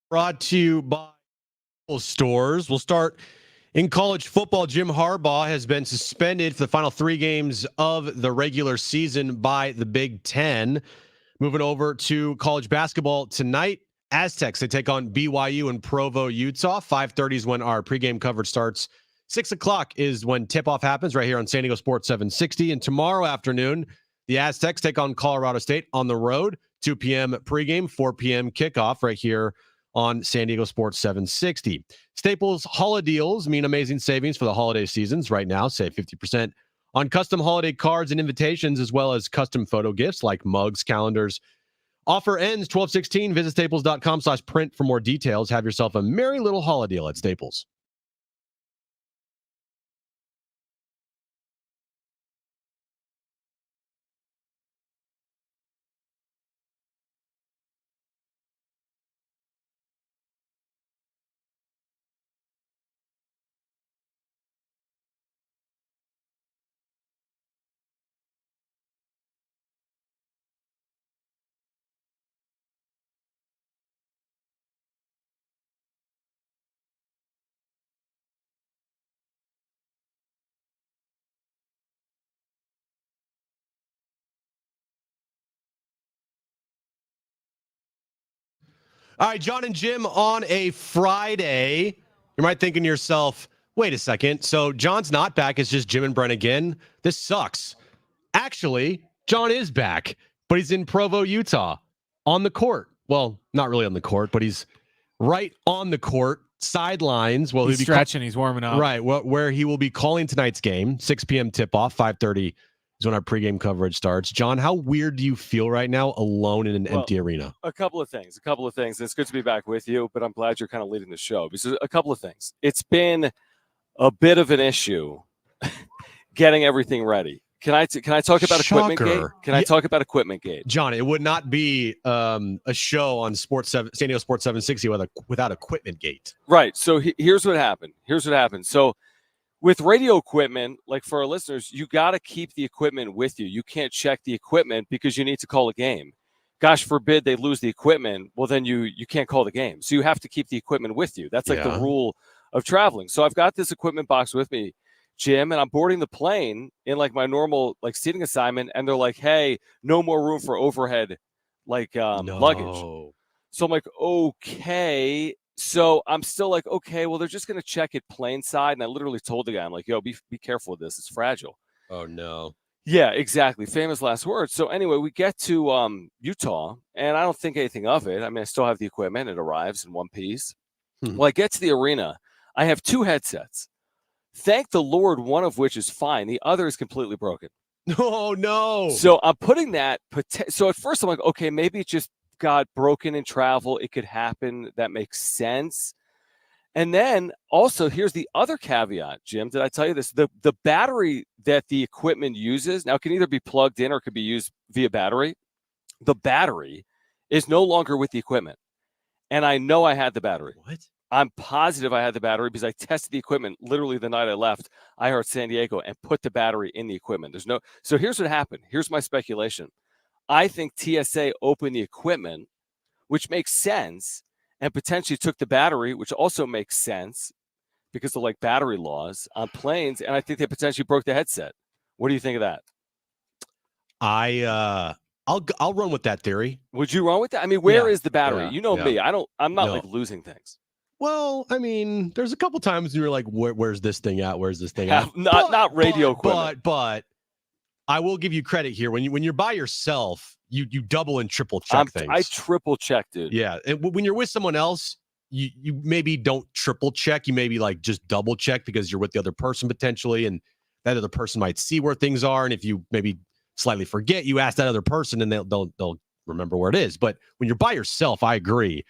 Brought to you by stores. We'll start in college football. Jim Harbaugh has been suspended for the final 3 games of the regular season by the Big Ten. Moving over to college basketball tonight, Aztecs, they take on BYU in Provo, Utah. 5:30 is when our pregame coverage starts. 6 o'clock is when tip-off happens right here on San Diego Sports 760. And tomorrow afternoon, the Aztecs take on Colorado State on the road. 2 p.m. pregame, 4 p.m. kickoff right here on San Diego Sports 760. Staples holiday deals mean amazing savings for the holiday seasons. Right now, save 50% on custom holiday cards and invitations, as well as custom photo gifts like mugs, calendars. Offer ends 12/16. Visit staples.com/print for more details. Have yourself a merry little holiday deal at Staples. All right, Jon and Jim on a Friday. You might thinking to yourself, wait a second. So Jon's not back. It's just Jim and Brent again. This sucks. Actually, Jon is back, but he's in Provo, Utah on the court. Well, not really on the court, but he's right on the court, sidelines. Well, he's stretching. He's warming up. Right, where he will be calling tonight's game, 6 p.m. tip-off, 5:30 is when our pregame coverage starts. Jon, how weird do you feel right now alone in an empty arena? A couple of things. It's good to be back with you, but I'm glad you're kind of leading the show. Because a couple of things. It's been a bit of an issue getting everything ready. Can I talk about Equipment Gate? I talk about Equipment Gate? Jon, it would not be a show on San Diego Sports 760 without Equipment Gate. Right. So here's what happened. So with radio equipment, like for our listeners, you got to keep the equipment with you. You can't check the equipment because you need to call a game. Gosh forbid they lose the equipment. Well, then you can't call the game. So you have to keep the equipment with you. That's like the rule of traveling. So I've got this equipment box with me, Jim, and I'm boarding the plane in like my normal like seating assignment. And they're like, hey, no more room for overhead luggage. So I'm like, okay. So I'm still like, okay, well, they're just going to check it plane side. And I literally told the guy, I'm like, yo, be careful with this. It's fragile. Oh, no. Yeah, exactly. Famous last words. So anyway, we get to Utah, and I don't think anything of it. I mean, I still have the equipment. It arrives in one piece. Well, I get to the arena. I have 2 headsets. Thank the Lord, one of which is fine. The other is completely broken. Oh, no. So I'm putting that. So at first I'm like, okay, maybe it just got broken in travel. It could happen. That makes sense. And then also, here's the other caveat, Jim. Did I tell you this? The battery that the equipment uses now can either be plugged in or could be used via battery. The battery is no longer with the equipment. And I know I had the battery. What? I'm positive I had the battery because I tested the equipment literally the night I left iHeart San Diego and put the battery in the equipment. So here's what happened. Here's my speculation. I think TSA opened the equipment, which makes sense, and potentially took the battery, which also makes sense because of like battery laws on planes. And I think they potentially broke the headset. What do you think of that? I'll run with that theory. Would you run with that? I mean, where is the battery? Yeah, you know me. I'm not like losing things. Well, I mean, there's a couple times you're like, where's this thing at? Where's this thing at? Not radio equipment. But I will give you credit here. When you're by yourself, you double and triple check things. I triple check, dude. Yeah. And when you're with someone else, you maybe don't triple check. You maybe like just double check because you're with the other person potentially. And that other person might see where things are. And if you maybe slightly forget, you ask that other person and they'll remember where it is. But when you're by yourself, I agree.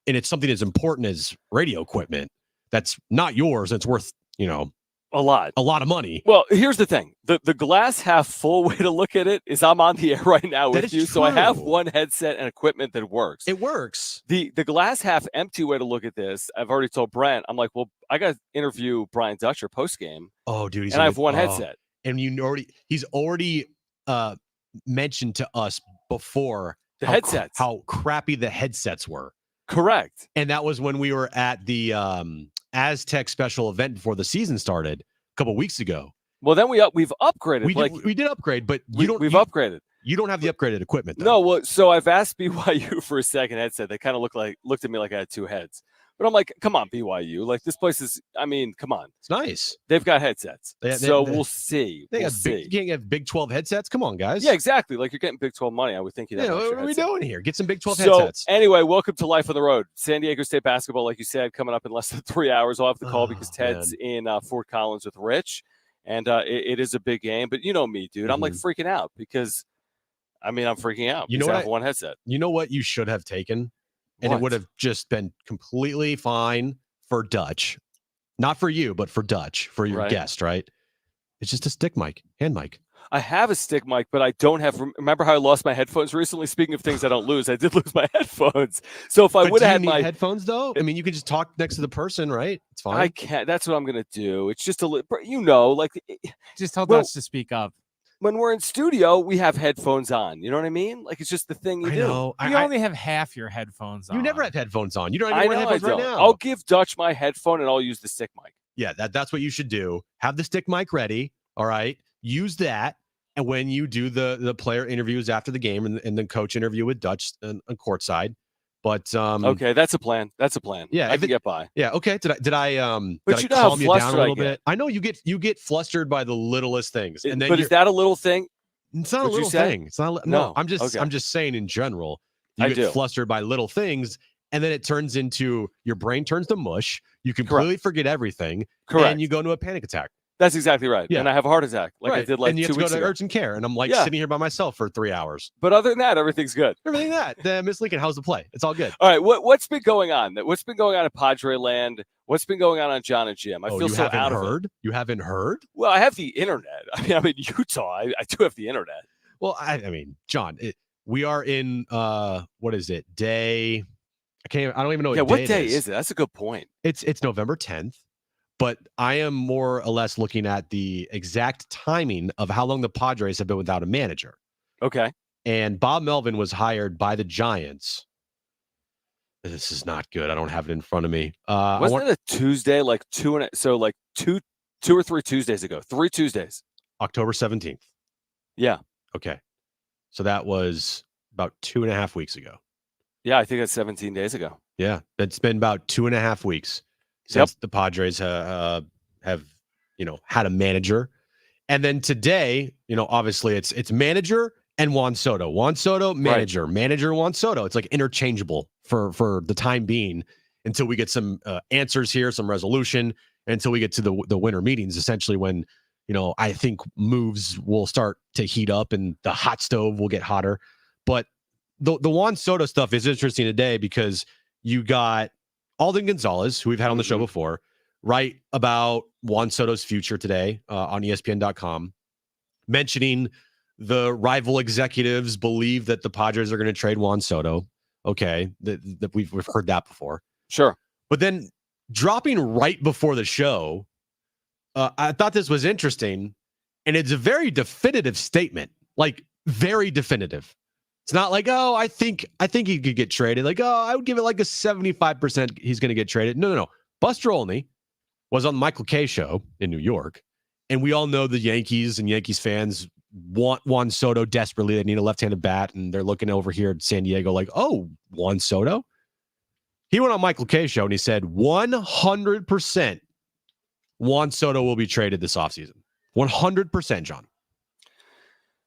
And it's something as important as radio equipment that's not yours. It's worth, a lot of money. Well, here's the thing. The glass half full way to look at it is I'm on the air right now with you. True. So I have one headset and equipment that works. It works. The glass half empty way to look at this, I've already told Brent, I'm like, well, I got to interview Brian Dutcher post game. Oh, dude. And I have one headset. And he's already mentioned to us before headsets, how crappy the headsets were. Correct. And that was when we were at the Aztec special event before the season started a couple weeks ago. Well, then we've upgraded. We did upgrade, but we've upgraded. You don't have the upgraded equipment, though. No, well, so I've asked BYU for a second headset. They kind of looked at me like I had two heads. But I'm like, come on, BYU. Like, this place is, I mean, come on. It's nice. They've got headsets. We'll see. You can't get Big 12 headsets? Come on, guys. Yeah, exactly. Like, you're getting Big 12 money. I would think you'd have what are we doing here? Get some Big 12 so, headsets. Anyway, welcome to Life on the Road. San Diego State basketball, like you said, coming up in less than 3 hours. I'll have to call because Ted's in Fort Collins with Rich. And it is a big game. But you know me, dude. I'm, like, freaking out because, I'm freaking out. You know what? I have one headset. You know what you should have taken? And it would have just been completely fine for Dutch. Not for you, but for Dutch, for your guest, right? It's just a stick mic, hand mic. I have a stick mic, but I don't have. Remember how I lost my headphones recently? Speaking of things I don't lose, I did lose my headphones. So if I would have had my headphones, though, I mean, you can just talk next to the person, right? It's fine. I can't. That's what I'm gonna do. It's just like just tell Dutch to speak up. When we're in studio, we have headphones on. You know what I mean? Like, it's just the thing you do. You only have half your headphones on. You never have headphones on. You don't have any headphones right now. I'll give Dutch my headphone and I'll use the stick mic. Yeah, that's what you should do. Have the stick mic ready. All right. Use that. And when you do the player interviews after the game and then coach interview with Dutch on courtside. But okay, that's a plan. Yeah, I can get by. Yeah, okay. Did I but did you I know calm you down a little bit? I know you get flustered by the littlest things. But is that a little thing? It's not a little thing. It's not. No, I'm just saying in general. You get flustered by little things, and then it turns into your brain turns to mush. You completely forget everything, and you go into a panic attack. That's exactly right. Yeah. And I have a heart attack, I did and you 2 have to weeks go to ago. urgent care, and I'm sitting here by myself for 3 hours. But other than that, everything's good. Miss Lincoln, how's the play? It's all good. All right, what's been going on? What's been going on at Padre Land? What's been going on Jon and Jim? I feel so out of it. You haven't heard? Well, I have the internet. I'm in Utah. I do have the internet. Well, I mean, John, we are in what is it? Day? I don't even know what day is it? That's a good point. It's November 10th. But I am more or less looking at the exact timing of how long the Padres have been without a manager. Okay. And Bob Melvin was hired by the Giants. This is not good. I don't have it in front of me. Wasn't it a Tuesday, two or 3 Tuesdays ago? 3 Tuesdays. October 17th. Yeah. Okay. So that was about 2.5 weeks ago. Yeah, I think that's 17 days ago. Yeah. It's been about 2.5 weeks since the Padres have had a manager. And then today, obviously it's manager and Juan Soto. Juan Soto, manager. Right. Manager, Juan Soto. It's like interchangeable for the time being until we get some answers here, some resolution, until we get to the winter meetings, essentially when, I think moves will start to heat up and the hot stove will get hotter. But the Juan Soto stuff is interesting today because you got Alden Gonzalez, who we've had on the show before, write about Juan Soto's future today on ESPN.com, mentioning the rival executives believe that the Padres are going to trade Juan Soto. Okay, that we've heard that before. Sure. But then dropping right before the show, I thought this was interesting, and it's a very definitive statement, like very definitive. It's not like, oh, I think he could get traded. Like, oh, I would give it like a 75% he's going to get traded. No. Buster Olney was on the Michael Kay show in New York, and we all know the Yankees and Yankees fans want Juan Soto desperately. They need a left-handed bat, and they're looking over here at San Diego like, oh, Juan Soto? He went on Michael Kay show, and he said 100% Juan Soto will be traded this offseason. 100%, John.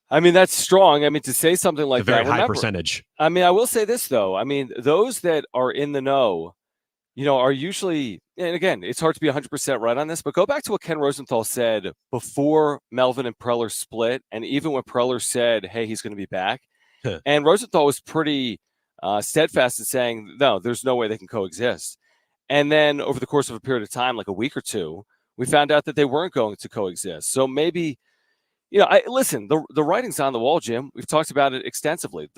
That's strong. To say something like that. A very high percentage. I will say this, though. Those that are in the know, are usually, and again, it's hard to be 100% right on this, but go back to what Ken Rosenthal said before Melvin and Preller split, and even when Preller said, hey, he's going to be back. And Rosenthal was pretty steadfast in saying, no, there's no way they can coexist. And then over the course of a period of time, like a week or two, we found out that they weren't going to coexist. So maybe, listen, the writing's on the wall, Jim. We've talked about it extensively.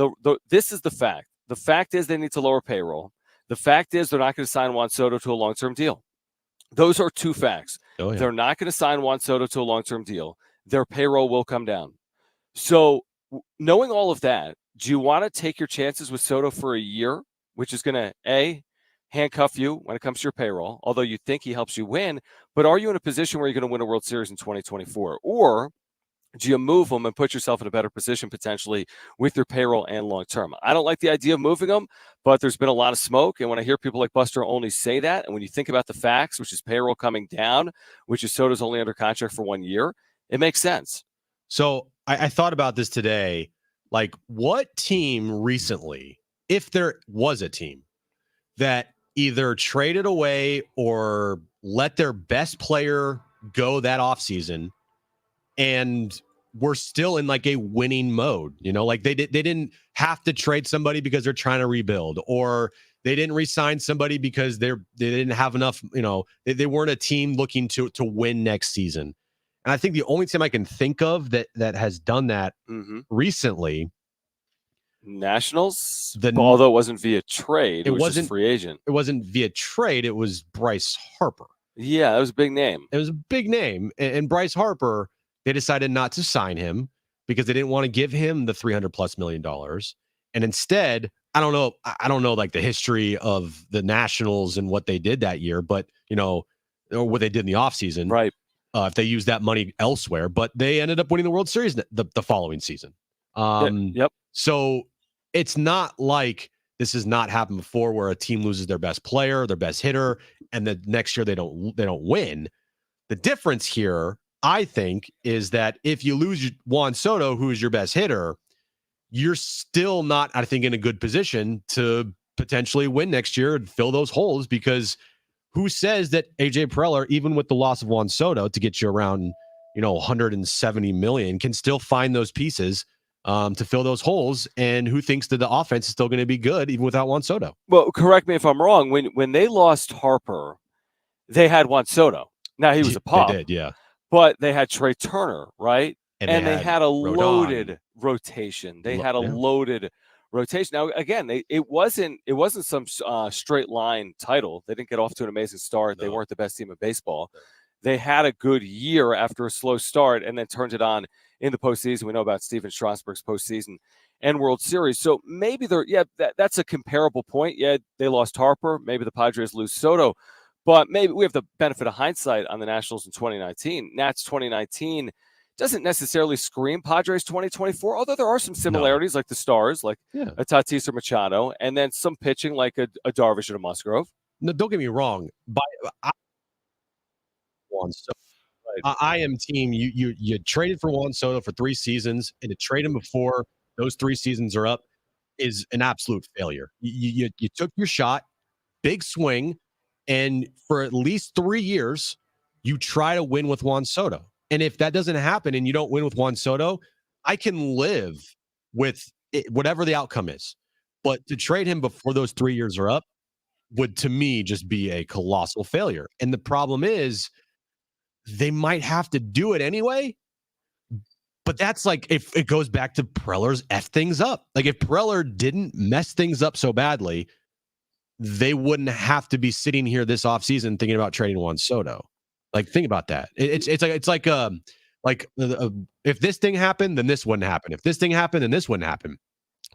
This is the fact. The fact is they need to lower payroll. The fact is they're not going to sign Juan Soto to a long-term deal. Those are two facts. Oh, yeah. They're not going to sign Juan Soto to a long-term deal. Their payroll will come down. So knowing all of that, do you want to take your chances with Soto for a year which is going to, handcuff you when it comes to your payroll, although you think he helps you win. But are you in a position where you're going to win a World Series in 2024? Or do you move them and put yourself in a better position potentially with your payroll and long term? I don't like the idea of moving them, but there's been a lot of smoke. And when I hear people like Buster Olney say that, and when you think about the facts, which is payroll coming down, which is Soto's only under contract for 1 year, it makes sense. So I thought about this today. Like, what team recently, if there was a team that either traded away or let their best player go that offseason and we're still in like a winning mode, like they didn't have to trade somebody because they're trying to rebuild, or they didn't re-sign somebody because they didn't have enough, they weren't a team looking to win next season. And I think the only team I can think of that has done that recently, Nationals, although it wasn't via trade, it was just free agent. It wasn't via trade. It was Bryce Harper. Yeah, that was a big name. It was a big name, and Bryce Harper, they decided not to sign him because they didn't want to give him the $300+ million. And instead, I don't know like the history of the Nationals and what they did that year, but or what they did in the offseason. Right. If they used that money elsewhere, but they ended up winning the World Series the following season. Yep. So it's not like this has not happened before where a team loses their best player, their best hitter, and the next year they don't win. The difference here, I think, is that if you lose Juan Soto, who is your best hitter, you're still not, I think, in a good position to potentially win next year and fill those holes, because who says that AJ Preller, even with the loss of Juan Soto to get you around, $170 million, can still find those pieces to fill those holes? And who thinks that the offense is still going to be good even without Juan Soto? Well, correct me if I'm wrong. When they lost Harper, they had Juan Soto. Now, he was a pup. They did, yeah. But they had Trey Turner, right? And they had a Rodon. Loaded rotation. They had a loaded rotation. Now, again, it wasn't some straight line title. They didn't get off to an amazing start. No. They weren't the best team in baseball. No. They had a good year after a slow start and then turned it on in the postseason. We know about Steven Strasburg's postseason and World Series. So maybe that's a comparable point. Yeah, they lost Harper. Maybe the Padres lose Soto. But maybe we have the benefit of hindsight on the Nationals in 2019. Nats 2019 doesn't necessarily scream Padres 2024, although there are some similarities, like the stars, like a Tatis or Machado, and then some pitching like a Darvish and a Musgrove. No, don't get me wrong. I am team. You traded for Juan Soto for 3 seasons, and to trade him before those 3 seasons are up is an absolute failure. You took your shot, big swing, and for at least 3 years, you try to win with Juan Soto. And if that doesn't happen and you don't win with Juan Soto, I can live with it, whatever the outcome is. But to trade him before those 3 years are up would, to me, just be a colossal failure. And the problem is they might have to do it anyway. But that's like, if it goes back to Preller's F things up. Like, if Preller didn't mess things up so badly, they wouldn't have to be sitting here this offseason thinking about trading Juan Soto. Like, think about that. It's like if this thing happened, then this wouldn't happen. If this thing happened, then this wouldn't happen.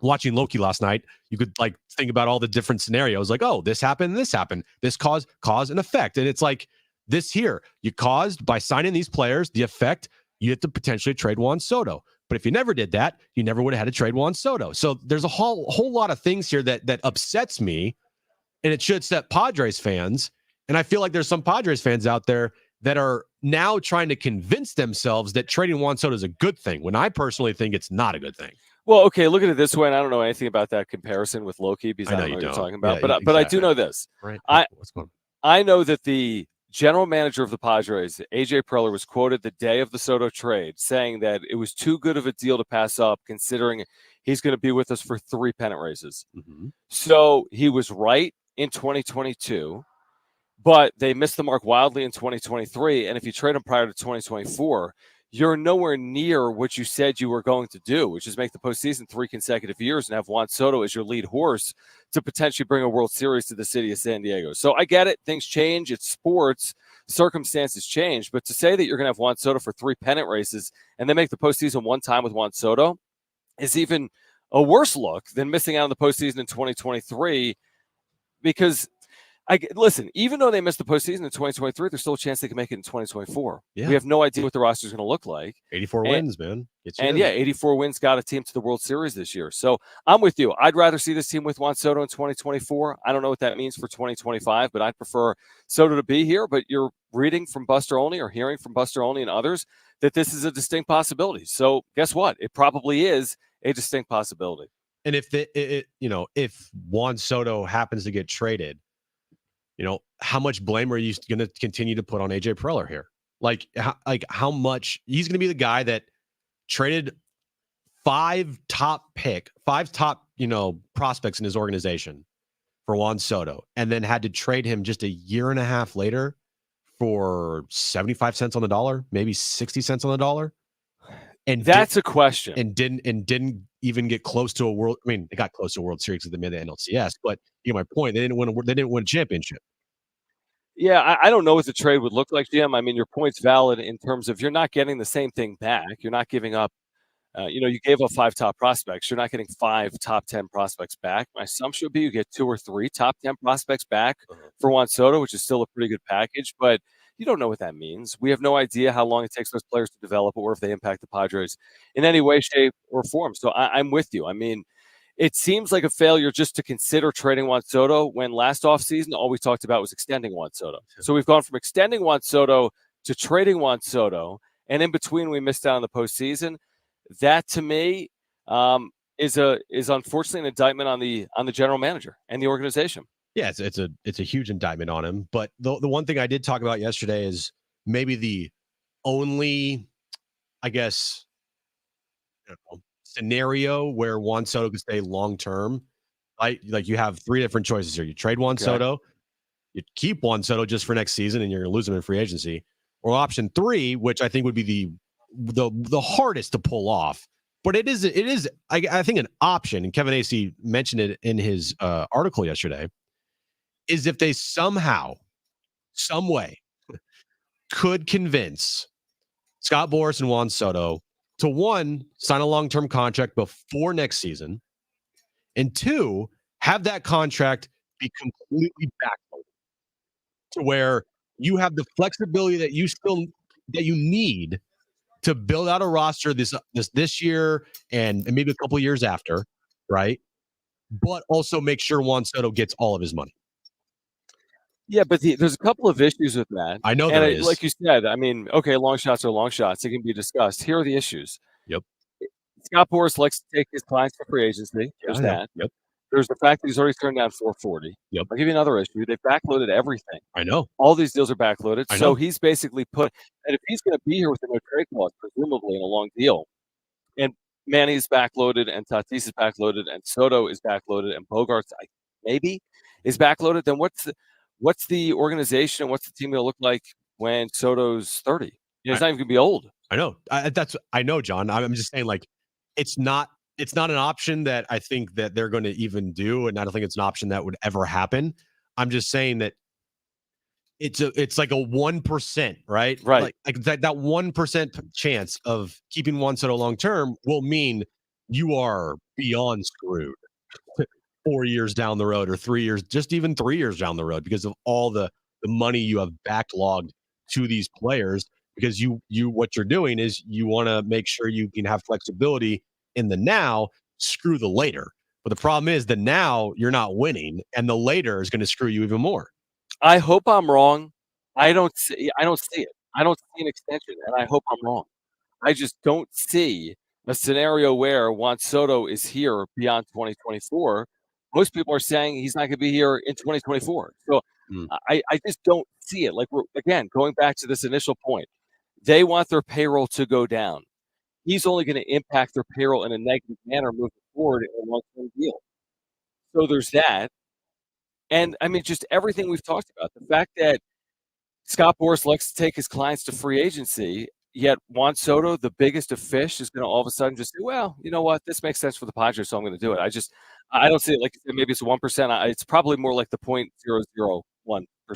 Watching Loki last night, you could like think about all the different scenarios. Like, oh, this happened, this happened. This cause and effect. And it's like this here. You caused by signing these players the effect. You have to potentially trade Juan Soto. But if you never did that, you never would have had to trade Juan Soto. So there's a whole lot of things here that upsets me, and it should upset Padres fans. And I feel like there's some Padres fans out there that are now trying to convince themselves that trading Juan Soto is a good thing, when I personally think it's not a good thing. Well, okay, look at it this way, and I don't know anything about that comparison with Loki because I don't know what you're talking about. Yeah, but I do know this. Right. What's going on? I know that the general manager of the Padres, AJ Preller, was quoted the day of the Soto trade saying that it was too good of a deal to pass up, considering he's going to be with us for 3 pennant races. Mm-hmm. So he was right in 2022. But they missed the mark wildly in 2023. And if you trade him prior to 2024, you're nowhere near what you said you were going to do, which is make the postseason 3 consecutive years and have Juan Soto as your lead horse to potentially bring a World Series to the city of San Diego. So I get it. Things change. It's sports. Circumstances change. But to say that you're going to have Juan Soto for 3 pennant races and then make the postseason 1 time with Juan Soto is even a worse look than missing out on the postseason in 2023 because listen, even though they missed the postseason in 2023, there's still a chance they can make it in 2024. Yeah. We have no idea what the roster is going to look like. 84 wins, man. And 84 wins got a team to the World Series this year. So I'm with you. I'd rather see this team with Juan Soto in 2024. I don't know what that means for 2025, but I'd prefer Soto to be here. But you're reading from Buster Olney or hearing from Buster Olney and others that this is a distinct possibility. So guess what? It probably is a distinct possibility. And if Juan Soto happens to get traded, how much blame are you going to continue to put on AJ Preller here? Like how much he's going to be the guy that traded five top prospects in his organization for Juan Soto, and then had to trade him just a year and a half later for 75 cents on the dollar, maybe 60 cents on the dollar. And that's a question. And didn't even get close to a world. I mean, they got close to a World Series because they made the NLCS, but my point, they didn't win a championship. Yeah, I don't know what the trade would look like, Jim. I mean, your point's valid in terms of you're not getting the same thing back. You're not giving up, you gave up 5 top prospects. You're not getting 5 top 10 prospects back. My assumption would be you get 2 or 3 top 10 prospects back for Juan Soto, which is still a pretty good package, but you don't know what that means. We have no idea how long it takes those players to develop or if they impact the Padres in any way, shape, or form. So I'm with you. I mean, it seems like a failure just to consider trading Juan Soto when last offseason all we talked about was extending Juan Soto. So we've gone from extending Juan Soto to trading Juan Soto, and in between we missed out on the postseason. That to me is unfortunately an indictment on the general manager and the organization. Yeah, it's a huge indictment on him. But the one thing I did talk about yesterday is maybe the only, I guess, scenario where Juan Soto could stay long term. Right? Like you have 3 different choices here. You trade Juan Soto, you keep Juan Soto just for next season, and you're going to lose him in free agency. Or option 3, which I think would be the hardest to pull off. But it is I think an option, and Kevin Acee mentioned it in his article yesterday, is if they somehow, some way, could convince Scott Boras and Juan Soto to 1, sign a long-term contract before next season, and 2, have that contract be completely backloaded to where you have the flexibility that you need to build out a roster this year and maybe a couple years after, right? But also make sure Juan Soto gets all of his money. Yeah, but there's a couple of issues with that. I know there is. Like you said, I mean, okay, long shots are long shots. They can be discussed. Here are the issues. Yep. Scott Boras likes to take his clients to free agency. There's that. Yep. There's the fact that he's already turned down 440. Yep. I'll give you another issue. They've backloaded everything. I know. All these deals are backloaded. I know. So he's basically and if he's going to be here with a no trade clause, presumably in a long deal, and Manny's backloaded, and Tatis is backloaded, and Soto is backloaded, and Bogarts maybe is backloaded, then what's the organization and what's the team going to look like when Soto's 30? He's not even going to be old. I know. I know, John. I'm just saying, like, it's not an option that I think that they're going to even do, and I don't think it's an option that would ever happen. I'm just saying that it's like a 1%, right? Right. Like that 1% chance of keeping Juan Soto long term will mean you are beyond screwed 4 years down the road, or 3 years, just even 3 years down the road, because of all the money you have backlogged to these players. Because what you're doing is you want to make sure you can have flexibility in the now, screw the later. But the problem is the now you're not winning, and the later is going to screw you even more. I hope I'm wrong. I don't see it. I don't see an extension, and I hope I'm wrong. I just don't see a scenario where Juan Soto is here beyond 2024. Most people are saying he's not going to be here in 2024. So I just don't see it. Like, we're, again, going back to this initial point, they want their payroll to go down. He's only going to impact their payroll in a negative manner moving forward in a long-term deal. So there's that. And, I mean, just everything we've talked about. The fact that Scott Boras likes to take his clients to free agency, yet Juan Soto, the biggest of fish, is going to all of a sudden just say, well, you know what? This makes sense for the Padres, so I'm going to do it. I don't see it. Like you said, maybe it's 1%. It's probably more like the 0.001%.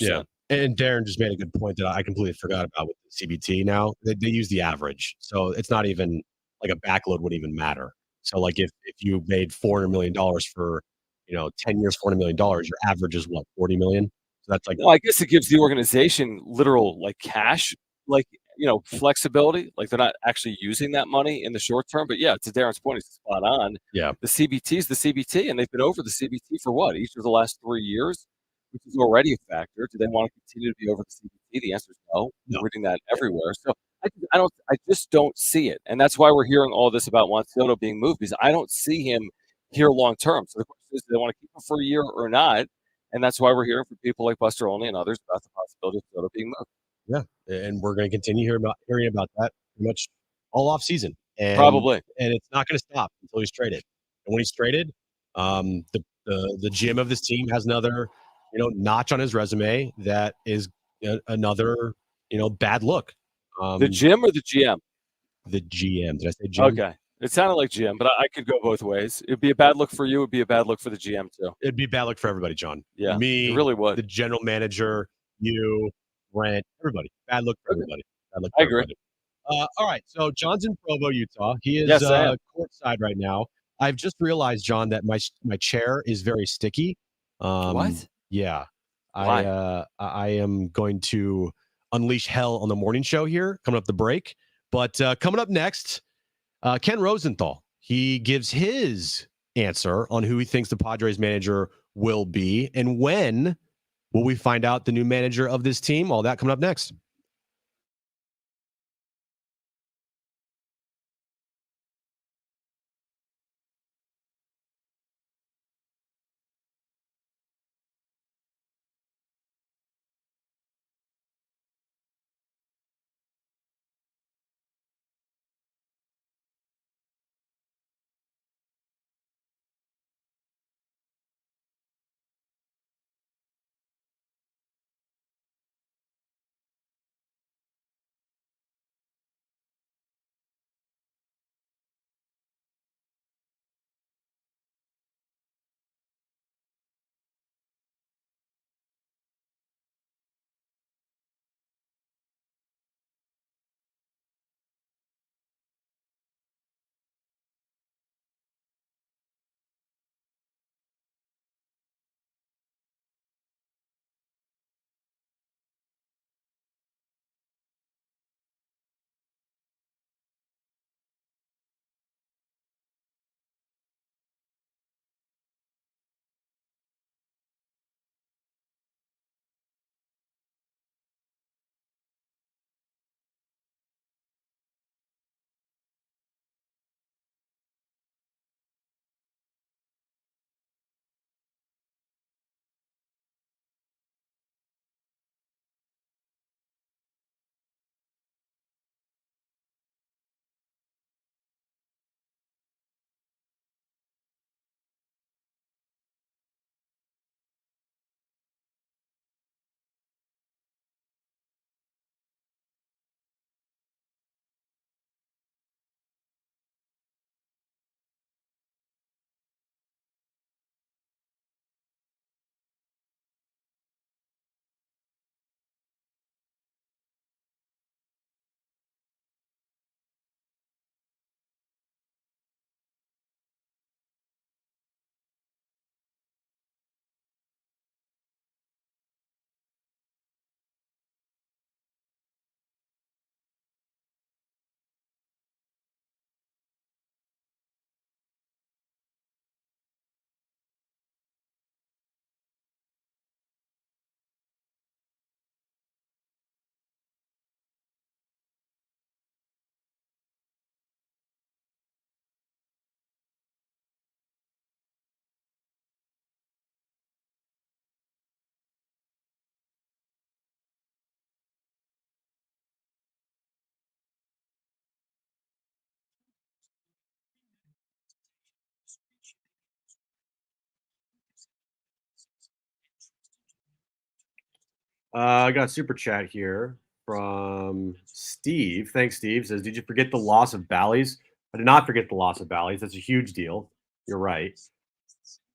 Yeah. And Darren just made a good point that I completely forgot about with the CBT now. They use the average. So it's not even like a backload wouldn't even matter. So like if you made $400 million for 10 years, $40 million, your average is what, 40 million? So that's like, No, I guess it gives the organization literal like cash, like flexibility. Like they're not actually using that money in the short term. But yeah, to Darren's point, it's spot on. yeah. The CBT is the CBT, and they've been over the CBT for what, each of the last 3 years, which is already a factor. Do they want to continue to be over the CBT? The answer is no. No. We're reading that everywhere. So I just don't see it, and that's why we're hearing all this about Juan Soto being moved, because I don't see him here long term. So the question is, do they want to keep him for a year or not? And that's why we're hearing from people like Buster Olney and others about the possibility of Soto being moved. Yeah, and we're going to continue hearing about that pretty much all off season, and Probably. and it's not going to stop until he's traded. And when he's traded, the GM of this team has another notch on his resume that is another bad look. The Jim or the GM? The GM. Did I say GM? Okay. It sounded like GM, but I could go both ways. It'd be a bad look for you. It'd be a bad look for the GM too. It'd be a bad look for everybody, John. Yeah, me, it really would. the general manager, you, Brent, everybody. Bad look for everybody. Bad look for I agree. everybody. All right, so John's in Provo, Utah. He is Yes, I am. courtside right now. I've just realized, John, that my chair is very sticky. What? Yeah. Why? I am going to unleash hell on the morning show here, coming up the break. But coming up next, Ken Rosenthal. He gives his answer on who he thinks the Padres manager will be, and when will we find out the new manager of this team? All that coming up next. I got a super chat here from Steve. Thanks, Steve. Says, did you forget the loss of Bally's? I did not forget the loss of Bally's. That's a huge deal. You're right.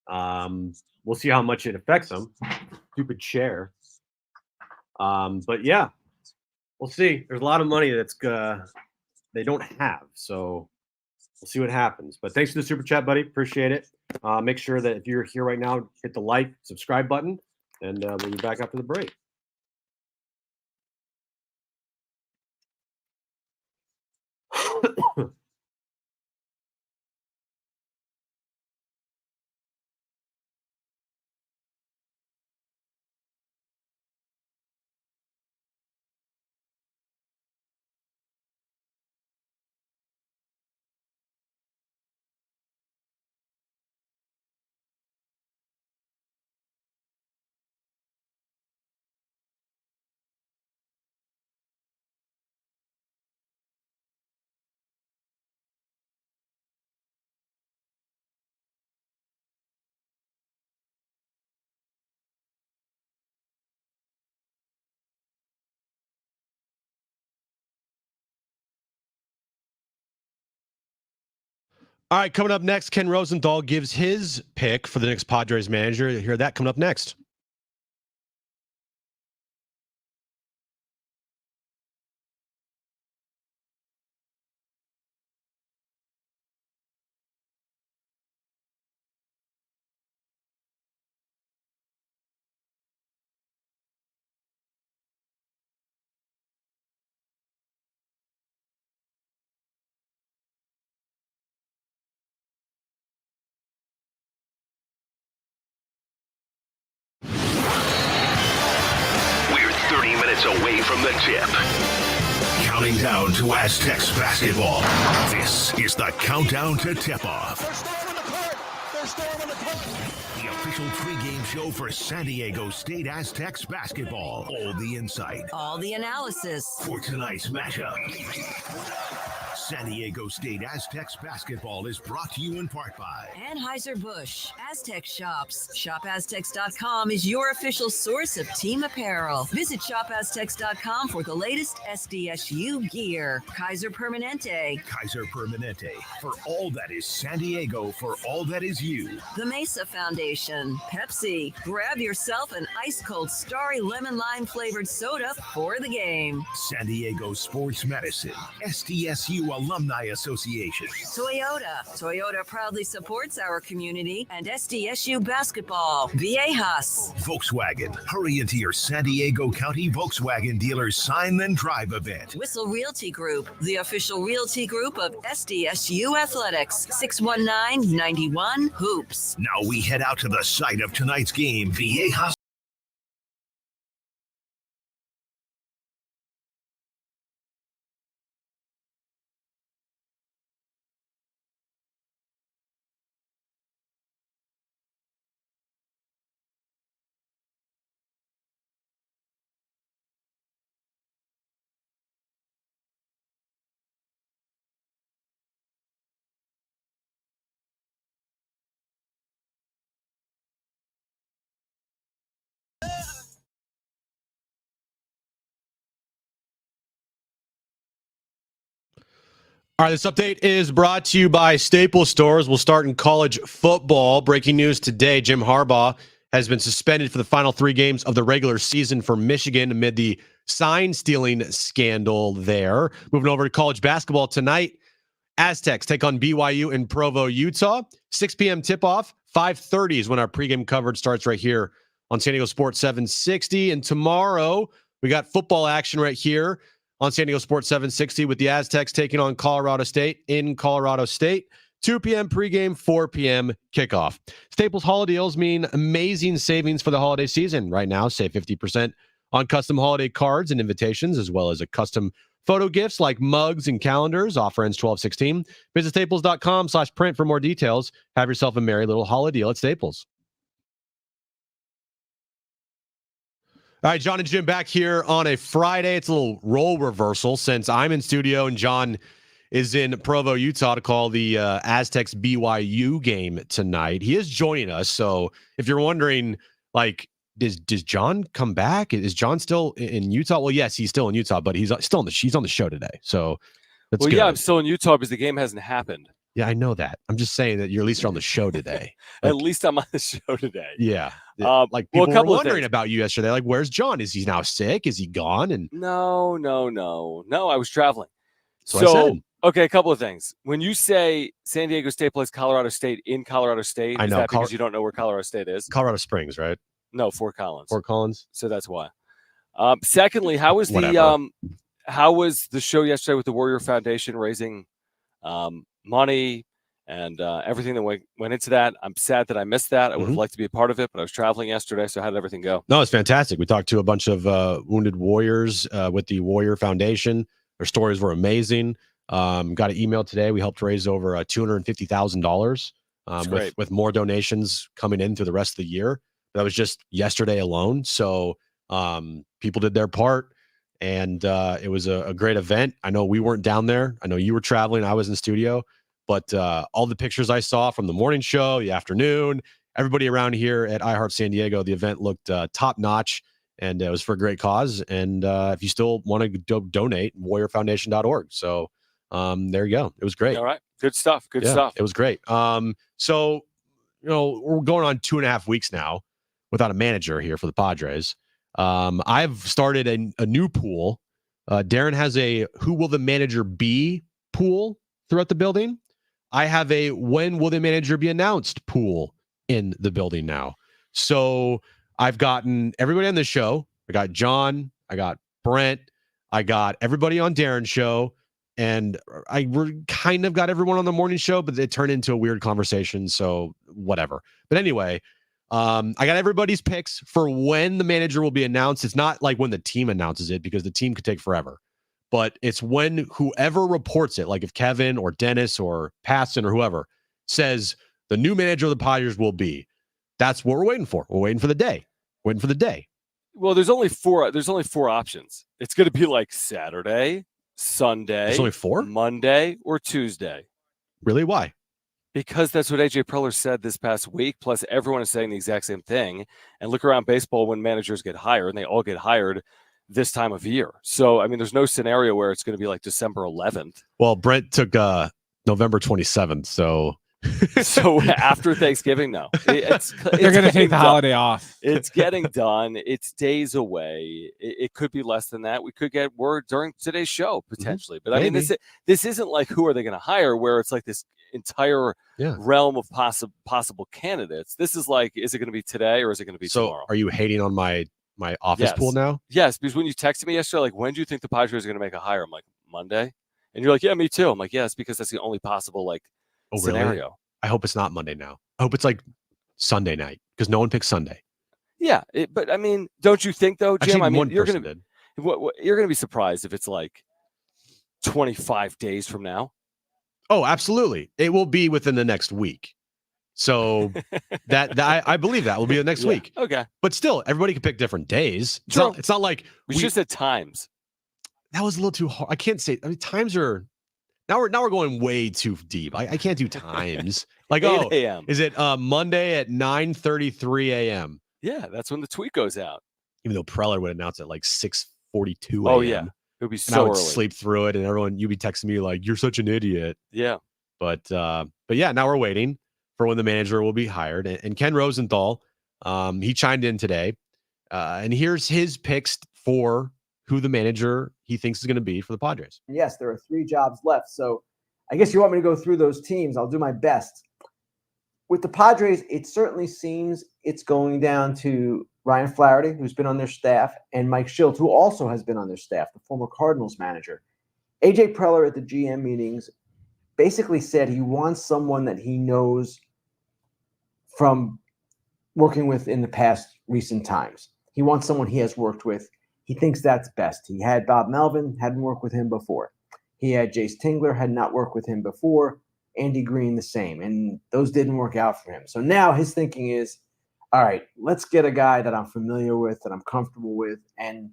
We'll see how much it affects them. Stupid chair. But yeah, we'll see. There's a lot of money that's they don't have. So We'll see what happens. But thanks for the super chat, buddy. Appreciate it. Make sure that if you're here right now, hit the like, subscribe button, and we'll be back after the break. All right, coming up next, Ken Rosenthal gives his pick for the next Padres manager. You'll hear that coming up next. Away from the tip. Counting down to Aztecs basketball. This is the countdown to tip-off. The official pregame show for San Diego State Aztecs basketball. All the insight. All the analysis. For tonight's matchup. San Diego State Aztecs basketball is brought to you in part by Anheuser-Busch, Aztec Shops. ShopAztecs.com is your official source of team apparel. Visit ShopAztecs.com for the latest SDSU gear. Kaiser Permanente. Kaiser Permanente. For all that is San Diego, for all that is you. The Mesa Foundation. Pepsi. Grab yourself an ice-cold Starry Lemon Lime flavored soda for the game. San Diego Sports Medicine. SDSU Alumni Association. Toyota. Toyota proudly supports our community and SDSU basketball. Viejas. Volkswagen. Hurry into your San Diego County Volkswagen dealer's Sign Then Drive event. Whistle Realty Group, the official realty group of SDSU Athletics. 619-91 Hoops. Now we head out to the site of tonight's game. Viejas. All right, this update is brought to you by Staples Stores. We'll start in college football. Breaking news today, Jim Harbaugh has been suspended for the final 3 games of the regular season for Michigan amid the sign-stealing scandal there. Moving over to college basketball tonight, Aztecs take on BYU in Provo, Utah. 6 p.m. tip-off. 5:30 is when our pregame coverage starts right here on San Diego Sports 760. And tomorrow, we got football action right here on San Diego Sports 760 with the Aztecs taking on Colorado State in Colorado State. 2 p.m. pregame, 4 p.m. kickoff. Staples holiday deals mean amazing savings for the holiday season. Right now, save 50% on custom holiday cards and invitations, as well as a custom photo gifts like mugs and calendars. Offer ends 12/16. Visit staples.com/print for more details. Have yourself a merry little holiday deal at Staples. All right, Jon and Jim back here on a Friday. It's a little role reversal since I'm in studio and Jon is in Provo, Utah to call the Aztecs BYU game tonight. He is joining us. So if you're wondering, like, does Jon come back? Is Jon still in Utah? Well, yes, he's still in Utah, but he's still on the show today. So that's good. Yeah, I'm still in Utah because the game hasn't happened. Yeah, I know that. I'm just saying that you're at least on the show today. At least I'm on the show today. Yeah. Like people well, were wondering about you yesterday. Like, where's Jon? Is he now sick? Is he gone? And no. I was traveling. So Okay, a couple of things. When you say San Diego State plays Colorado State in Colorado State, I is know, that because you don't know where Colorado State is? Colorado Springs, right? No, Fort Collins. Fort Collins. So that's why. Secondly, how was Whatever. how was the show yesterday with the Warrior Foundation raising money and everything that went into that? I'm sad that I missed that. I would have liked to be a part of it, but I was traveling yesterday, so how did everything go? No, it's fantastic. We talked to a bunch of wounded warriors with the Warrior Foundation. Their stories were amazing. Got an email today. We helped raise over $250,000 with more donations coming in through the rest of the year. That was just yesterday alone. So people did their part, and it was a great event. I know we weren't down there. I know you were traveling. I was in studio, but all the pictures I saw from the morning show, the afternoon, everybody around here at iHeart San Diego, the event looked top notch, and it was for a great cause. And if you still want to donate, warriorfoundation.org. So there you go. It was great. All right. Good stuff. Good stuff. It was great. So, we're going on 2.5 weeks now without a manager here for the Padres. I've started a new pool. Darren has a who will the manager be pool throughout the building. I have a when will the manager be announced pool in the building now. So I've gotten everybody on the show. I got John, I got Brent, I got everybody on Darren's show, and I kind of got everyone on the morning show, but it turned into a weird conversation. So whatever. But anyway, I got everybody's picks for when the manager will be announced. It's not like when the team announces it, because the team could take forever, but it's when whoever reports it, like if Kevin or Dennis or Passon or whoever says the new manager of the Padres will be, that's what we're waiting for. We're waiting for the day. Waiting for the day. Well, there's only four options. It's going to be like Saturday, Sunday, There's only 4? Monday, or Tuesday. Really? Why? Because that's what AJ Preller said this past week. Plus, everyone is saying the exact same thing. And look around baseball when managers get hired, and they all get hired this time of year. So, I mean, there's no scenario where it's going to be like December 11th. Well, Brent took November 27th. So after Thanksgiving, no. They're going to take the holiday off. It's getting done. It's days away. It could be less than that. We could get word during today's show, potentially. But I mean, this isn't like who are they going to hire, where it's like this entire realm of possible candidates. This is like, is it going to be today or is it going to be tomorrow? Are you hating on my office pool now? Yes, because when you texted me yesterday, like, when do you think the Padres are going to make a hire? I'm like, Monday. And you're like, yeah, me too. I'm like, yes, because that's the only possible scenario. Really? I hope it's not Monday now. I hope it's like Sunday night, because no one picks Sunday. Yeah, but I mean, don't you think though, Jim? Actually, I mean, you're going to be surprised if it's like 25 days from now. Oh, absolutely. It will be within the next week. So that I believe that will be the next week. Okay. But still, everybody can pick different days. It's not like we just said times. That was a little too hard. I can't say. I mean, times are now we're going way too deep. I can't do times. Like 8 a.m. Is it Monday at 9:33 a.m.? Yeah, that's when the tweet goes out. Even though Preller would announce at like 6:42 a.m. Oh yeah, it would be so I would early. Sleep through it, and you'd be texting me like, "You're such an idiot." Yeah. But yeah, now we're waiting for when the manager will be hired. And Ken Rosenthal, he chimed in today, and here's his picks for who the manager he thinks is going to be for the Padres. Yes, there are 3 jobs left. So I guess you want me to go through those teams. I'll do my best. With the Padres, it certainly seems it's going down to Ryan Flaherty, who's been on their staff, and Mike Schilt, who also has been on their staff, the former Cardinals manager. AJ Preller at the GM meetings basically said he wants someone that he knows from working with in the past recent times. He wants someone he has worked with. He thinks that's best. He had Bob Melvin, hadn't worked with him before. He had Jace Tingler, had not worked with him before. Andy Green, the same. And those didn't work out for him. So now his thinking is, all right, let's get a guy that I'm familiar with, that I'm comfortable with. And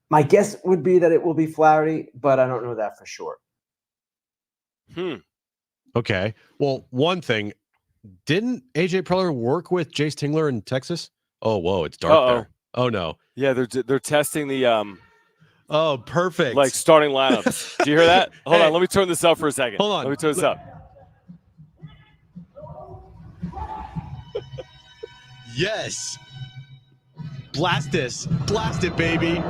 my guess would be that it will be Flaherty, but I don't know that for sure. Okay. Well, one thing, didn't AJ Preller work with Jace Tingler in Texas? Oh, whoa, it's dark there. Oh no. Yeah, they're testing the Oh, perfect. Like starting lineups. Do you hear that? Hold on, let me turn this up for a second. Hold on. Let me turn this up. Yes. Blast this. Blast it, baby.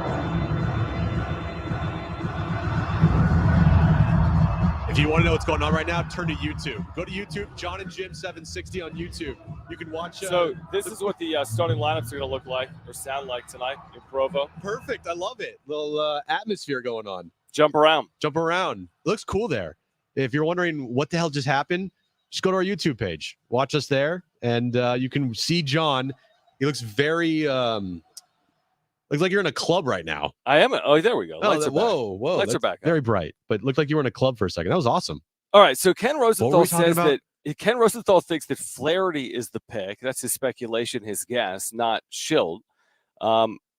If Do you want to know what's going on right now? Turn to YouTube. Go to YouTube, Jon and Jim 760 on YouTube. You can watch. So this is what the starting lineups are going to look like or sound like tonight in Provo. Perfect. I love it. Little atmosphere going on. Jump around. Jump around. It looks cool there. If you're wondering what the hell just happened, just go to our YouTube page. Watch us there, and you can see Jon. He looks very looks like you're in a club right now. I am. Oh, there we go. Lights are back. Whoa. Lights are back. Very bright, but looked like you were in a club for a second. That was awesome. All right. So Ken What were Rosenthal we talking says about? that Ken Rosenthal thinks that Flaherty is the pick. That's his speculation, his guess, not Schilt.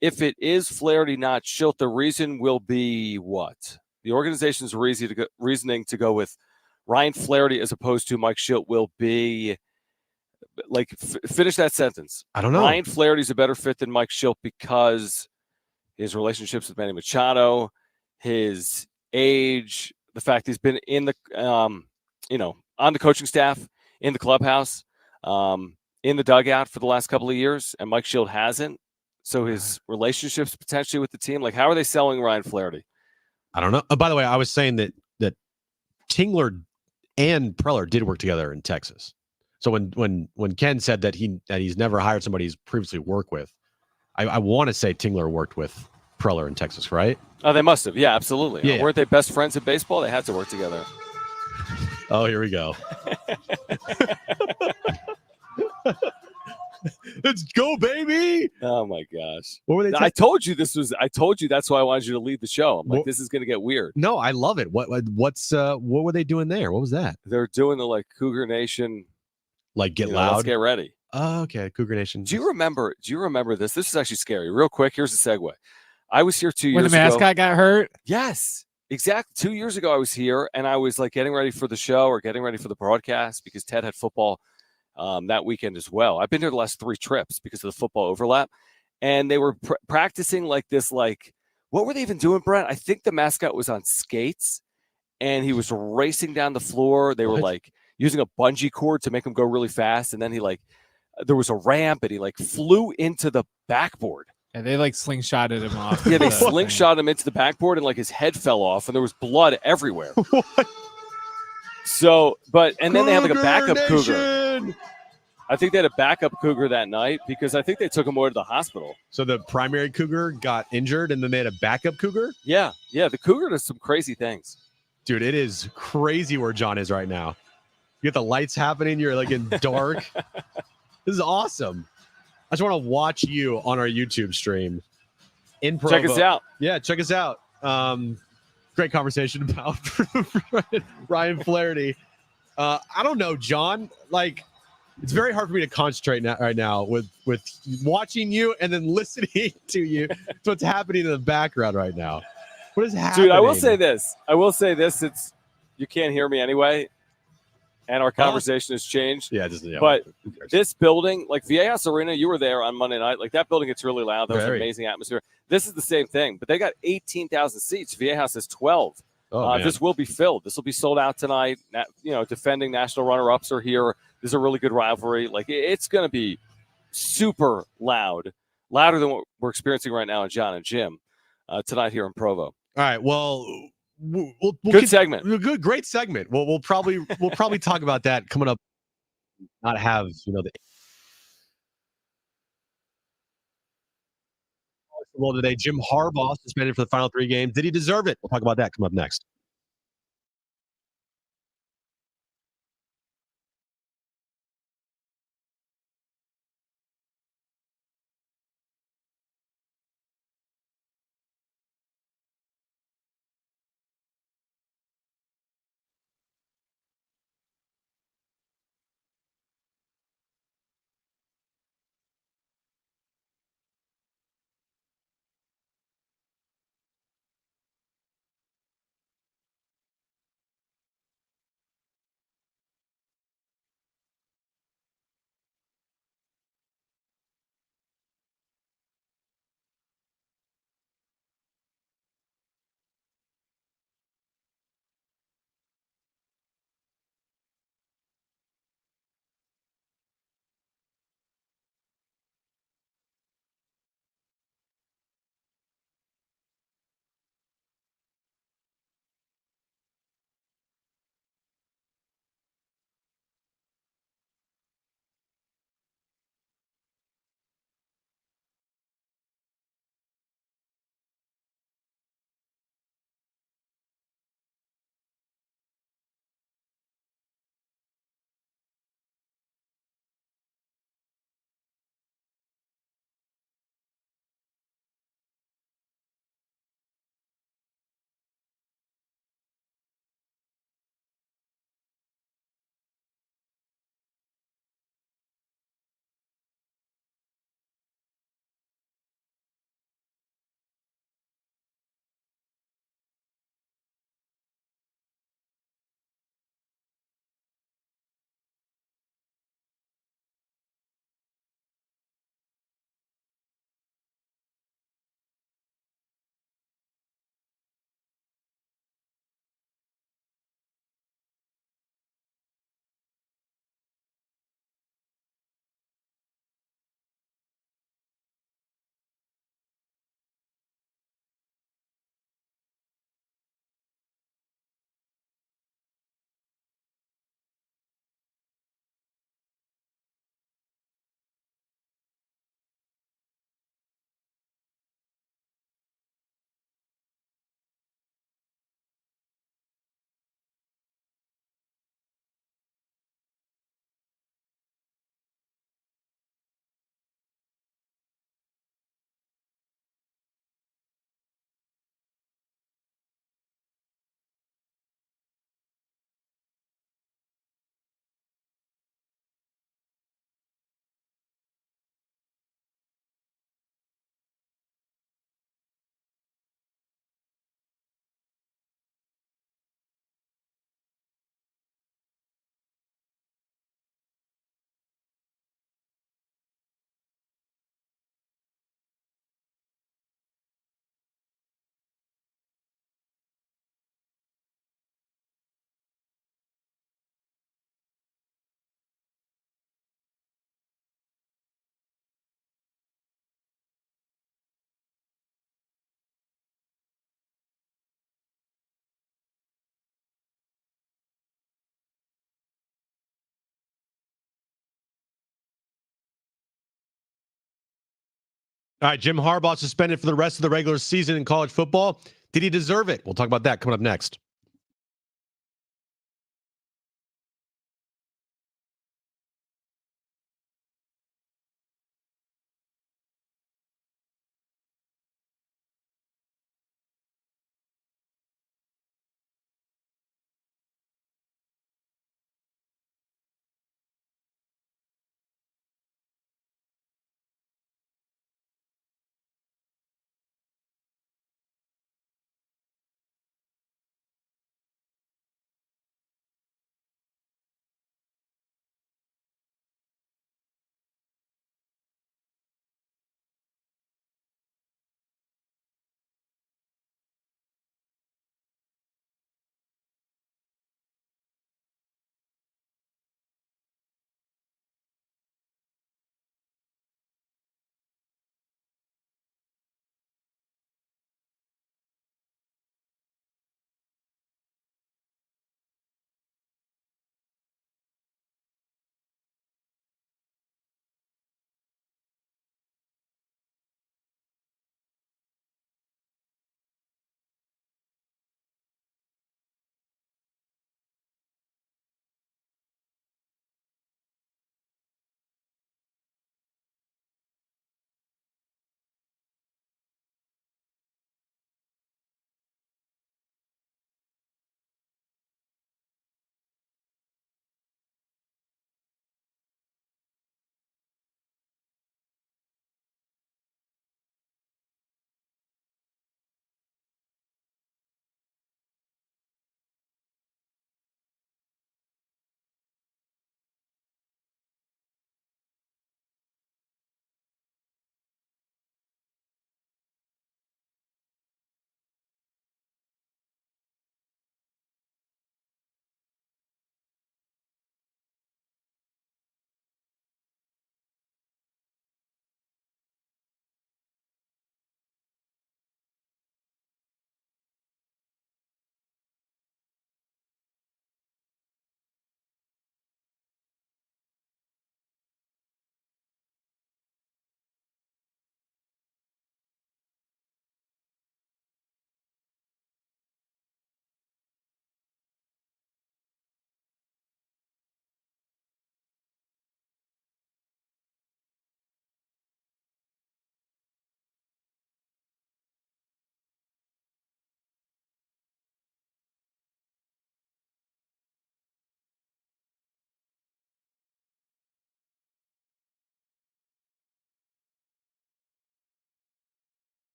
If it is Flaherty, not Schilt, the reason will be what? The organization's reasoning to go with Ryan Flaherty as opposed to Mike Schilt will be like finish that sentence. I don't know. Ryan Flaherty's a better fit than Mike Schilt because his relationships with Manny Machado, his age, the fact he's been in the on the coaching staff, in the clubhouse, in the dugout for the last couple of years, and Mike Schilt hasn't. So his relationships potentially with the team, like how are they selling Ryan Flaherty? I don't know. By the way, I was saying that Tingler and Preller did work together in Texas. So when Ken said that he's never hired somebody he's previously worked with, I want to say Tingler worked with Preller in Texas, right? Oh, they must have. Yeah, absolutely. Yeah. Weren't they best friends in baseball? They had to work together. Oh, here we go. Let's go, baby. Oh my gosh. What were they? I told you that's why I wanted you to lead the show. I'm like, Well- this is going to get weird. No, I love it. What were they doing there? What was that? They're doing the like Cougar Nation. Like get Let's loud? get ready. Oh, okay. Cougar Nation. Do you remember this? This is actually scary. Real quick, here's the segue. I was here 2 When years the ago. mascot got hurt. Yes, exactly. 2 years ago, I was here and I was like getting ready for the show or getting ready for the broadcast because Ted had football that weekend as well. I've been here the last 3 trips because of the football overlap. And they were practicing like this, like, what were they even doing, Brent? I think the mascot was on skates and he was racing down the floor. They were What? like using a bungee cord to make him go really fast. And then there was a ramp and he like flew into the backboard. And they like slingshotted him off. Yeah, they the thing. slingshot him into the backboard and like his head fell off and there was blood everywhere. So, and then they had like a backup cougar. Nation! I think they had a backup cougar that night because I think they took him over to the hospital. So the primary cougar got injured and then they had a backup cougar? Yeah. The cougar does some crazy things. Dude, it is crazy where Jon is right now. You get the lights happening. You're like in dark. This is awesome. I just want to watch you on our YouTube stream in Provo. Check us out. Yeah, check us out. Great conversation about Ryan Flaherty. I don't know, Jon. Like, it's very hard for me to concentrate right now with watching you and then listening to you. To what's happening in the background right now. What is happening? Dude, I will say this. It's you can't hear me anyway. And our conversation has changed. Yeah, But this building, like Viejas Arena, you were there on Monday night. Like that building gets really loud. That was an amazing atmosphere. This is the same thing, but they got 18,000 seats. Viejas has 12. This will be filled. This will be sold out tonight. Defending national runner-ups are here. This is a really good rivalry. Like it's going to be super loud, louder than what we're experiencing right now in Jon and Jim tonight here in Provo. All right. Well, we'll Good segment. Great segment. Well, we'll probably talk about that coming up. Not have the well today. Jim Harbaugh suspended for the final 3 games. Did he deserve it? We'll talk about that coming up next. All right, Jim Harbaugh suspended for the rest of the regular season in college football. Did he deserve it? We'll talk about that coming up next.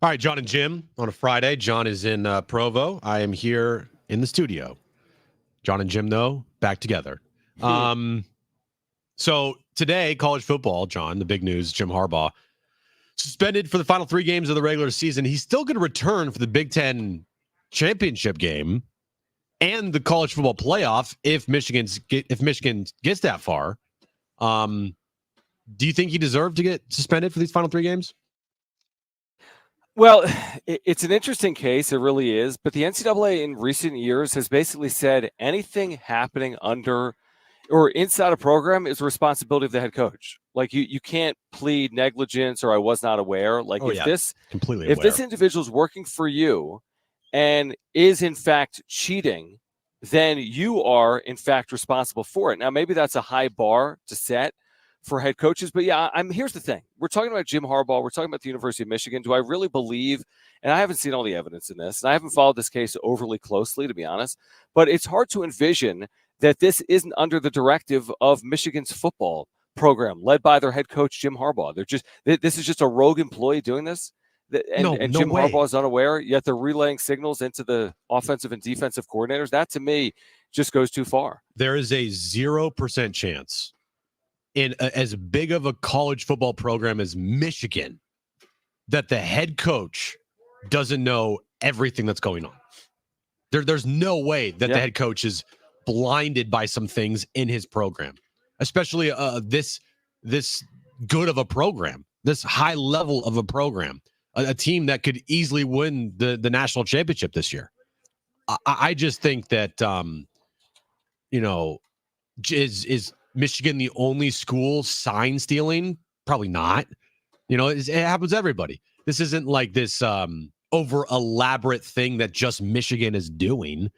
All right, Jon and Jim on a Friday. Jon is in Provo. I am here in the studio. Jon and Jim, though, back together. So today, college football, Jon, the big news, Jim Harbaugh, suspended for the final 3 games of the regular season. He's still going to return for the Big Ten championship game and the college football playoff if Michigan gets that far. Do you think he deserved to get suspended for these final 3 games? Well, it's an interesting case. It really is. But the NCAA in recent years has basically said anything happening under or inside a program is the responsibility of the head coach. Like you can't plead negligence or I was not aware. Like this individual is working for you and is in fact cheating, then you are in fact responsible for it. Now, maybe that's a high bar to set for head coaches. But yeah, here's the thing. We're talking about Jim Harbaugh. We're talking about the University of Michigan. Do I really believe, and I haven't seen all the evidence in this, and I haven't followed this case overly closely, to be honest, but it's hard to envision that this isn't under the directive of Michigan's football program led by their head coach, Jim Harbaugh. This is just a rogue employee doing this. And Jim Harbaugh is unaware, yet they're relaying signals into the offensive and defensive coordinators. That, to me, just goes too far. There is a 0% chance in as big of a college football program as Michigan that the head coach doesn't know everything that's going on. There's no way that the head coach is blinded by some things in his program, especially this good of a program, this high level of a program, a team that could easily win the national championship this year. I just think that, is Michigan the only school sign stealing Probably not. You know, it happens to everybody. This isn't like this over elaborate thing that just Michigan is doing,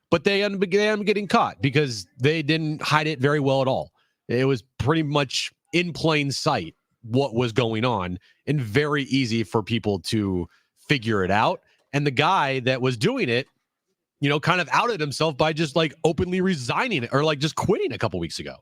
but they end up getting caught because they didn't hide it very well at all. It was pretty much in plain sight what was going on and very easy for people to figure it out. And the guy that was doing it, you know, kind of outed himself by just like openly resigning or like just quitting a couple weeks ago.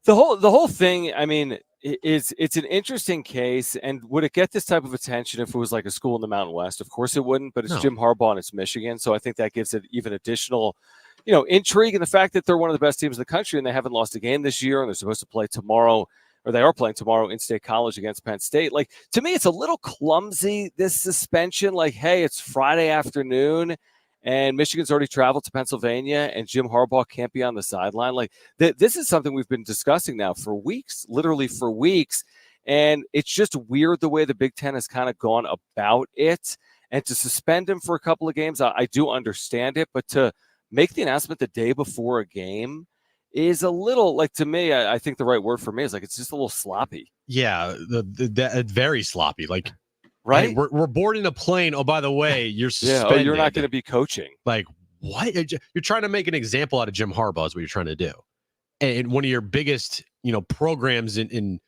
The whole thing, I mean, it's an interesting case. And would it get this type of attention if it was like a school in the Mountain West? Of course it wouldn't, but it's No. Jim Harbaugh and it's Michigan. So I think that gives it even additional, you know, intrigue in the fact that they're one of the best teams in the country and they haven't lost a game this year and they're supposed to play tomorrow, or they are playing tomorrow in State College against Penn State. Like, to me, it's a little clumsy, this suspension. Like, hey, it's Friday afternoon and Michigan's already traveled to Pennsylvania and Jim Harbaugh can't be on the sideline. Like, this is something we've been discussing now for weeks, literally for weeks. And it's just weird the way the Big Ten has kind of gone about it. And to suspend him for a couple of games, I do understand it. But to make the announcement the day before a game is a little, like, to me, I think the right word for me is like, it's just a little sloppy. Yeah, the very sloppy. Like, right? Hey, we're boarding a plane. Oh, by the way, you're suspended. Yeah, you're not going to be coaching. Like, what? You're trying to make an example out of Jim Harbaugh is what you're trying to do. And one of your biggest, you know, programs in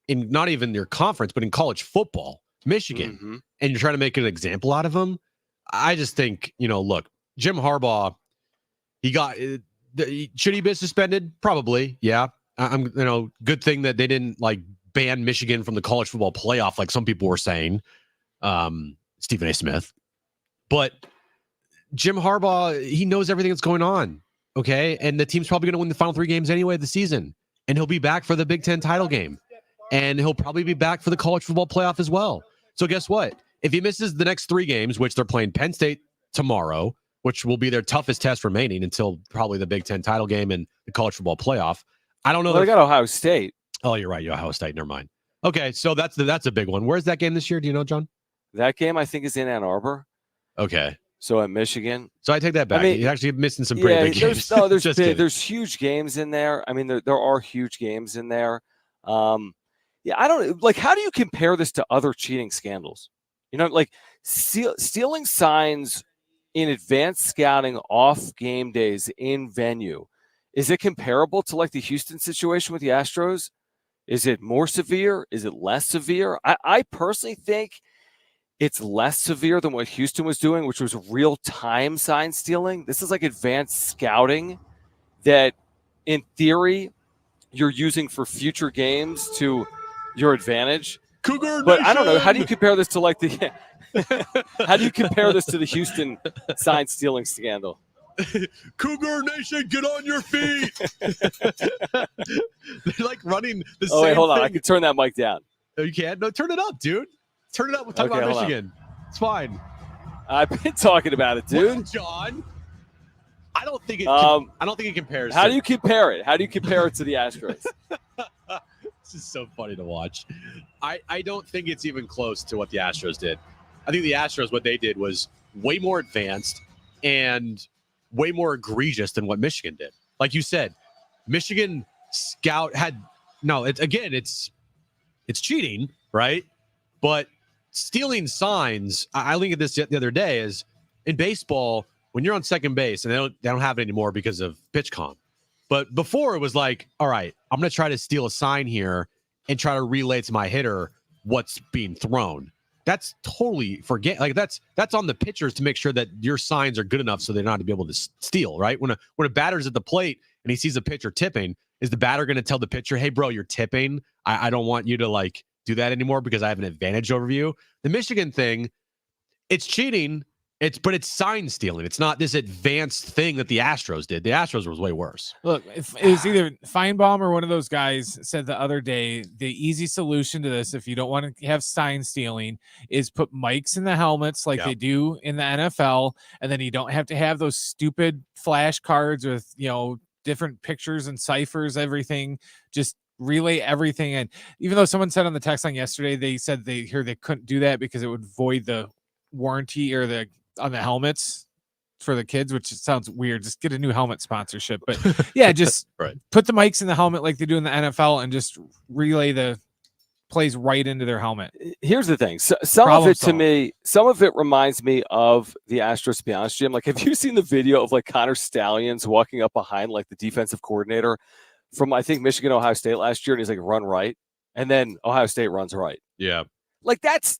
not even your conference, but in college football, Michigan, Mm-hmm. and you're trying to make an example out of him. I just think, you know, look, Jim Harbaugh, should he be suspended? Probably. Yeah. You know, good thing that they didn't like ban Michigan from the college football playoff, like some people were saying. Stephen A. Smith. But Jim Harbaugh, he knows everything that's going on. Okay. And the team's probably going to win the final 3 games anyway of the season. And he'll be back for the Big Ten title game. And he'll probably be back for the college football playoff as well. So guess what? If he misses the next 3 games, which they're playing Penn State tomorrow, which will be their toughest test remaining until probably the Big Ten title game and the college football playoff. I don't know. Well, they got Ohio State. Oh, you're right. You're Ohio State. Never mind. Okay. So that's a big one. Where's that game this year? Do you know, John? That game, I think, is in Ann Arbor. Okay. So at Michigan. So I take that back. I mean, He's actually missing some pretty big games. There's huge games in there. I mean, there are huge games in there. Yeah, I don't like. How do you compare this to other cheating scandals? You know, like stealing signs in advanced scouting off game days in venue. Is it comparable to like the Houston situation with the Astros? Is it more severe? Is it less severe? I personally think it's less severe than what Houston was doing, which was real-time sign stealing. This is like advanced scouting that, in theory, you're using for future games to your advantage. Cougar but Nation! I don't know. How do you compare this to like the? How do you compare this to the Houston sign stealing scandal? Cougar Nation, get on your feet! They're like running the same. Oh wait, hold on. thing. I can turn that mic down. No, you can't. No, turn it up, dude. Turn it up. We'll talk Okay, about hold on. Michigan. It's fine. I've been talking about it, dude. What, John? I don't think it. I don't think it compares. How do you compare it? How do you compare it to the Astros? This is so funny to watch. I don't think it's even close to what the Astros did. I think the Astros, what they did was way more advanced and way more egregious than what Michigan did. Like you said, Michigan scout had it's cheating, right? But stealing signs, I linked this the other day, is in baseball, when you're on second base, and they don't have it anymore because of pitch comp. But before it was like, all right, I'm going to try to steal a sign here and try to relay to my hitter what's being thrown. That's totally that's on the pitchers to make sure that your signs are good enough so they're not to be able to steal, right? When a batter's at the plate and he sees a pitcher tipping, is the batter going to tell the pitcher, hey, bro, you're tipping. I don't want you to like do that anymore because I have an advantage over you. The Michigan thing, it's cheating. But it's sign stealing. It's not this advanced thing that the Astros did. The Astros was way worse. Look, if it was either Feinbaum or one of those guys said the other day, the easy solution to this, if you don't want to have sign stealing, is put mics in the helmets like they do in the NFL, and then you don't have to have those stupid flash cards with, you know, different pictures and ciphers, everything. Just relay everything. And even though someone said on the text line yesterday, they said they couldn't do that because it would void the warranty or on the helmets for the kids, which sounds weird. Just get a new helmet sponsorship. But yeah, just right. Put the mics in the helmet like they do in the NFL and just relay the plays right into their helmet. Here's the thing. So, some of it reminds me of the Astros, to be honest, Jim. Like, have you seen the video of like Connor Stallions walking up behind like the defensive coordinator from, I think, Michigan, Ohio State last year? And he's like, run right. And then Ohio State runs right. Yeah. Like, that's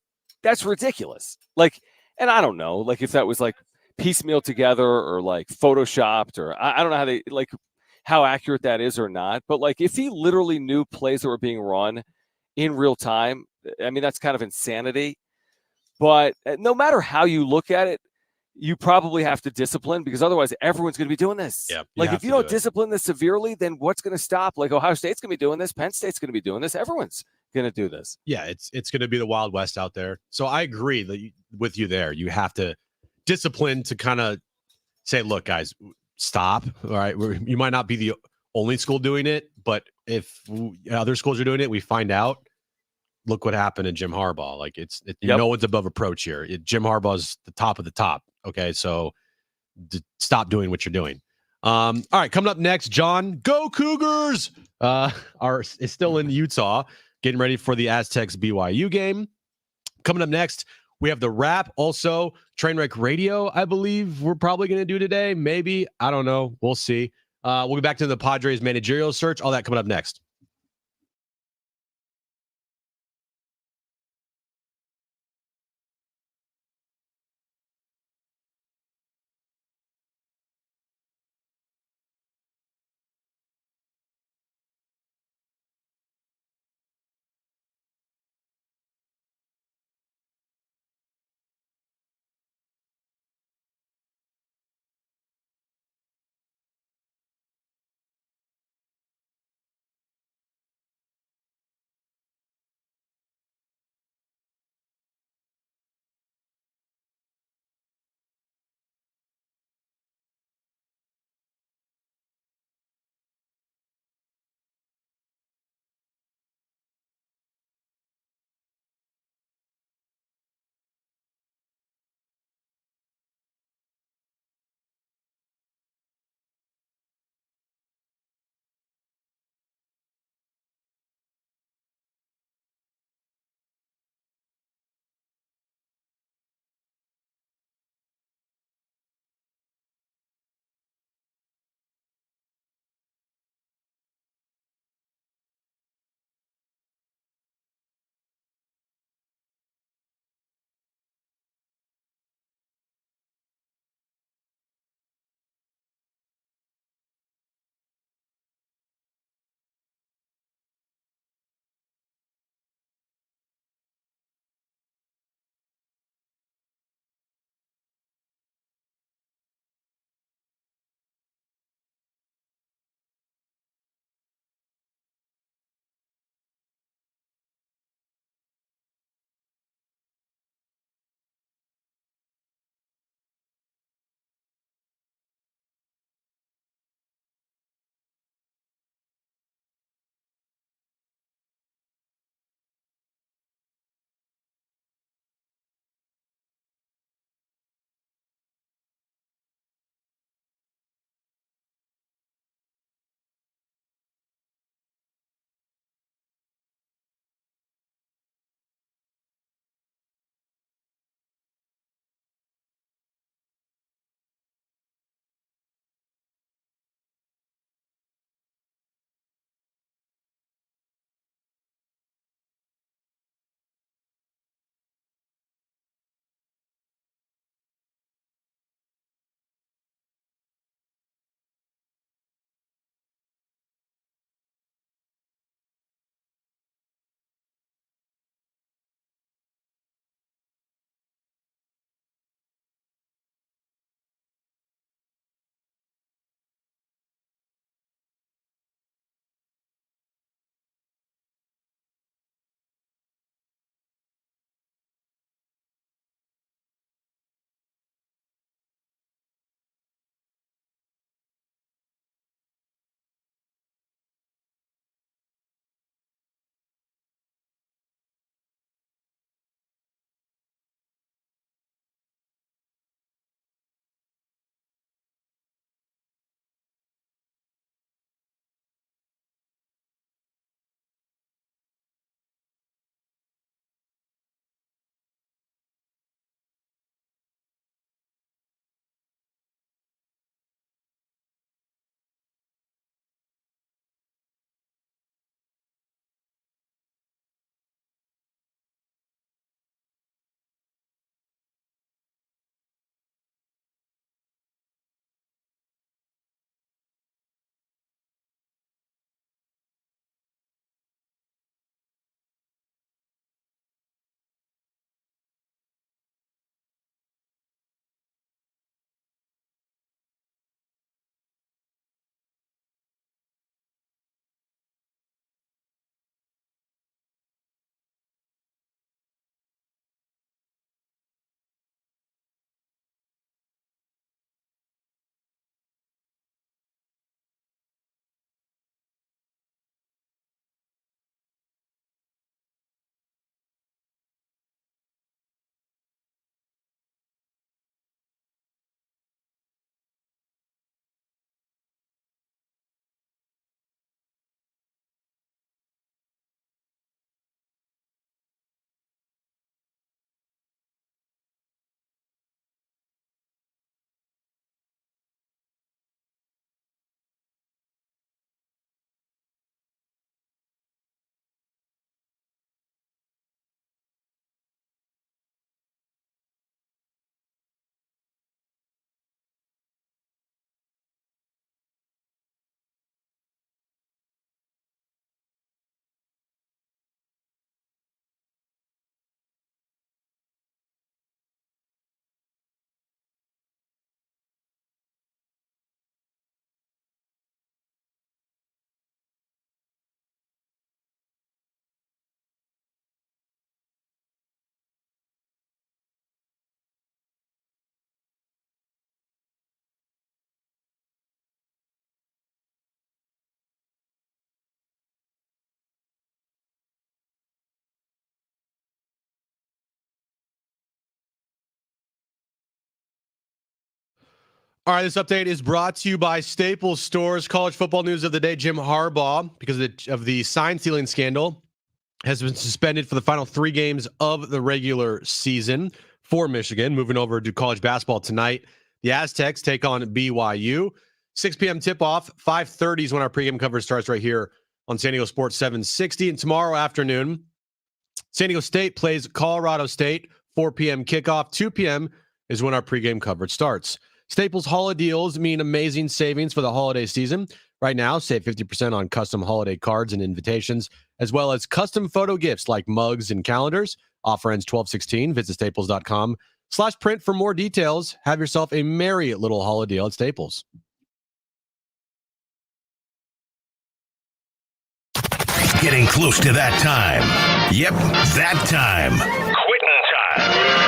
ridiculous. Like, and I don't know, like if that was like piecemeal together or like photoshopped, or I don't know how accurate that is or not. But like, if he literally knew plays that were being run in real time, I mean, that's kind of insanity. But no matter how you look at it, you probably have to discipline, because otherwise everyone's going to be doing this. Yeah, like, if you don't discipline this severely, then what's going to stop? Like, Ohio State's going to be doing this. Penn State's going to be doing this. Everyone's going to do this. Yeah, it's going to be the Wild West out there. So I agree with you there. You have to discipline to kind of say, look, guys, stop. All right. You might not be the only school doing it, but if other schools are doing it, we find out. Look what happened to Jim Harbaugh. Like, no one's above reproach here. Jim Harbaugh's the top of the top. Okay, so stop doing what you're doing. All right, coming up next, John, go Cougars! Is still in Utah, getting ready for the Aztecs BYU game. Coming up next, we have the wrap. Also, Trainwreck Radio, I believe we're probably going to do today. Maybe. I don't know. We'll see. We'll be back to the Padres managerial search. All that coming up next. All right, this update is brought to you by Staples Stores. College football news of the day: Jim Harbaugh, because of the sign stealing scandal, has been suspended for the final 3 games of the regular season for Michigan. Moving over to college basketball tonight, the Aztecs take on BYU. 6 p.m. tip-off, 5:30 is when our pregame coverage starts right here on San Diego Sports 760. And tomorrow afternoon, San Diego State plays Colorado State, 4 p.m. kickoff. 2 p.m. is when our pregame coverage starts. Staples holiday deals mean amazing savings for the holiday season. Right now, save 50% on custom holiday cards and invitations, as well as custom photo gifts like mugs and calendars. Offer ends 12/16. Visit staples.com/print for more details. Have yourself a merry little holiday deal at Staples. Getting close to that time. Yep, that time. Quitting time.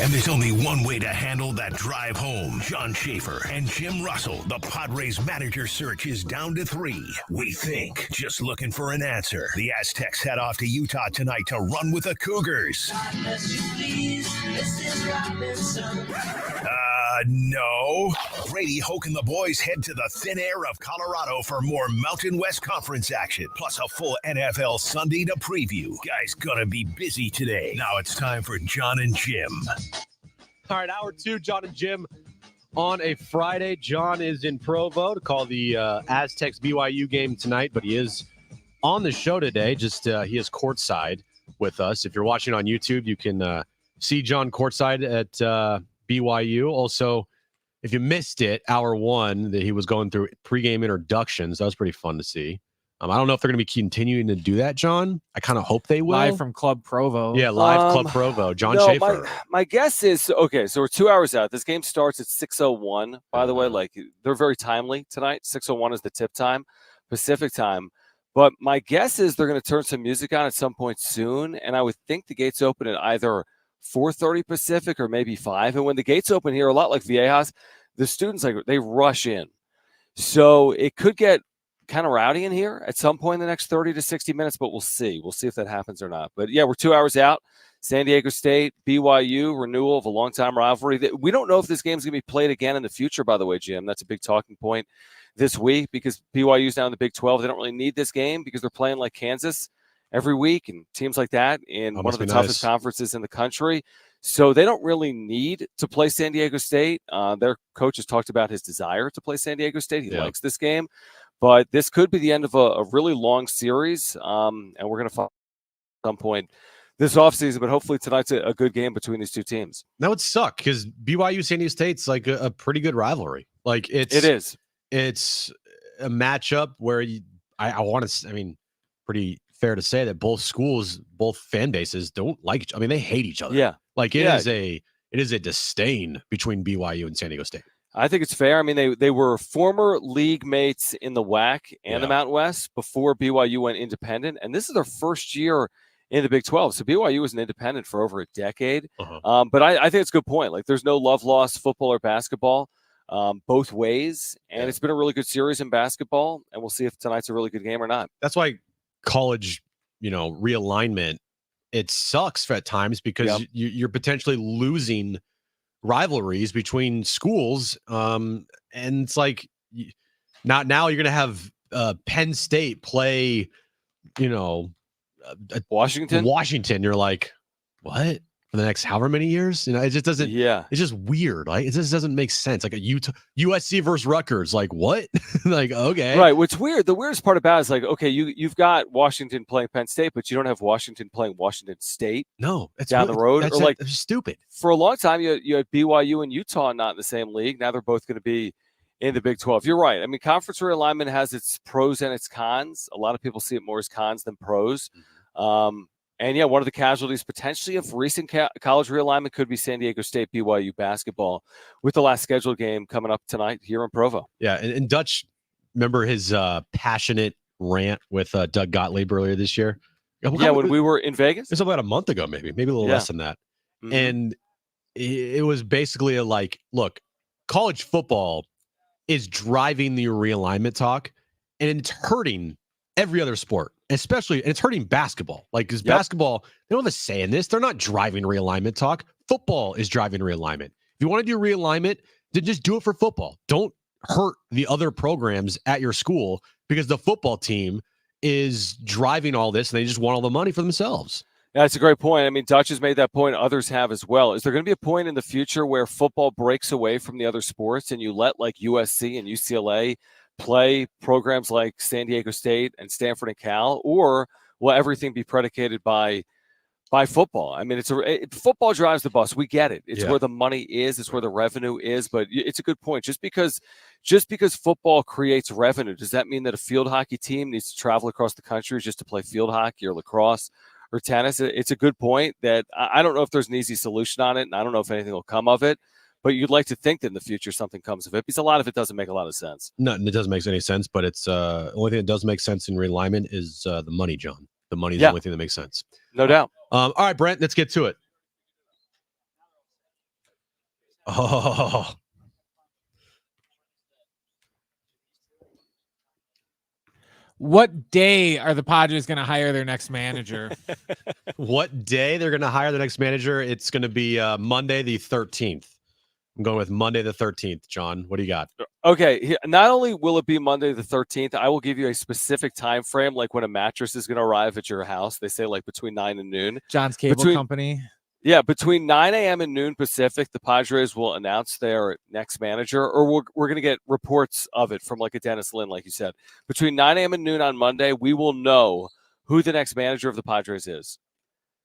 And there's only one way to handle that drive home. John Schaefer and Jim Russell, the Padres manager search is down to 3. We think. Just looking for an answer. The Aztecs head off to Utah tonight to run with the Cougars. No. Brady Hoke and the boys head to the thin air of Colorado for more Mountain West Conference action, plus a full NFL Sunday to preview. Guys gonna be busy today. Now it's time for Jon and Jim. All right, hour 2, Jon and Jim on a Friday. Jon is in Provo to call the Aztecs BYU game tonight, but he is on the show today. He is courtside with us. If you're watching on YouTube, you can see Jon courtside at BYU. Also, if you missed it, hour 1, that he was going through pregame introductions. That was pretty fun to see. I don't know if they're going to be continuing to do that, Jon. I kind of hope they will. Live from Club Provo. Yeah, live Club Provo. Jon Schaefer. My guess is, okay, so we're 2 hours out. This game starts at 6:01. By the way, like, they're very timely tonight. 6:01 is the tip time, Pacific time. But my guess is they're going to turn some music on at some point soon, and I would think the gates open at either 4:30 Pacific or maybe 5. And when the gates open here, a lot like Viejas, the students, like, they rush in. So it could get kind of rowdy in here at some point in the next 30 to 60 minutes, but we'll see. We'll see if that happens or not. But yeah, we're 2 hours out. San Diego State, BYU, renewal of a long-time rivalry. We don't know if this game's going to be played again in the future, by the way, Jim. That's a big talking point this week because BYU's now in the Big 12. They don't really need this game because they're playing like Kansas every week and teams like that in one of the toughest conferences in the country. So they don't really need to play San Diego State. Their coach has talked about his desire to play San Diego State. He likes this game. But this could be the end of a really long series, and we're going to find at some point this offseason. But hopefully tonight's a good game between these two teams. That would suck because BYU San Diego State's like a pretty good rivalry. Like it is. It's a matchup where I want to. I mean, pretty fair to say that both schools, both fan bases, don't like each. I mean, they hate each other. Yeah, like it is a disdain between BYU and San Diego State. I think it's fair. I mean, they were former league mates in the WAC and the Mountain West before BYU went independent, and this is their first year in the Big 12. So BYU was an independent for over a decade. But I think it's a good point. Like, there's no love lost, football or basketball, both ways, and it's been a really good series in basketball, and we'll see if tonight's a really good game or not. That's why college, realignment, it sucks at times because you're potentially losing rivalries between schools, and it's like not now you're gonna have Penn State play Washington. You're like, what, for the next however many years? It just doesn't. It's just weird. Like, it just doesn't make sense. Like a USC versus Rutgers. Like, what? Like, okay, right. What's weird, the weirdest part about it is, like, okay, you've got Washington playing Penn State, but you don't have Washington playing Washington State. No, it's down the road. That's or like stupid. For a long time, you had BYU and Utah not in the same league. Now they're both going to be in the Big 12. You're right. I mean, conference realignment has its pros and its cons. A lot of people see it more as cons than pros. And yeah, one of the casualties potentially of recent college realignment could be San Diego State BYU basketball, with the last scheduled game coming up tonight here in Provo. Yeah, and Dutch, remember his passionate rant with Doug Gottlieb earlier this year? When we were in Vegas? It was about a month ago, maybe a little less than that. And it was basically look, college football is driving the realignment talk, and it's hurting every other sport, and it's hurting basketball. Like, because basketball, they don't have a say in this. They're not driving realignment talk. football is driving realignment. If you want to do realignment, then just do it for football. Don't hurt the other programs at your school because the football team is driving all this and they just want all the money for themselves. Yeah, that's a great point. I mean, Dutch has made that point. Others have as well. Is there going to be a point in the future where football breaks away from the other sports and you let like USC and UCLA play programs like San Diego State and Stanford and Cal, or will everything be predicated by football? I mean, football drives the bus. We get it. It's where the money is. It's where the revenue is. But it's a good point. Just because football creates revenue, does that mean that a field hockey team needs to travel across the country just to play field hockey or lacrosse or tennis? It's a good point that I don't know if there's an easy solution on it, and I don't know if anything will come of it. But you'd like to think that in the future something comes of it, because a lot of it doesn't make a lot of sense. No, it doesn't make any sense. But it's the only thing that does make sense in realignment is the money, John. The money is the only thing that makes sense. No doubt. All right, Brent, let's get to it. Oh, What day are the Padres going to hire their next manager? what day they're going to hire the next manager? It's going to be Monday the 13th. I'm going with Monday the 13th. John, what do you got? Okay, not only will it be Monday the 13th, I will give you a specific time frame, like when a mattress is going to arrive at your house. They say like between 9 and noon. John's Cable Company. Yeah, between 9 a.m. and noon Pacific, the Padres will announce their next manager, or we're going to get reports of it from like a Dennis Lin, like you said. Between 9 a.m. and noon on Monday, we will know who the next manager of the Padres is.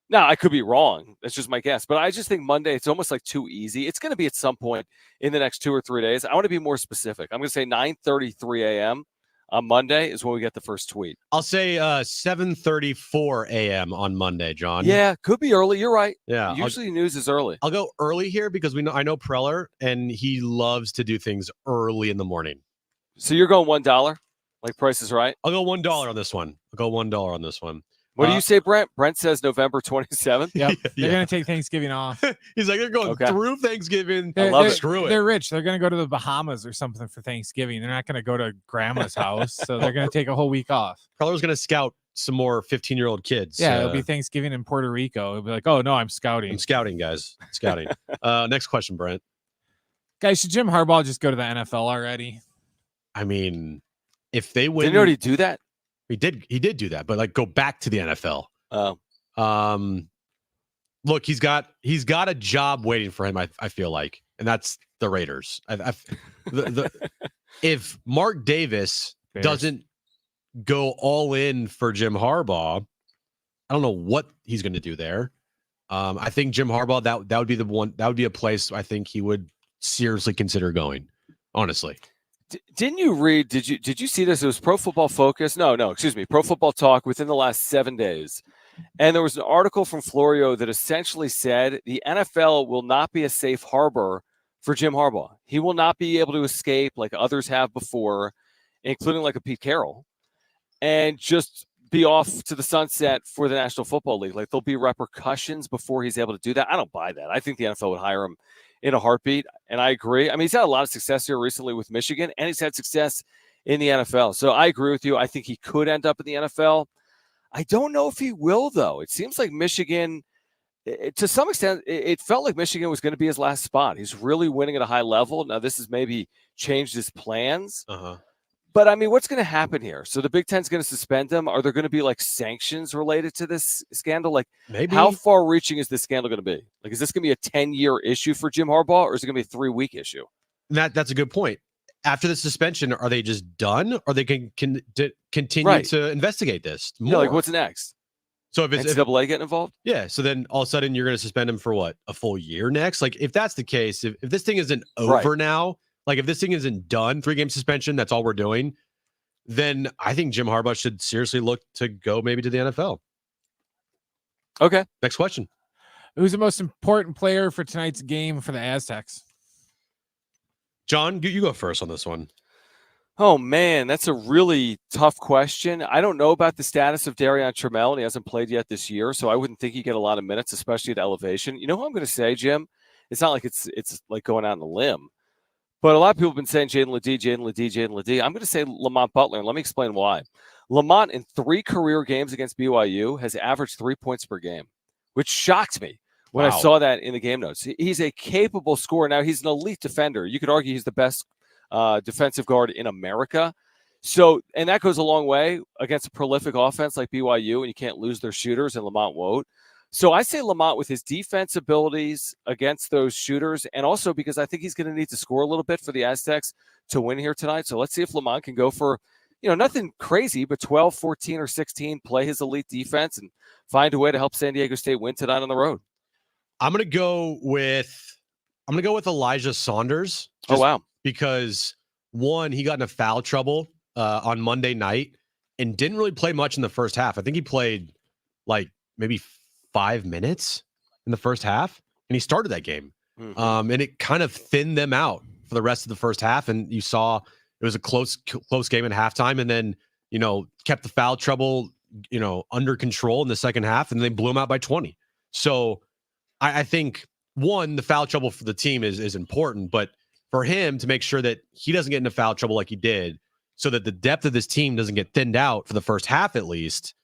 Now, I could be wrong. That's just my guess. But I just think Monday, it's almost like too easy. It's going to be at some point in the next 2 or 3 days. I want to be more specific. I'm going to say 9:33 a.m. on Monday is when we get the first tweet. I'll say 7:34 a.m. on Monday, John. Yeah, could be early. You're right. Yeah. Usually news is early. I'll go early here because I know Preller, and he loves to do things early in the morning. So you're going $1, like Price is Right? I'll go $1 on this one. I'll go $1 on this one. What do you say, Brent? Brent says November 27th. Yep. They're going to take Thanksgiving off. He's like, they're going through Thanksgiving. I love it. Screw it. They're rich. They're going to go to the Bahamas or something for Thanksgiving. They're not going to go to grandma's house. So they're going to take a whole week off. Preller's going to scout some more 15-year-old kids. Yeah, it'll be Thanksgiving in Puerto Rico. It'll be like, oh, no, I'm scouting. I'm scouting, guys. Scouting. Next question, Brent. Guys, should Jim Harbaugh just go to the NFL already? I mean, if they win. Didn't he already do that? He did do that, but like go back to the NFL. Oh. Look, he's got a job waiting for him. I feel like, and that's the Raiders. If Mark Davis doesn't go all in for Jim Harbaugh, I don't know what he's going to do there. I think Jim Harbaugh that would be the one. That would be a place I think he would seriously consider going. Honestly. Didn't you read? Did you see this? It was Pro Football Focus. No, excuse me. Pro Football Talk within the last 7 days. And there was an article from Florio that essentially said the NFL will not be a safe harbor for Jim Harbaugh. He will not be able to escape like others have before, including like a Pete Carroll, and just be off to the sunset for the National Football League. Like there'll be repercussions before he's able to do that. I don't buy that. I think the NFL would hire him in a heartbeat. And I agree. I mean, he's had a lot of success here recently with Michigan, and he's had success in the NFL. So I agree with you. I think he could end up in the NFL. I don't know if he will, though. It seems like Michigan, to some extent, it felt like Michigan was going to be his last spot. He's really winning at a high level. Now, this has maybe changed his plans. But, I mean, what's going to happen here? So the Big Ten's going to suspend him. Are there going to be, like, sanctions related to this scandal? Like, maybe. How far-reaching is this scandal going to be? Like, is this going to be a 10-year issue for Jim Harbaugh, or is it going to be a 3-week issue? That's a good point. After the suspension, are they just done, or they can continue to investigate this more? Yeah, like, what's next? So if it's NCAA getting involved? Yeah, so then all of a sudden you're going to suspend him for what? A full year next? Like, if that's the case, if this thing isn't over now, like if this thing isn't done, 3-game suspension, that's all we're doing, then I think Jim Harbaugh should seriously look to go maybe to the NFL. Okay. Next question. Who's the most important player for tonight's game for the Aztecs? John, you go first on this one. Oh, man, that's a really tough question. I don't know about the status of Darian Trammell, and he hasn't played yet this year, so I wouldn't think he'd get a lot of minutes, especially at elevation. You know who I'm going to say, Jim? It's not like it's like going out on a limb. But a lot of people have been saying Jaden Ledee. I'm going to say Lamont Butler, and let me explain why. Lamont, in 3 career games against BYU, has averaged 3 points per game, which shocked me. when I saw that in the game notes. He's a capable scorer. Now, he's an elite defender. You could argue he's the best defensive guard in America. So, and that goes a long way against a prolific offense like BYU, and you can't lose their shooters, and Lamont won't. So I say Lamont with his defense abilities against those shooters, and also because I think he's going to need to score a little bit for the Aztecs to win here tonight. So let's see if Lamont can go for, nothing crazy, but 12, 14, or 16, play his elite defense and find a way to help San Diego State win tonight on the road. I'm going to go with Elijah Saunders. Oh, wow. Because one, he got into foul trouble on Monday night and didn't really play much in the first half. I think he played like maybe 5 minutes in the first half, and he started that game. And it kind of thinned them out for the rest of the first half. And you saw it was a close game at halftime, and then, kept the foul trouble, under control in the second half, and they blew them out by 20. So I think, one, the foul trouble for the team is important, but for him to make sure that he doesn't get into foul trouble like he did, so that the depth of this team doesn't get thinned out for the first half at least,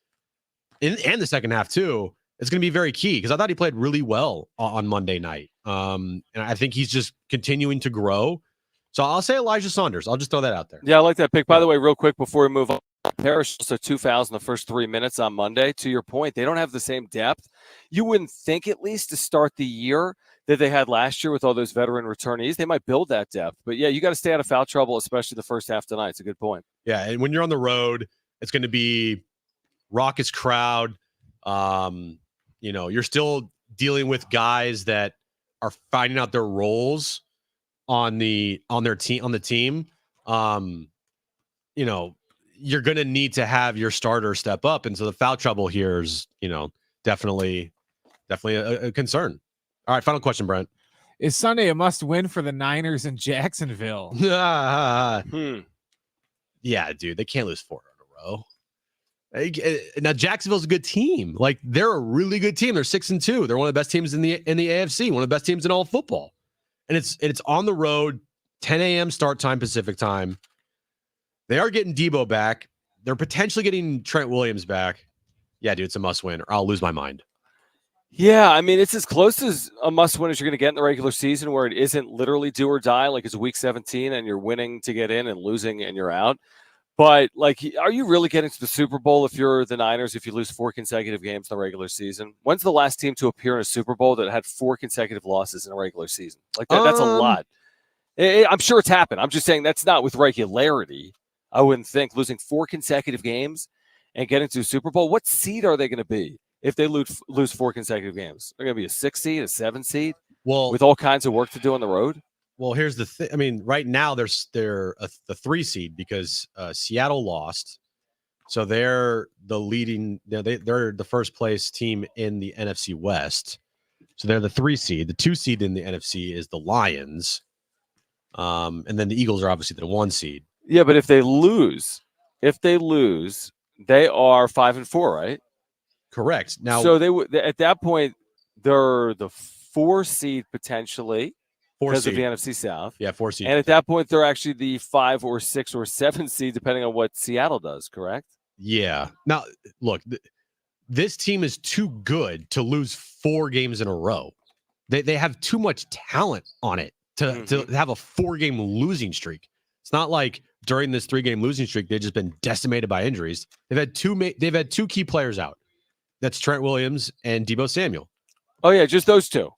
and the second half too, it's going to be very key, because I thought he played really well on Monday night. And I think he's just continuing to grow. So I'll say Elijah Saunders. I'll just throw that out there. Yeah, I like that pick. By the way, real quick before we move on, Parrish also 2 fouls in the first 3 minutes on Monday. To your point, they don't have the same depth. You wouldn't think, at least to start the year, that they had last year with all those veteran returnees. They might build that depth. But yeah, you got to stay out of foul trouble, especially the first half tonight. It's a good point. Yeah, and when you're on the road, it's going to be raucous crowd. You're still dealing with guys that are finding out their roles on the team. You're going to need to have your starter step up, and so the foul trouble here is, definitely a concern. All right, final question, Brent. Is Sunday a must-win for the Niners in Jacksonville? Yeah, dude, they can't lose 4 in a row. Now Jacksonville's a good team. Like, they're a really good team. They're 6-2. They're one of the best teams in the AFC. One of the best teams in all of football. And it's on the road, 10 a.m. start time, Pacific time. They are getting Debo back. They're potentially getting Trent Williams back. Yeah, dude, it's a must-win, or I'll lose my mind. Yeah, I mean, it's as close as a must-win as you're going to get in the regular season, where it isn't literally do or die, like it's week 17 and you're winning to get in and losing and you're out. But, are you really getting to the Super Bowl if you're the Niners, if you lose 4 consecutive games in the regular season? When's the last team to appear in a Super Bowl that had 4 consecutive losses in a regular season? That's a lot. I'm sure it's happened. I'm just saying that's not with regularity. I wouldn't think losing 4 consecutive games and getting to a Super Bowl. What seed are they going to be if they lose 4 consecutive games? They're going to be a 6 seed, a 7 seed, with all kinds of work to do on the road? Well, here's the thing. I mean, right now they're the 3 seed because Seattle lost, so they're the leading. They're the first place team in the NFC West, so they're the 3 seed. The 2 seed in the NFC is the Lions, and then the Eagles are obviously the 1 seed. Yeah, but if they lose, they are 5-4, right? Correct. Now, so they at that point they're the 4 seed potentially. Because of the NFC South. Yeah, 4 seed. And at that point, they're actually the 5 or 6 or 7 seed, depending on what Seattle does, correct? Yeah. Now, look, this team is too good to lose 4 games in a row. They have too much talent on it to have a 4-game losing streak. It's not like during this 3-game losing streak, they've just been decimated by injuries. They've had 2 key players out. That's Trent Williams and Deebo Samuel. Oh, yeah, just those 2.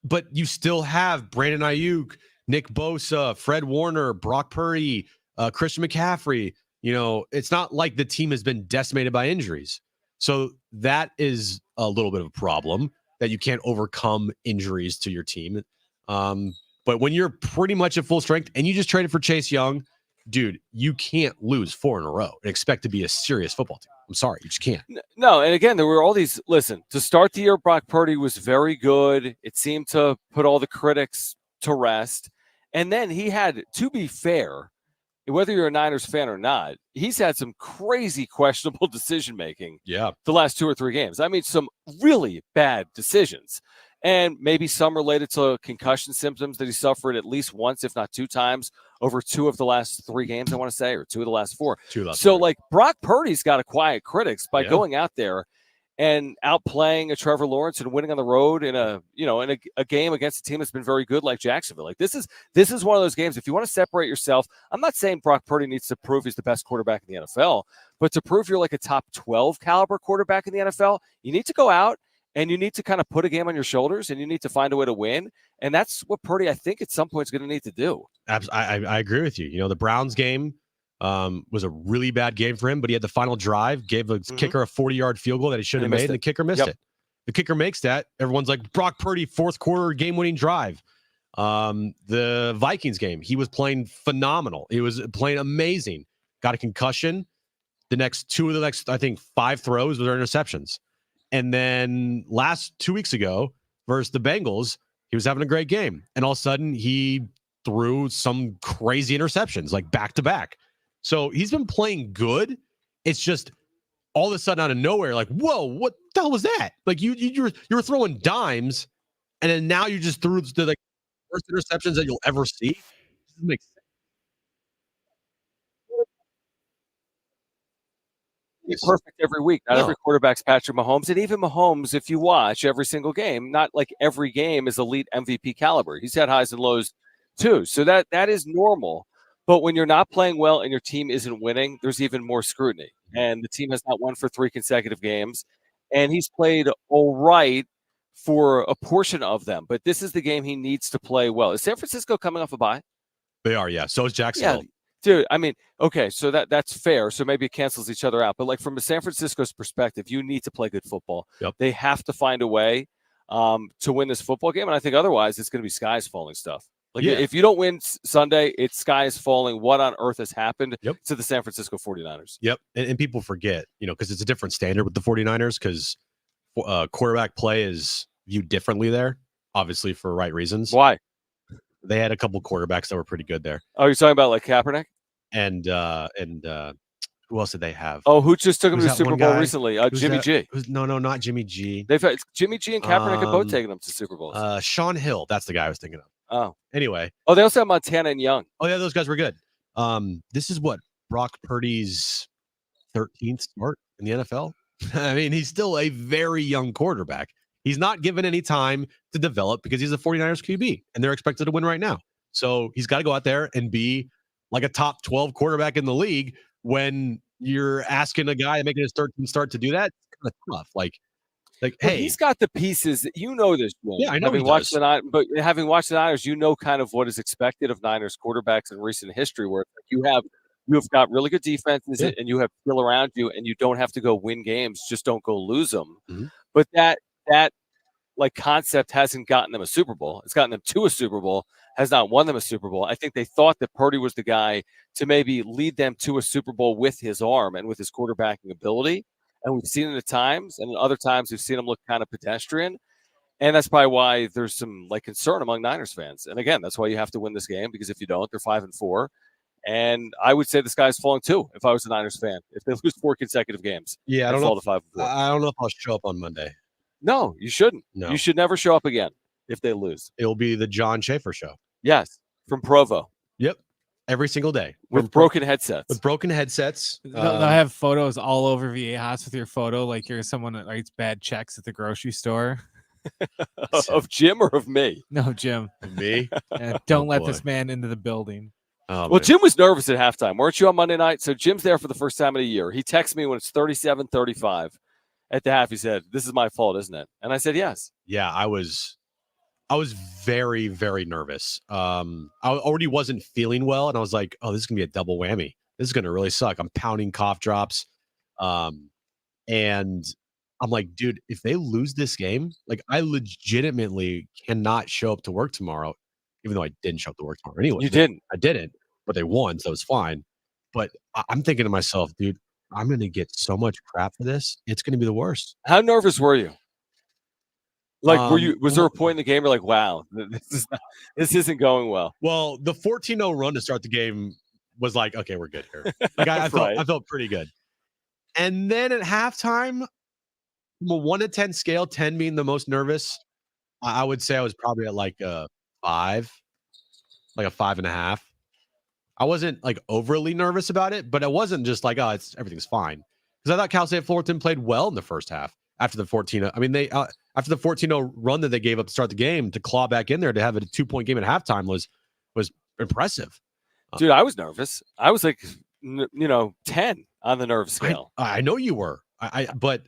But you still have Brandon Ayuk, Nick Bosa, Fred Warner, Brock Purdy, Christian McCaffrey. It's not like the team has been decimated by injuries. So that is a little bit of a problem, that you can't overcome injuries to your team. But when you're pretty much at full strength and you just traded for Chase Young, dude, you can't lose 4 in a row and expect to be a serious football team. I'm sorry, you just can't. No, and again, there were all these. Listen, to start the year, Brock Purdy was very good. It seemed to put all the critics to rest. And then he had, to be fair, whether you're a Niners fan or not, he's had some crazy questionable decision-making the last 2 or 3 games. I mean, some really bad decisions. And maybe some related to concussion symptoms that he suffered at least once, if not 2 times, over 2 of the last 3 games, I want to say, or 2 of the last 4. So, Brock Purdy's got to quiet critics by going out there and outplaying a Trevor Lawrence and winning on the road in a game against a team that's been very good like Jacksonville. Like this is one of those games. If you want to separate yourself, I'm not saying Brock Purdy needs to prove he's the best quarterback in the NFL, but to prove you're like a top 12 caliber quarterback in the NFL, you need to go out and you need to kind of put a game on your shoulders and you need to find a way to win. And that's what Purdy, I think, at some point is going to need to do. I agree with you. You know, the Browns game was a really bad game for him, but he had the final drive, gave the kicker a 40-yard field goal that he should have made, and the kicker missed it. The kicker makes that. Everyone's like, Brock Purdy, fourth quarter game-winning drive. The Vikings game, he was playing phenomenal. He was playing amazing. Got a concussion. The next, I think, 5 throws were interceptions. And then 2 weeks ago versus the Bengals, he was having a great game. And all of a sudden, he threw some crazy interceptions, like back-to-back. So he's been playing good. It's just all of a sudden out of nowhere, like, whoa, what the hell was that? Like you were throwing dimes, and then now you just threw the like worst interceptions that you'll ever see. It doesn't make sense. It's perfect every week. Not every quarterback's Patrick Mahomes, and even Mahomes, if you watch every single game, not like every game is elite MVP caliber. He's had highs and lows too, so that is normal. But when you're not playing well and your team isn't winning, there's even more scrutiny. And the team has not won for 3 consecutive games. And he's played all right for a portion of them. But this is the game he needs to play well. Is San Francisco coming off a bye? They are, yeah. So is Jacksonville. Yeah, dude, I mean, okay, so that's fair. So maybe it cancels each other out. But like from a San Francisco's perspective, you need to play good football. Yep. They have to find a way to win this football game. And I think otherwise it's going to be skies falling stuff. Like if you don't win Sunday, it's sky is falling. What on earth has happened to the San Francisco 49ers? Yep. And people forget, because it's a different standard with the 49ers because quarterback play is viewed differently there, obviously for right reasons. Why? They had a couple quarterbacks that were pretty good there. Oh, you're talking about like Kaepernick? And who else did they have? Oh, who just took him to the Super Bowl recently? Jimmy G. No, not Jimmy G. They've had Jimmy G and Kaepernick have both taken them to Super Bowls. Sean Hill. That's the guy I was thinking of. Oh. Anyway. Oh, they also have Montana and Young. Oh, yeah, those guys were good. This is what Brock Purdy's 13th start in the NFL. I mean, he's still a very young quarterback. He's not given any time to develop because he's a 49ers QB, and they're expected to win right now. So he's got to go out there and be like a top 12 quarterback in the league. When you're asking a guy making his 13th start to do that, it's kind of tough. Like, hey, he's got the pieces. You know this. Yeah, I know. Having watched the Niners, you know kind of what is expected of Niners quarterbacks in recent history, where you have got really good defenses and you have skill around you, and you don't have to go win games. Just don't go lose them. Mm-hmm. But that like concept hasn't gotten them a Super Bowl. It's gotten them to a Super Bowl. Has not won them a Super Bowl. I think they thought that Purdy was the guy to maybe lead them to a Super Bowl with his arm and with his quarterbacking ability. And we've seen it at times, and other times we've seen him look kind of pedestrian. And that's probably why there's some like concern among Niners fans. And again, that's why you have to win this game, because if you don't, they're 5-4. And I would say the sky's falling too if I was a Niners fan. If they lose 4 consecutive games, yeah, I don't know. 5-4. I don't know if I'll show up on Monday. No, you shouldn't. No. You should never show up again if they lose. It'll be the Jon Schaefer show. Yes, from Provo. Yep, every single day with broken headsets. With broken headsets, they'll have photos all over Viejas with your photo, like you're someone that writes bad checks at the grocery store. Of Jim or of me? No, Jim. Me? Don't let this man into the building. Oh, well, Jim was nervous at halftime. Weren't you on Monday night? So Jim's there for the first time in a year. He texts me when it's 37-35 at the half. He said, "This is my fault, isn't it?" And I said, "Yes." Yeah, I was very, very nervous. I already wasn't feeling well, and I was like, "Oh, this is gonna be a double whammy. This is gonna really suck." I'm pounding cough drops, and I'm like, "Dude, if they lose this game, like, I legitimately cannot show up to work tomorrow." Even though I didn't show up to work tomorrow anyway. You didn't. I didn't, but they won, so it's fine. But I'm thinking to myself, dude, I'm gonna get so much crap for this. It's gonna be the worst. How nervous were you? Like, was there a point in the game where like, wow, this isn't going well? Well, the 14-0 run to start the game was like, okay, we're good here. Like I felt pretty good. And then at halftime, from a 1 to 10 scale, 10 being the most nervous, I would say I was probably at like a 5, like a 5.5. I wasn't like overly nervous about it, but it wasn't just like, oh, everything's fine. Because I thought Cal State Fullerton played well in the first half. after the 14. I mean, they after the 14-0 run that they gave up to start the game, to claw back in there to have a 2-point game at halftime was impressive. Dude, I was nervous. I was like, 10 on the nerve scale. I know you were. But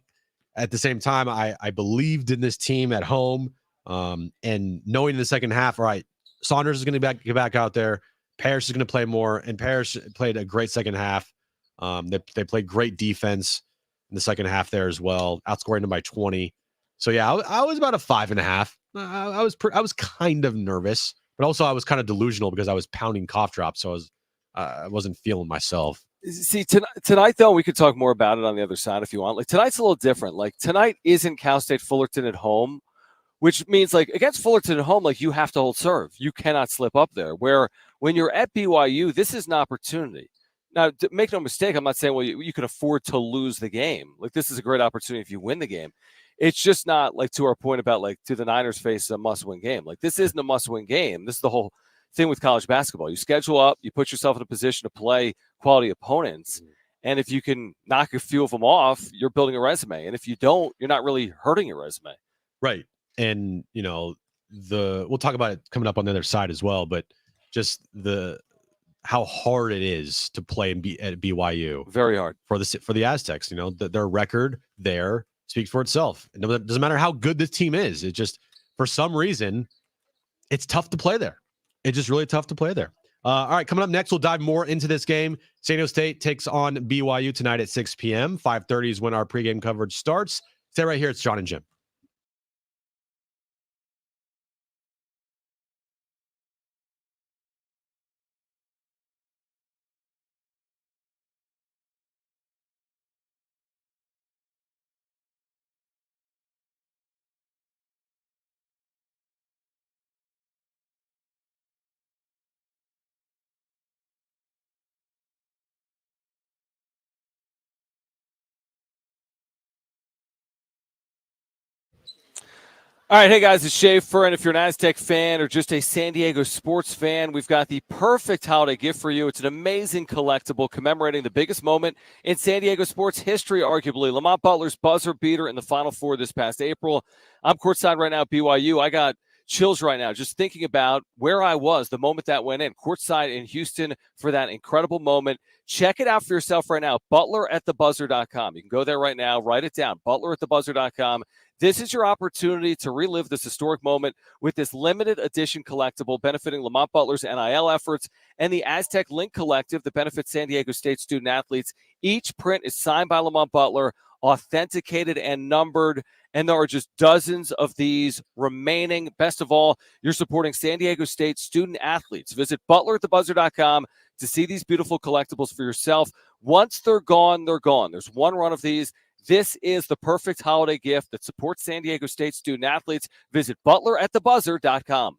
at the same time, I believed in this team at home. And knowing in the second half, all right, Saunders is going to get back out there. Parrish is going to play more, and Parrish played a great second half. They played great defense in the second half there as well, outscoring them by 20. So yeah, I was about a 5.5. I was kind of nervous, but also I was kind of delusional because I was pounding cough drops, so I wasn't feeling myself. See, tonight, though, we could talk more about it on the other side if you want. Like, tonight's a little different. Like, tonight isn't Cal State Fullerton at home, which means, like, against Fullerton at home, like, you have to hold serve. You cannot slip up there. Where when you're at BYU, this is an opportunity. Now, make no mistake, I'm not saying, well, you can afford to lose the game. Like, this is a great opportunity if you win the game. It's just not, like, to our point about, like, do the Niners face a must-win game? Like, this isn't a must-win game. This is the whole thing with college basketball. You schedule up, you put yourself in a position to play quality opponents. And if you can knock a few of them off, you're building a resume. And if you don't, you're not really hurting your resume. Right. And, we'll talk about it coming up on the other side as well, but just how hard it is to play at BYU. Very hard for the Aztecs. Their record there speaks for itself. It doesn't matter how good this team is. It just, for some reason, it's tough to play there. It's just really tough to play there. All right, coming up next, we'll dive more into this game. San Diego State takes on BYU tonight at 6 p.m. 5:30 is when our pregame coverage starts. Stay right here. It's Jon and Jim. All right, hey guys, it's Schaefer, and if you're an Aztec fan or just a San Diego sports fan, we've got the perfect holiday gift for you. It's an amazing collectible commemorating the biggest moment in San Diego sports history, arguably, Lamont Butler's buzzer beater in the Final Four this past April. I'm courtside right now at BYU. I got chills right now just thinking about where I was the moment that went in, courtside in Houston for that incredible moment. Check it out for yourself right now, butleratthebuzzer.com. You can go there right now, write it down, butleratthebuzzer.com. This is your opportunity to relive this historic moment with this limited edition collectible benefiting Lamont Butler's NIL efforts and the Aztec Link Collective that benefits San Diego State student athletes. Each print is signed by Lamont Butler, authenticated and numbered, and there are just dozens of these remaining. Best of all, you're supporting San Diego State student athletes. Visit butleratthebuzzer.com to see these beautiful collectibles for yourself. Once they're gone, they're gone. There's one run of these. This is the perfect holiday gift that supports San Diego State student athletes. Visit butleratthebuzzer.com.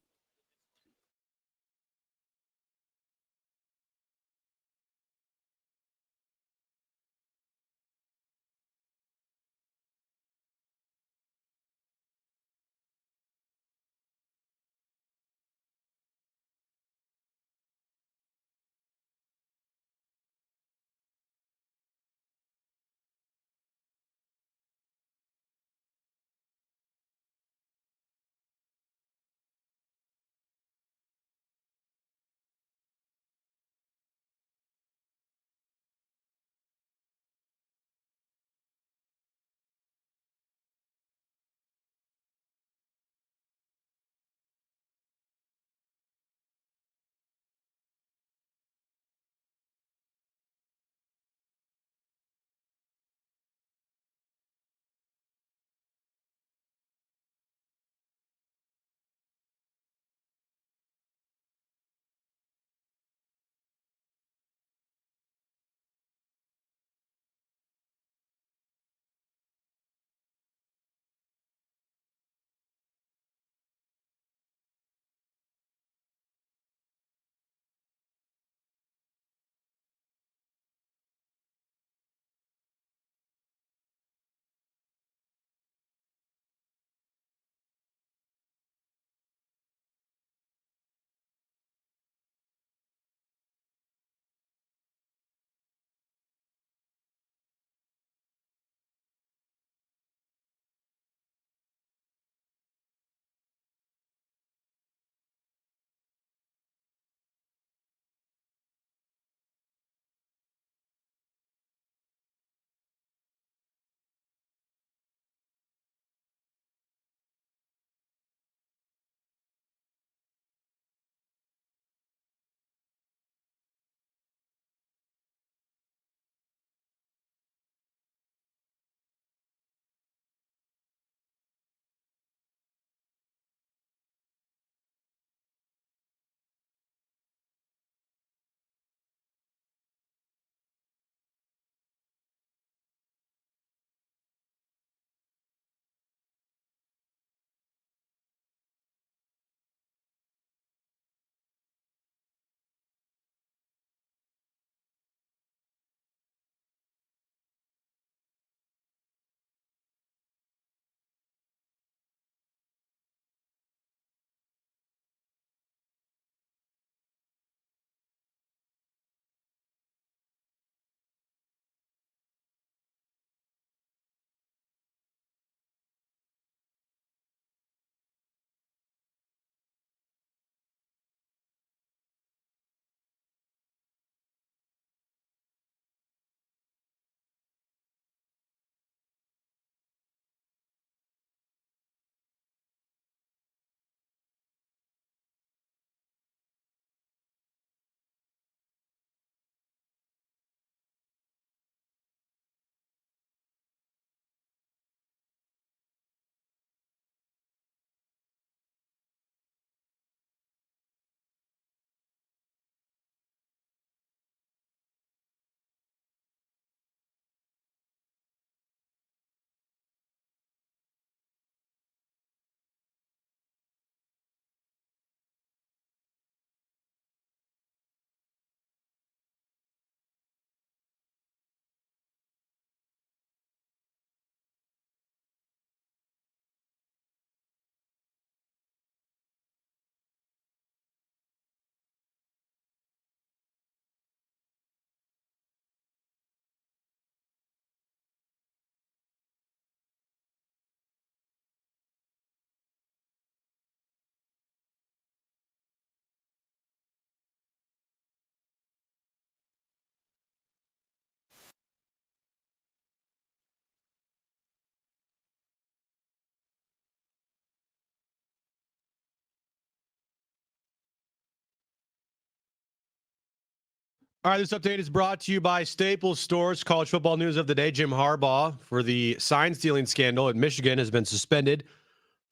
All right, this update is brought to you by Staples Stores. College football news of the day. Jim Harbaugh, for the sign stealing scandal at Michigan, has been suspended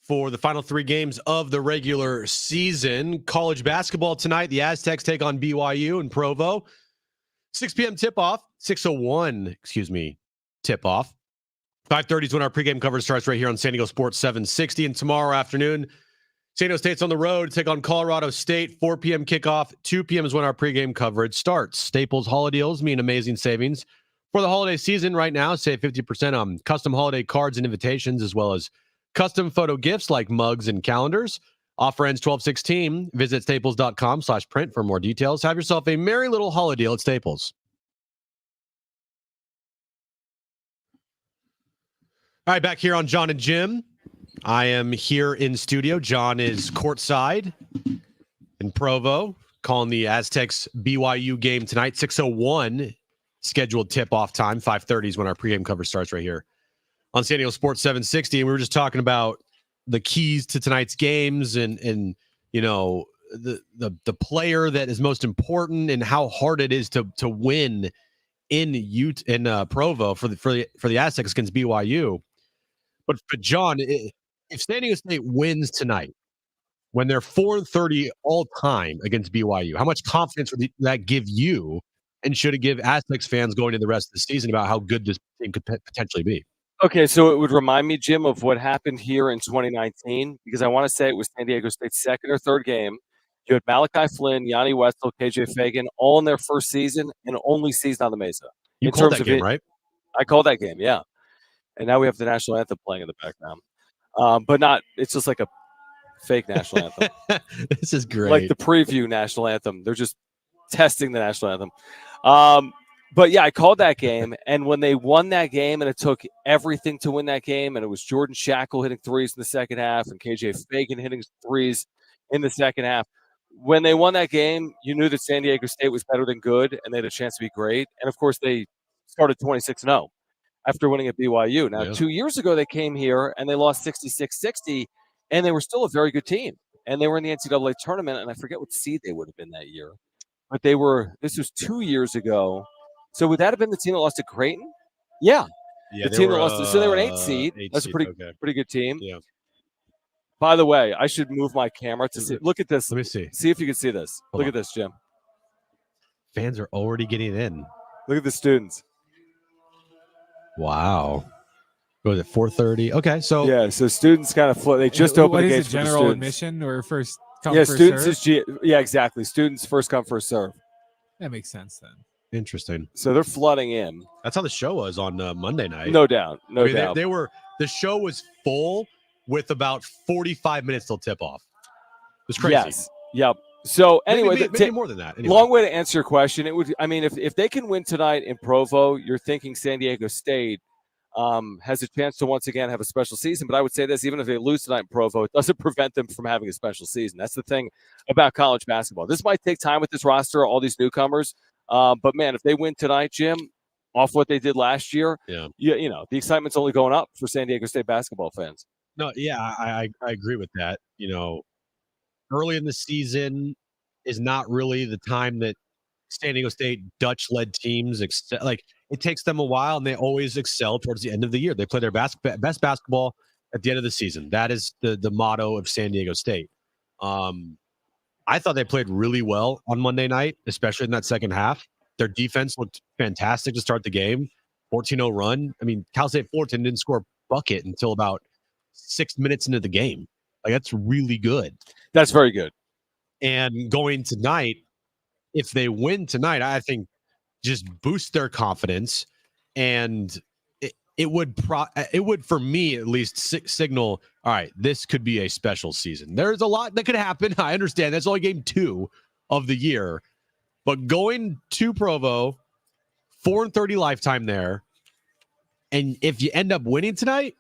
for the final 3 games of the regular season. College basketball tonight. The Aztecs take on BYU in Provo. 6 p.m. tip-off. 6:01, tip-off. 5:30 is when our pregame coverage starts right here on San Diego Sports 760. And tomorrow afternoon, San Diego State's on the road to take on Colorado State. 4 p.m. kickoff. 2 p.m. is when our pregame coverage starts. Staples holiday deals mean amazing savings for the holiday season right now. Save 50% on custom holiday cards and invitations, as well as custom photo gifts like mugs and calendars. Offer ends 12/16. Visit staples.com/print for more details. Have yourself a merry little holiday deal at Staples. All right, back here on Jon and Jim. I am here in studio. Jon is courtside in Provo, calling the Aztecs BYU game tonight. 6:01 scheduled tip-off time. 5:30 is when our pregame coverage starts right here on San Diego Sports 760. And we were just talking about the keys to tonight's games and you know, the player that is most important and how hard it is to win in Provo for the Aztecs against BYU. But Jon, if San Diego State wins tonight, when they're 4-30 all time against BYU, how much confidence would that give you, and should it give Aztecs fans going into the rest of the season about how good this team could potentially be? Okay, so it would remind me, Jim, of what happened here in 2019, because I want to say it was San Diego State's second or third game. You had Malachi Flynn, Yanni Wetzel, KJ Fagan, all in their first season and only season on the Mesa. You called that game, right? I called that game, yeah. And now we have the national anthem playing in the background. But not, it's just like a fake national anthem. This is great. Like the preview national anthem. They're just testing the national anthem. But yeah, I called that game. And when they won that game, and it took everything to win that game, and it was Jordan Shackle hitting threes in the second half and KJ Fagan hitting threes in the second half. When they won that game, you knew that San Diego State was better than good, and they had a chance to be great. And of course, they started 26-0. After winning at BYU. Now, 2 years ago, they came here and they lost 66-60, and they were still a very good team. And they were in the NCAA tournament, and I forget what seed they would have been that year. But this was 2 years ago. So would that have been the team that lost to Creighton? Yeah. Yeah, the team that lost so they were an 8 seed. That's a pretty good team. Yeah. By the way, I should move my camera to see. Look at this. Let me see. See if you can see this. Hold Look on. at this, Jim. Fans are already getting in. Look at the students. Wow. Was it 4:30? Okay, so yeah, so students kind of float. They just opened what the is gates it, for the general students. admission or first come Yeah, first students serve? is exactly. Students first come first serve. That makes sense then. interesting. So they're flooding in. That's how the show was on Monday night. No doubt. No I mean, doubt. the show was full with about 45 minutes till tip off. It was crazy. Yes. Yep. So anyway, maybe more than that. Anyway. Long way to answer your question. It would. I mean, if they can win tonight in Provo, you're thinking San Diego State has a chance to once again have a special season. But I would say this: even if they lose tonight in Provo, it doesn't prevent them from having a special season. That's the thing about college basketball. This might take time with this roster, all these newcomers. But man, if they win tonight, Jim, off what they did last year, you know, the excitement's only going up for San Diego State basketball fans. No, yeah, I agree with that. You know, early in the season is not really the time that San Diego State Dutch-led teams like. It takes them a while, and they always excel towards the end of the year. They play their best basketball at the end of the season. That is the motto of San Diego State. I thought they played really well on Monday night, especially in that second half. Their defense looked fantastic to start the game. 14-0 run. I mean, Cal State Fullerton didn't score a bucket until about 6 minutes into the game. Like, that's really good. That's very good. And going tonight, if they win tonight, I think just boost their confidence, and it would for me at least signal, all right, this could be a special season. There's a lot that could happen. I understand that's only game 2 of the year, but going to Provo, 4-30 lifetime there, and if you end up winning tonight,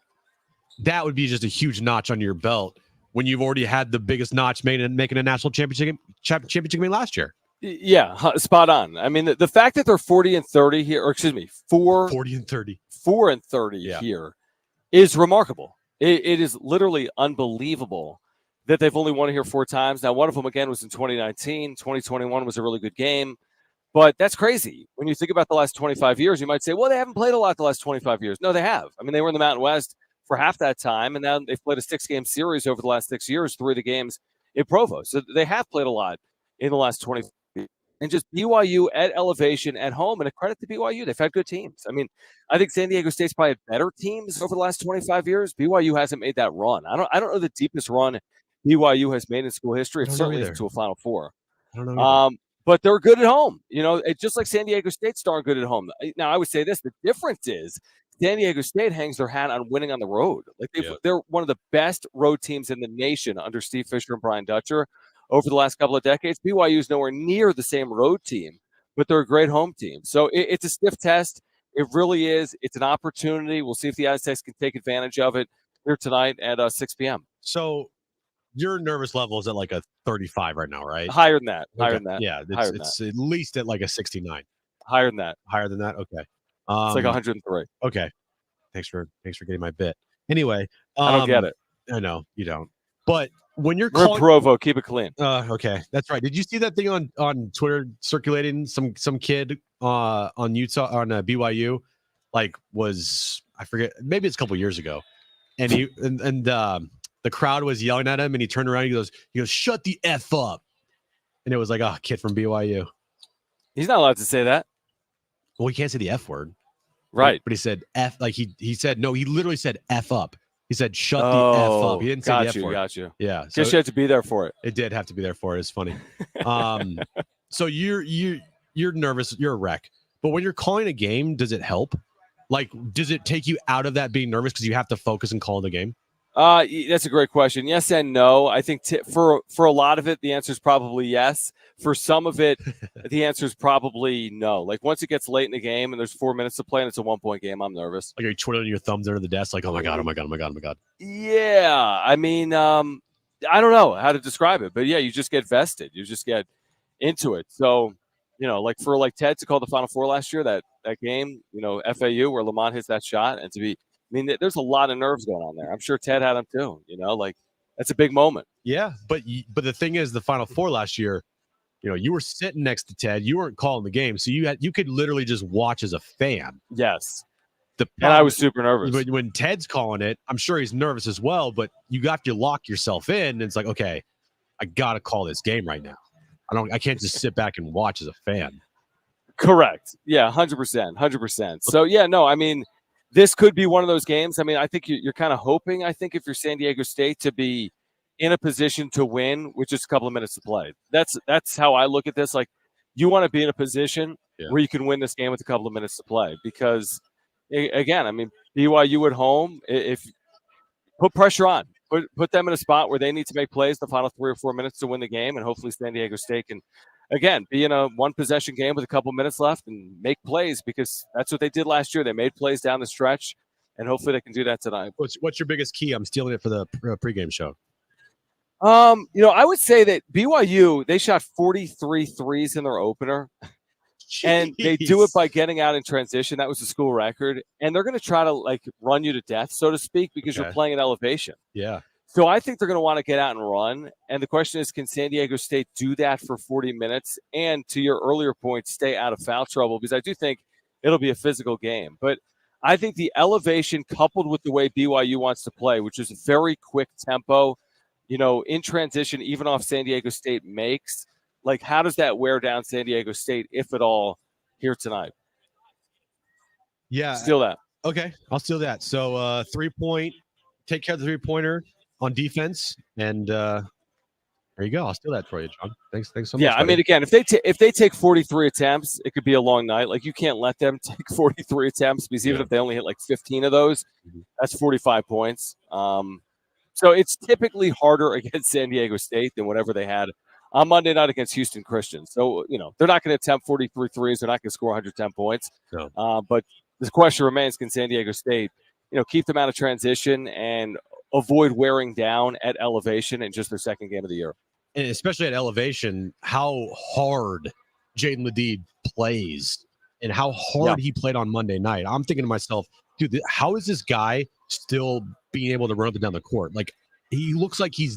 that would be just a huge notch on your belt when you've already had the biggest notch making a national championship game last year. Yeah, spot on. I mean, the fact that they're 40-30 here, or excuse me, 40-30 here is remarkable. It is literally unbelievable that they've only won here 4 times. Now, one of them, again, was in 2019. 2021 was a really good game. But that's crazy. When you think about the last 25 years, you might say, well, they haven't played a lot the last 25 years. No, they have. I mean, they were in the Mountain West for half that time, and now they've played a 6-game series over the last 6 years, 3 of the games in Provo. So they have played a lot in the last 20 years. And just BYU at elevation at home, and a credit to BYU. They've had good teams. I mean, I think San Diego State's probably had better teams over the last 25 years. BYU hasn't made that run. I don't know the deepest run BYU has made in school history. It's certainly to a Final Four. I don't know. But they're good at home. You know, just like San Diego State's darn good at home. Now, I would say this. The difference is San Diego State hangs their hat on winning on the road. Like they're one of the best road teams in the nation under Steve Fisher and Brian Dutcher over the last couple of decades. BYU is nowhere near the same road team, but they're a great home team. So it's a stiff test. It really is. It's an opportunity. We'll see if the Aztecs can take advantage of it here tonight at 6 p.m. So your nervous level is at like a 35 right now, right? Higher than that. Okay. Higher than that. Yeah, it's at least at like a 69. Higher than that. Higher than that? Okay. It's like 103. Okay. Thanks for getting my bit. Anyway, I don't get it. I know you don't. But when you're We're in Provo, keep it clean. Okay, that's right. Did you see that thing on Twitter circulating? Some kid on Utah on BYU, like was I forget, maybe it's a couple years ago, and he and the crowd was yelling at him, and he turned around, and he goes, "Shut the F up," and it was like, kid from BYU. He's not allowed to say that. Well, he can't say the F word. Right. But he said F, like he said, no, he literally said F up. He said, shut the F up. He didn't say the F word. Got you. Yeah. So guess you had to be there for it. It did have to be there for it. It's funny. So you're nervous. You're a wreck. But when you're calling a game, does it help? Like, does it take you out of that being nervous because you have to focus and call the game? That's a great question. Yes and no. I think for a lot of it, the answer is probably yes. For some of it, the answer is probably no. Like once it gets late in the game and there's 4 minutes to play and it's a 1-point game, I'm nervous. Like you're twiddling your thumbs under the desk, like, oh my god. Yeah, I mean, I don't know how to describe it, but yeah, you just get vested. You just get into it. So, you know, like for Ted to call the Final Four last year, that game, you know, FAU where Lamont hits that shot, and to be. I mean, there's a lot of nerves going on there. I'm sure Ted had them too. You know, like that's a big moment. Yeah, but the thing is, the Final Four last year, you know, you were sitting next to Ted. You weren't calling the game, so you could literally just watch as a fan. Yes, and I was super nervous. When Ted's calling it, I'm sure he's nervous as well. But you got to lock yourself in, and it's like, okay, I got to call this game right now. I can't just sit back and watch as a fan. Correct. Yeah, 100%. So yeah, no, I mean. This could be one of those games. I mean, I think you're kind of hoping, I think, if you're San Diego State, to be in a position to win with just a couple of minutes to play. That's how I look at this. Like, you want to be in a position where you can win this game with a couple of minutes to play. Because, again, I mean, BYU at home, if put pressure on. Put them in a spot where they need to make plays the final 3 or 4 minutes to win the game, and hopefully San Diego State can, again, be in a one-possession game with a couple minutes left and make plays, because that's what they did last year. They made plays down the stretch, and hopefully they can do that tonight. What's your biggest key? I'm stealing it for the pregame show. You know, I would say that BYU, they shot 43 threes in their opener. Jeez. And they do it by getting out in transition. That was the school record. And they're going to try to, like, run you to death, so to speak, because you're playing at elevation. Yeah. So I think they're going to want to get out and run. And the question is, can San Diego State do that for 40 minutes? And to your earlier point, stay out of foul trouble, because I do think it'll be a physical game. But I think the elevation coupled with the way BYU wants to play, which is a very quick tempo, you know, in transition, even off San Diego State makes, like, how does that wear down San Diego State, if at all, here tonight? Yeah. Steal that. Okay, I'll steal that. So 3-point, take care of the 3-pointer on defense, and there you go. I'll steal that for you, John. Thanks so much. Yeah, I mean, again, if they take 43 attempts, it could be a long night. Like, you can't let them take 43 attempts, because even if they only hit like 15 of those, that's 45 points. So it's typically harder against San Diego State than whatever they had on Monday night against Houston Christian. So, you know, they're not going to attempt 43 threes. They're not going to score 110 points. No. But the question remains, can San Diego State, you know, keep them out of transition and avoid wearing down at elevation in just their second game of the year? And especially at elevation, how hard Jaden Ledee plays and how hard he played on Monday night. I'm thinking to myself, dude, how is this guy still being able to run up and down the court? Like, he looks like he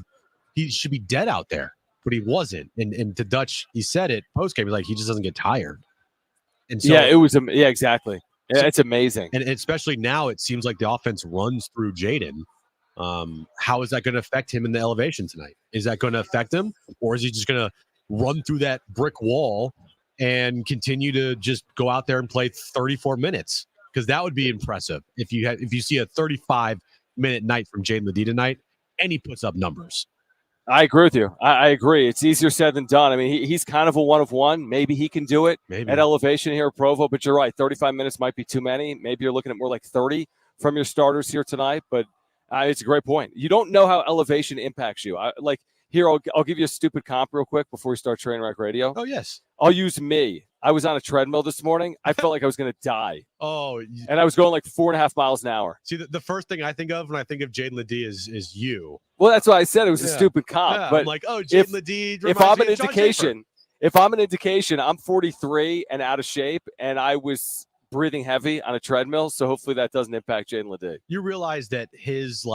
should be dead out there. but he wasn't. And to Dutch, he said it post game, like he just doesn't get tired. And so, yeah, it was. Yeah, exactly. Yeah, it's amazing. And especially now, it seems like the offense runs through Jaden. How is that going to affect him in the elevation tonight? Is that going to affect him, or is he just going to run through that brick wall and continue to just go out there and play 34 minutes? Because that would be impressive if you see a 35-minute night from Jaden Ledee tonight, and he puts up numbers. I agree with you. I agree. It's easier said than done. I mean, he's kind of a one of one. Maybe he can do it at elevation here at Provo, but you're right. 35 minutes might be too many. Maybe you're looking at more like 30 from your starters here tonight, but it's a great point. You don't know how elevation impacts you. Here, I'll give you a stupid comp real quick before we start Trainwreck Radio. Oh, yes. I'll use me. I was on a treadmill this morning. I felt like I was going to die. Oh. And I was going like 4.5 miles an hour. See, the first thing I think of when I think of Jaden Ledee is you. Well, that's why I said it was a stupid comp. Yeah, but I'm like, oh, Jaden Ledee. If I'm an indication, I'm 43 and out of shape, and I was breathing heavy on a treadmill, so hopefully that doesn't impact Jaden Ledee. You realize that his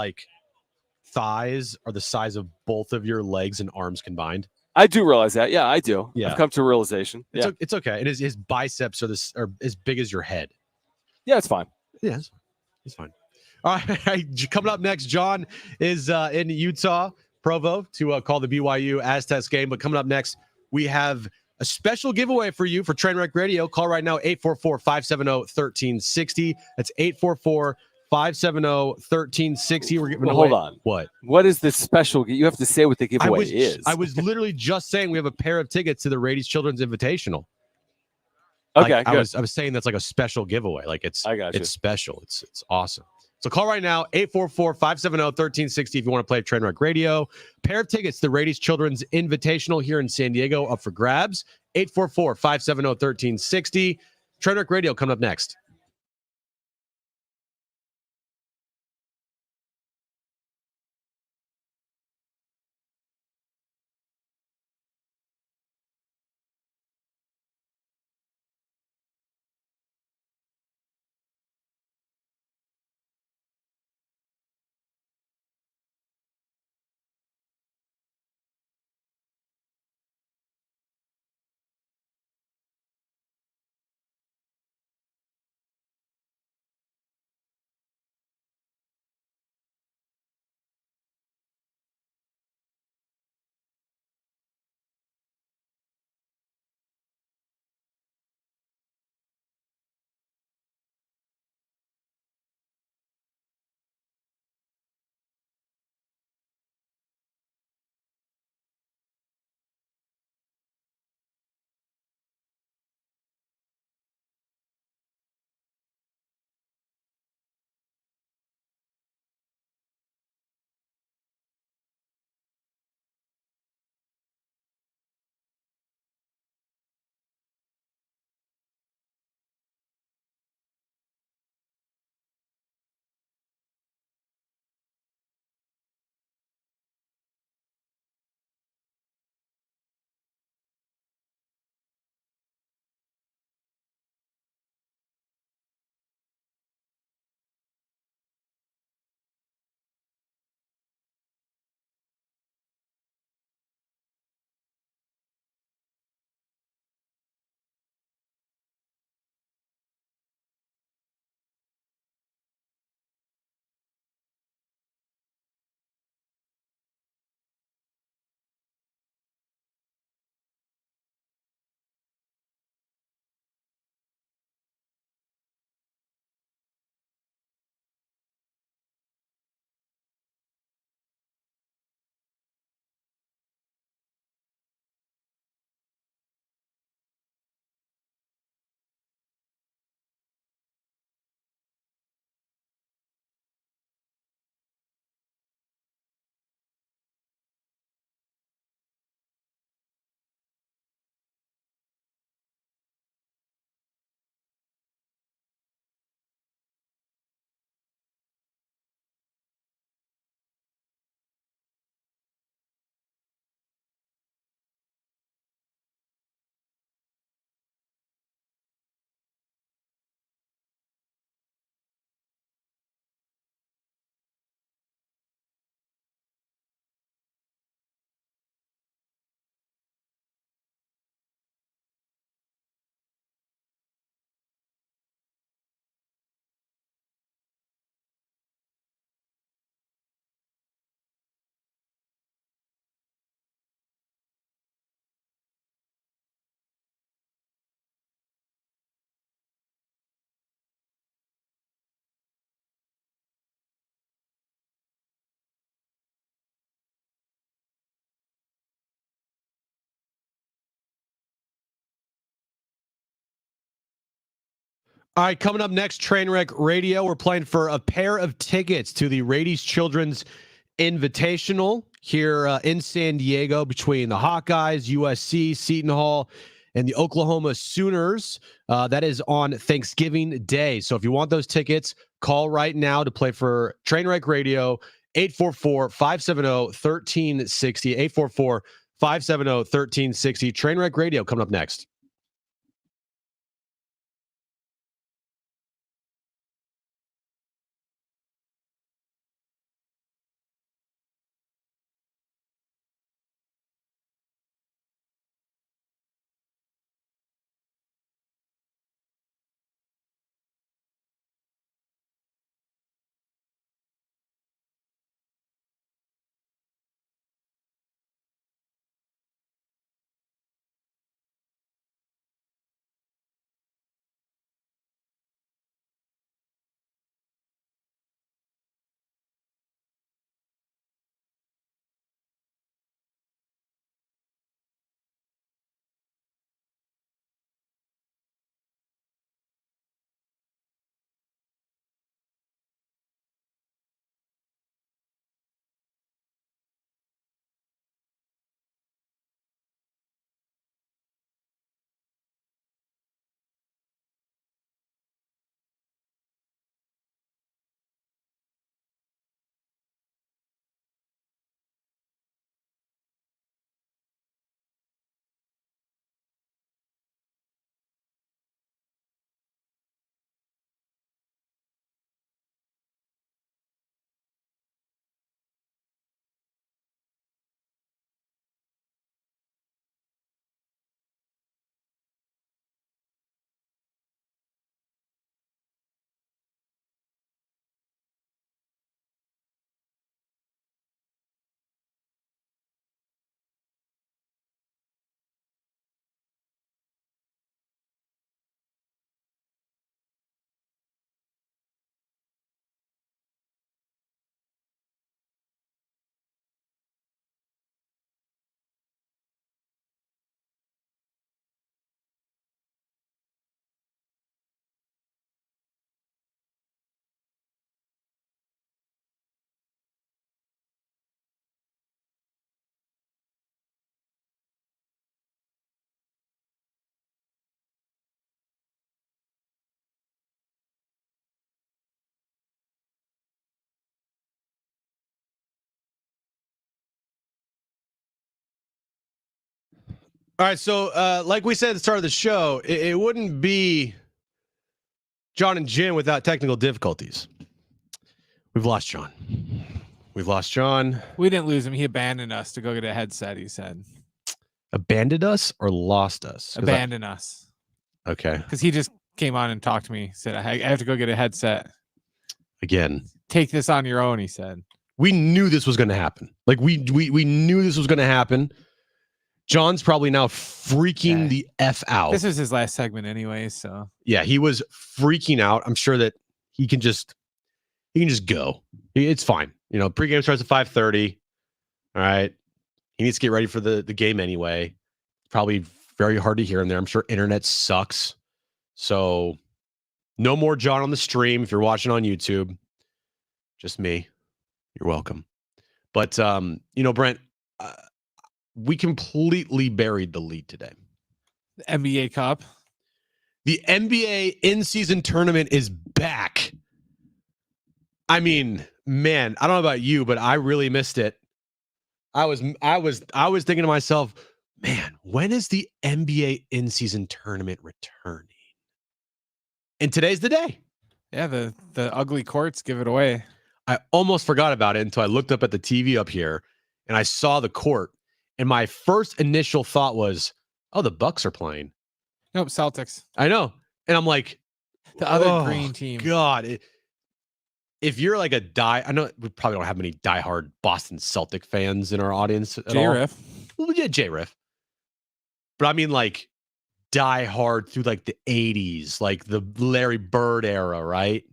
thighs are the size of both of your legs and arms combined? I do realize that. Yeah, I do. Yeah. I've come to a realization. It's okay. And his biceps are as big as your head. Yeah, it's fine. Yeah, it's fine. All right, coming up next, John is in Utah, Provo, to call the BYU Aztecs game. But coming up next, we have a special giveaway for you for Trainwreck Radio. Call right now, 844-570-1360. That's 844-570-1360. We're giving away. Hold on. What is this special? You have to say what the giveaway is. I was literally just saying we have a pair of tickets to the Rady's Children's Invitational. Okay, I was saying that's like a special giveaway. I got you. It's special. It's awesome. So call right now, 844-570-1360 if you want to play Trainwreck Radio. Pair of tickets to the Rady's Children's Invitational here in San Diego up for grabs. 844-570-1360. Trainwreck Radio coming up next. All right, coming up next, Trainwreck Radio. We're playing for a pair of tickets to the Rady's Children's Invitational here in San Diego between the Hawkeyes, USC, Seton Hall, and the Oklahoma Sooners. That is on Thanksgiving Day. So if you want those tickets, call right now to play for Trainwreck Radio, 844-570-1360, 844-570-1360. Trainwreck Radio coming up next. All right, so like we said at the start of the show, it wouldn't be Jon and Jim without technical difficulties. We've lost Jon. We've lost Jon. We didn't lose him. He abandoned us to go get a headset, he said. Abandoned us or lost us? Abandoned us. Okay. Because he just came on and talked to me. Said, I have to go get a headset. Again. Take this on your own, he said. We knew this was going to happen. Like, we knew this was going to happen. Jon's probably now freaking the F out. This is his last segment anyway, so. Yeah, he was freaking out. I'm sure that he can just go. It's fine. You know, pregame starts at 5:30. All right. He needs to get ready for the game anyway. Probably very hard to hear him there. I'm sure internet sucks. So no more Jon on the stream if you're watching on YouTube. Just me. You're welcome. But, you know, Brent, we completely buried the lead today. The NBA Cup. The NBA in-season tournament is back. I mean, man, I don't know about you, but I really missed it. I was thinking to myself, man, when is the NBA in-season tournament returning? And today's the day. Yeah, the ugly courts give it away. I almost forgot about it until I looked up at the TV up here and I saw the court. And my first initial thought was, oh, the Bucks are playing. Nope, Celtics. I know. And I'm like, the other green team. God. If you're like I know we probably don't have many diehard Boston Celtic fans in our audience at all. J-Riff. Well, yeah, J-Riff. But I mean like diehard through like the 80s, like the Larry Bird era, right?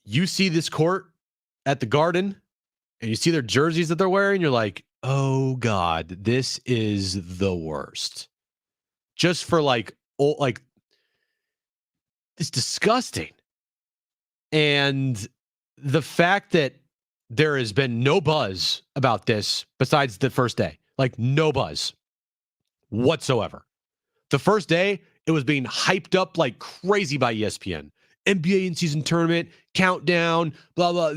You see this court at the Garden and you see their jerseys that they're wearing, you're like, oh God, this is the worst. Just for like, this it's disgusting. And the fact that there has been no buzz about this besides the first day, like no buzz whatsoever. The first day, it was being hyped up like crazy by ESPN. NBA in-season tournament, countdown, blah, blah.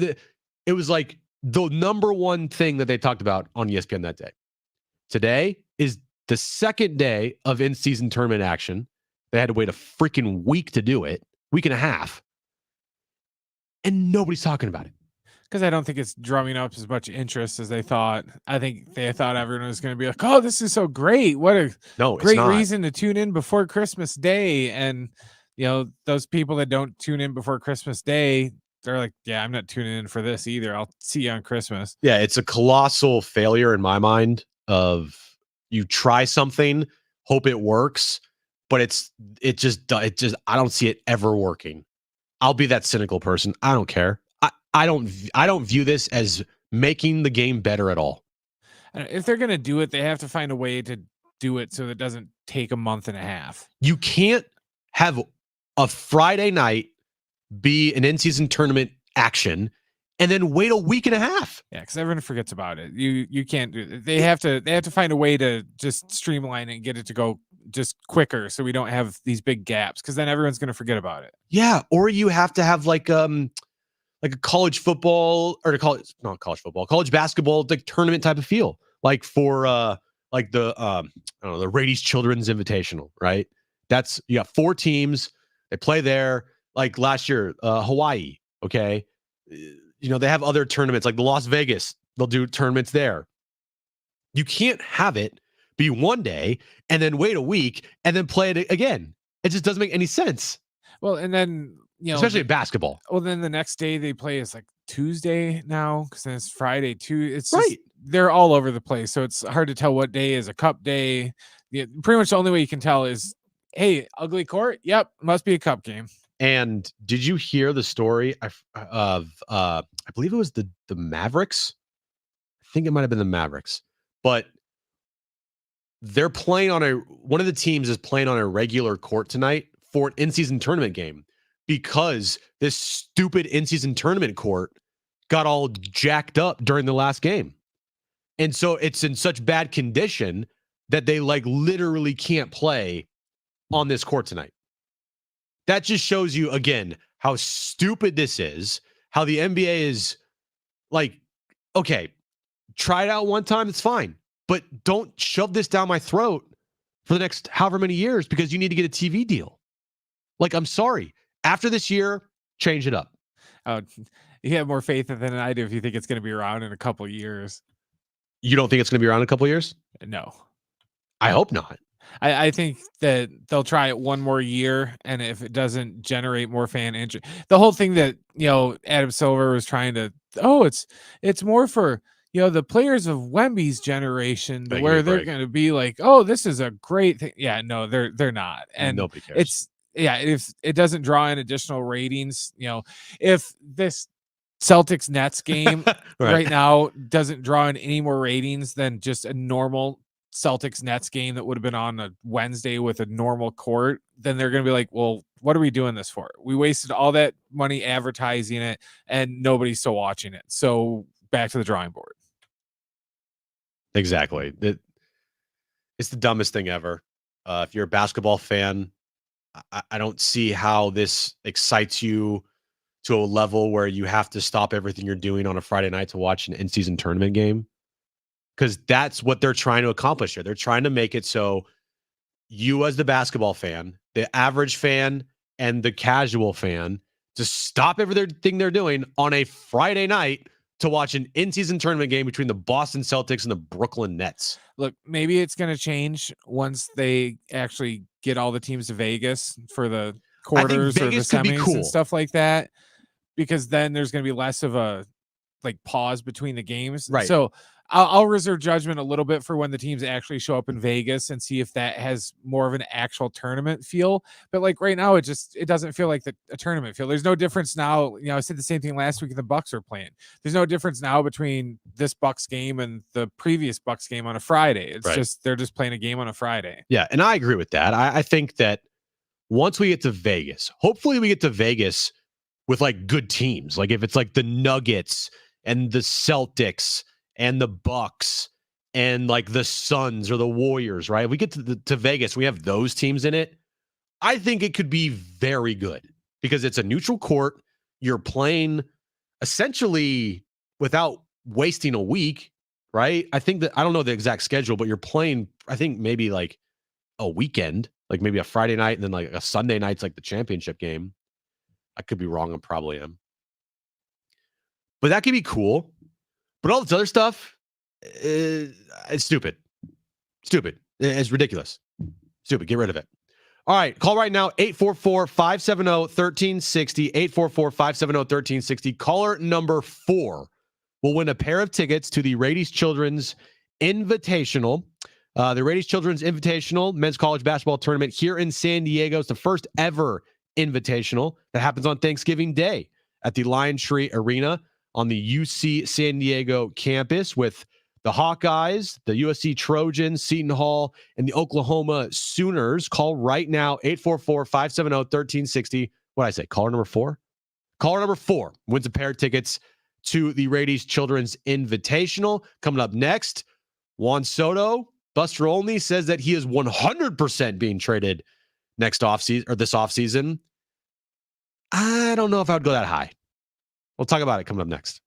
It was like the number one thing that they talked about on ESPN that day. Today is the second day of in-season tournament action. They had to wait a freaking week to do it, week and a half. And nobody's talking about it. Because I don't think it's drumming up as much interest as they thought. I think they thought everyone was going to be like, oh, this is so great. What a great reason to tune in before Christmas Day. And, those people that don't tune in before Christmas Day, they're like, yeah, I'm not tuning in for this either. I'll see you on Christmas. Yeah, it's a colossal failure in my mind of you try something, hope it works, but it just I don't see it ever working. I'll be that cynical person. I don't care. I don't view this as making the game better at all. If they're going to do it, they have to find a way to do it so that it doesn't take a month and a half. You can't have a Friday night be an in-season tournament action and then wait a week and a half. Yeah, because everyone forgets about it. You can't do it. They have to find a way to just streamline it and get it to go just quicker so we don't have these big gaps, because then everyone's going to forget about it. Yeah, or you have to have like a college football or college basketball like tournament type of feel, like for like the the Rady's Children's Invitational, right? That's you got 4 teams, they play there. Like last year, Hawaii, okay, they have other tournaments like the Las Vegas. They'll do tournaments there. You can't have it be one day and then wait a week and then play it again. It just doesn't make any sense. Well, and then especially in basketball. Well, then the next day they play is like Tuesday now, because then it's Friday too. It's right. Just, they're all over the place, so it's hard to tell what day is a cup day. Pretty much the only way you can tell is, hey, ugly court. Yep, must be a cup game. And did you hear the story of I believe it was the Mavericks? I think it might have been the Mavericks, but they're playing on one of the teams is playing on a regular court tonight for an in-season tournament game, because this stupid in-season tournament court got all jacked up during the last game. And so it's in such bad condition that they like literally can't play on this court tonight. That just shows you again how stupid this is, how the NBA is like, okay, try it out one time, it's fine, but don't shove this down my throat for the next however many years because you need to get a TV deal. Like, I'm sorry. After this year, change it up. You have more faith than I do if you think it's going to be around in a couple of years. You don't think it's going to be around in a couple of years? No. I hope not. I think that they'll try it one more year, and if it doesn't generate more fan interest, the whole thing that Adam Silver was trying to, it's more for the players of Wemby's generation, where they're going to be like, oh, this is a great thing. Yeah, no, they're not, and nobody cares. If it doesn't draw in additional ratings, if this Celtics Nets game right now doesn't draw in any more ratings than just a normal Celtics Nets game that would have been on a Wednesday with a normal court, then they're going to be like, well, what are we doing this for? We wasted all that money advertising it and nobody's still watching it. So back to the drawing board. Exactly. It's the dumbest thing ever. If you're a basketball fan, I don't see how this excites you to a level where you have to stop everything you're doing on a Friday night to watch an in-season tournament game. Because that's what they're trying to accomplish here. They're trying to make it so you, as the basketball fan, the average fan, and the casual fan, just stop everything they're doing on a Friday night to watch an in-season tournament game between the Boston Celtics and the Brooklyn Nets. Look, maybe it's going to change once they actually get all the teams to Vegas for the quarters or the semis and stuff like that, because then there's going to be less of a pause between the games. Right. So I'll reserve judgment a little bit for when the teams actually show up in Vegas and see if that has more of an actual tournament feel. But right now, it doesn't feel like a tournament feel. There's no difference now. I said the same thing last week. The Bucks were playing. There's no difference now between this Bucks game and the previous Bucks game on a Friday. It's just they're just playing a game on a Friday. Yeah, and I agree with that. I think that once we get to Vegas, hopefully we get to Vegas with like good teams. Like if it's like the Nuggets and the Celtics and the Bucks and like the Suns or the Warriors, right? If we get to Vegas, we have those teams in it. I think it could be very good because it's a neutral court. You're playing essentially without wasting a week, right? I think that I don't know the exact schedule, but you're playing, I think maybe like a weekend, like maybe a Friday night and then like a Sunday night's like the championship game. I could be wrong. I probably am. But that could be cool. But all this other stuff, it's stupid. Stupid. It's ridiculous. Stupid. Get rid of it. All right. Call right now, 844-570-1360. 844-570-1360. Caller number 4 will win a pair of tickets to the Rady's Children's Invitational. The Rady's Children's Invitational men's college basketball tournament here in San Diego. It's the first ever invitational that happens on Thanksgiving Day at the Lion Tree Arena on the UC San Diego campus with the Hawkeyes, the USC Trojans, Seton Hall, and the Oklahoma Sooners. Call right now, 844-570-1360. What did I say? Caller number 4? Caller number 4 wins a pair of tickets to the Rady's Children's Invitational. Coming up next, Juan Soto, Buster Olney says that he is 100% being traded next offseason or this offseason. I don't know if I would go that high. We'll talk about it coming up next.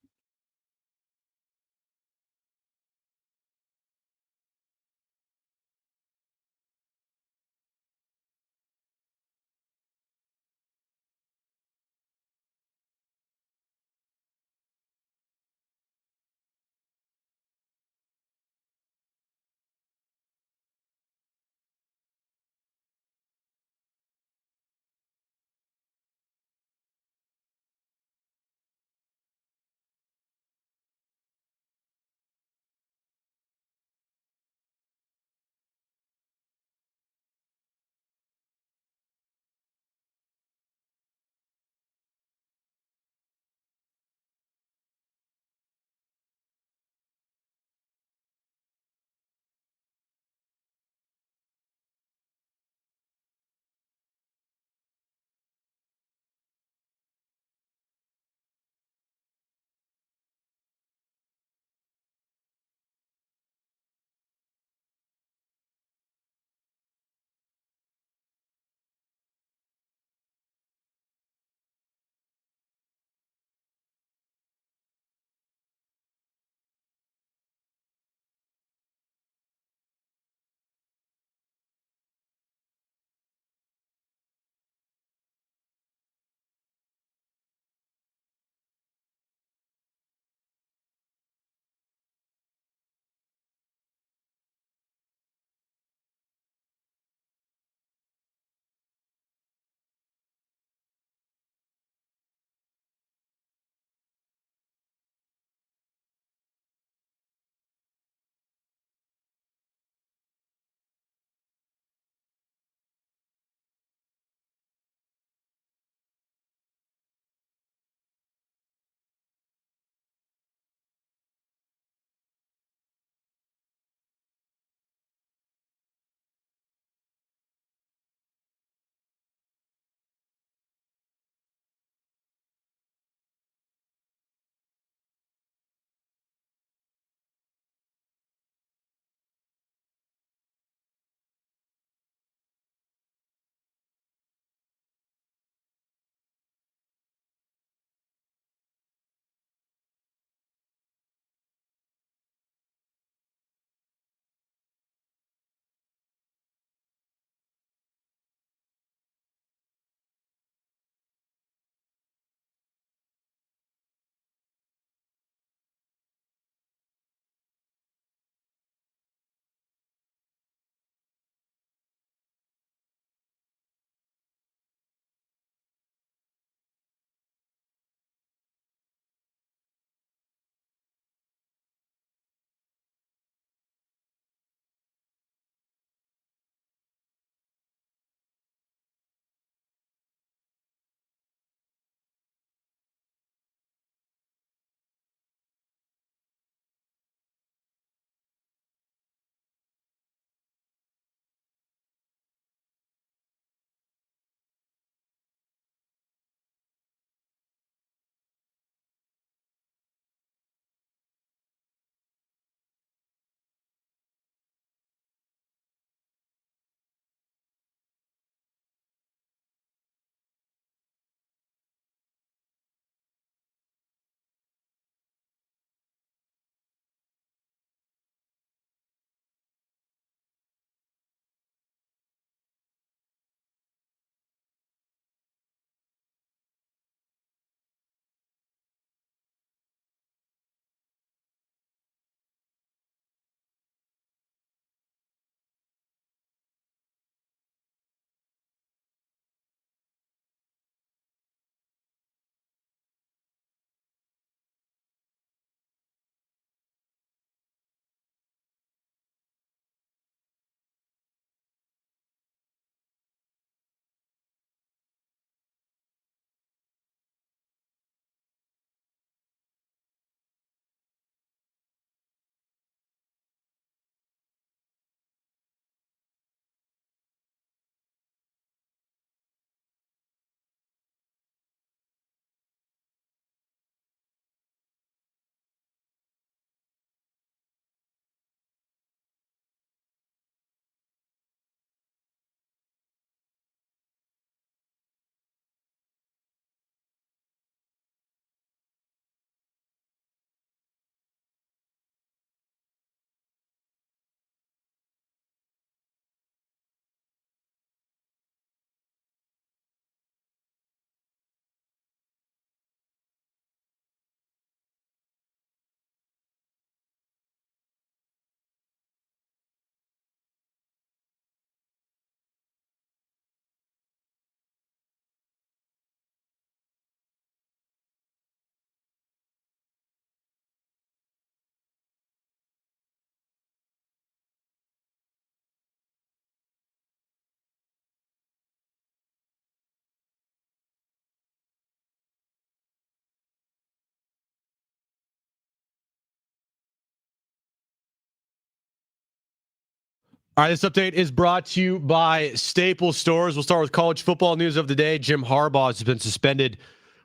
All right, this update is brought to you by Staples Stores. We'll start with college football news of the day. Jim Harbaugh has been suspended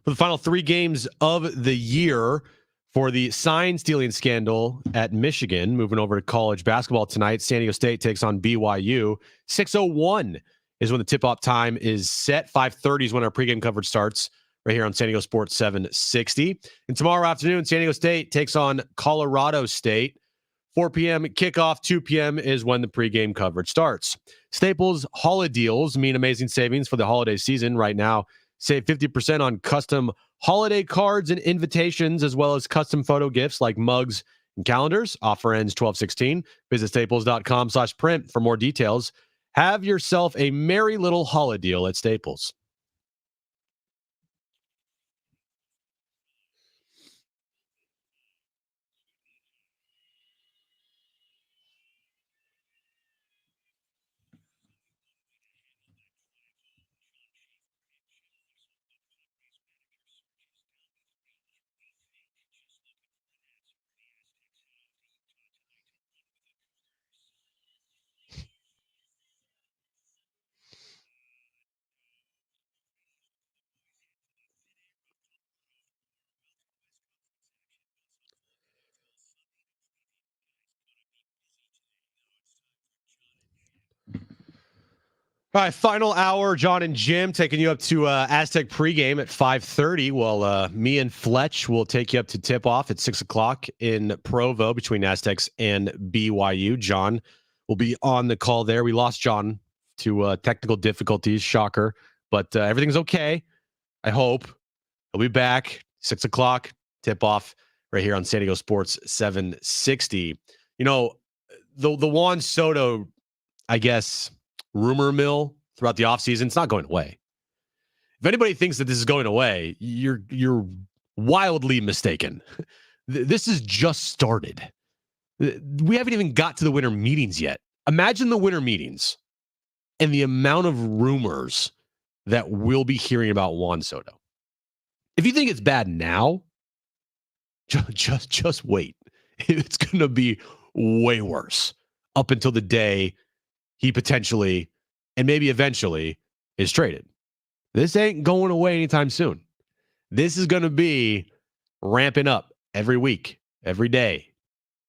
for the final 3 games of the year for the sign stealing scandal at Michigan. Moving over to college basketball tonight, San Diego State takes on BYU. 6:01 is when the tip-off time is set. 5:30 is when our pregame coverage starts right here on San Diego Sports 760. And tomorrow afternoon, San Diego State takes on Colorado State. 4 p.m. kickoff, 2 p.m. is when the pregame coverage starts. Staples holiday deals mean amazing savings for the holiday season. Right now, save 50% on custom holiday cards and invitations, as well as custom photo gifts like mugs and calendars. Offer ends 12/16. Visit staples.com/print for more details. Have yourself a merry little holiday deal at Staples. All right, final hour, Jon and Jim taking you up to Aztec pregame at 5:30. Well, me and Fletch will take you up to tip-off at 6 o'clock in Provo between Aztecs and BYU. Jon will be on the call there. We lost Jon to technical difficulties, shocker, but everything's okay, I hope. He'll be back, 6 o'clock, tip-off right here on San Diego Sports 760. You know, the Juan Soto, I guess, rumor mill throughout the offseason, it's not going away. If anybody thinks that this is going away, you're wildly mistaken. This has just started. We haven't even got to the winter meetings yet. Imagine the winter meetings and the amount of rumors that we'll be hearing about Juan Soto. If you think it's bad now, just wait. It's going to be way worse up until the day he potentially and maybe eventually is traded. This ain't going away anytime soon. This is going to be ramping up every week, every day.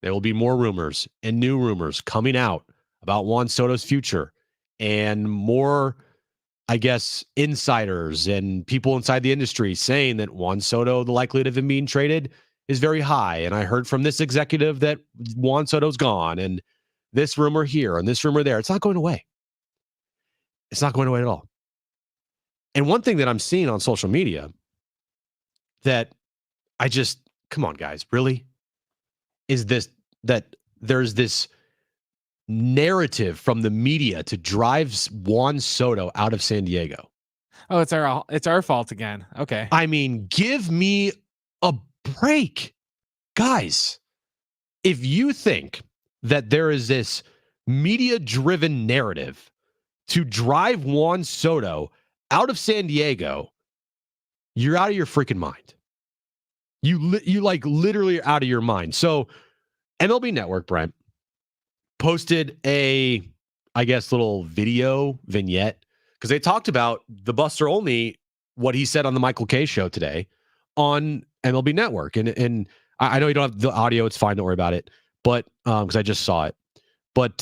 There will be more rumors and new rumors coming out about Juan Soto's future and more, I guess, insiders and people inside the industry saying that Juan Soto, the likelihood of him being traded is very high. And I heard from this executive that Juan Soto's gone and this rumor here and this rumor there. It's not going away. It's not going away at all. And one thing that I'm seeing on social media that I just, come on, guys, really? Is this, that there's this narrative from the media to drive Juan Soto out of San Diego. Oh, it's our fault again. Okay. I mean, give me a break. Guys, if you think that there is this media-driven narrative to drive Juan Soto out of San Diego, you're out of your freaking mind. You like literally are out of your mind. So MLB Network, Brent, posted a, I guess, little video vignette because they talked about the Buster Olney, what he said on the Michael Kay show today on MLB Network. And I know you don't have the audio. It's fine. Don't worry about it. But because I just saw it, but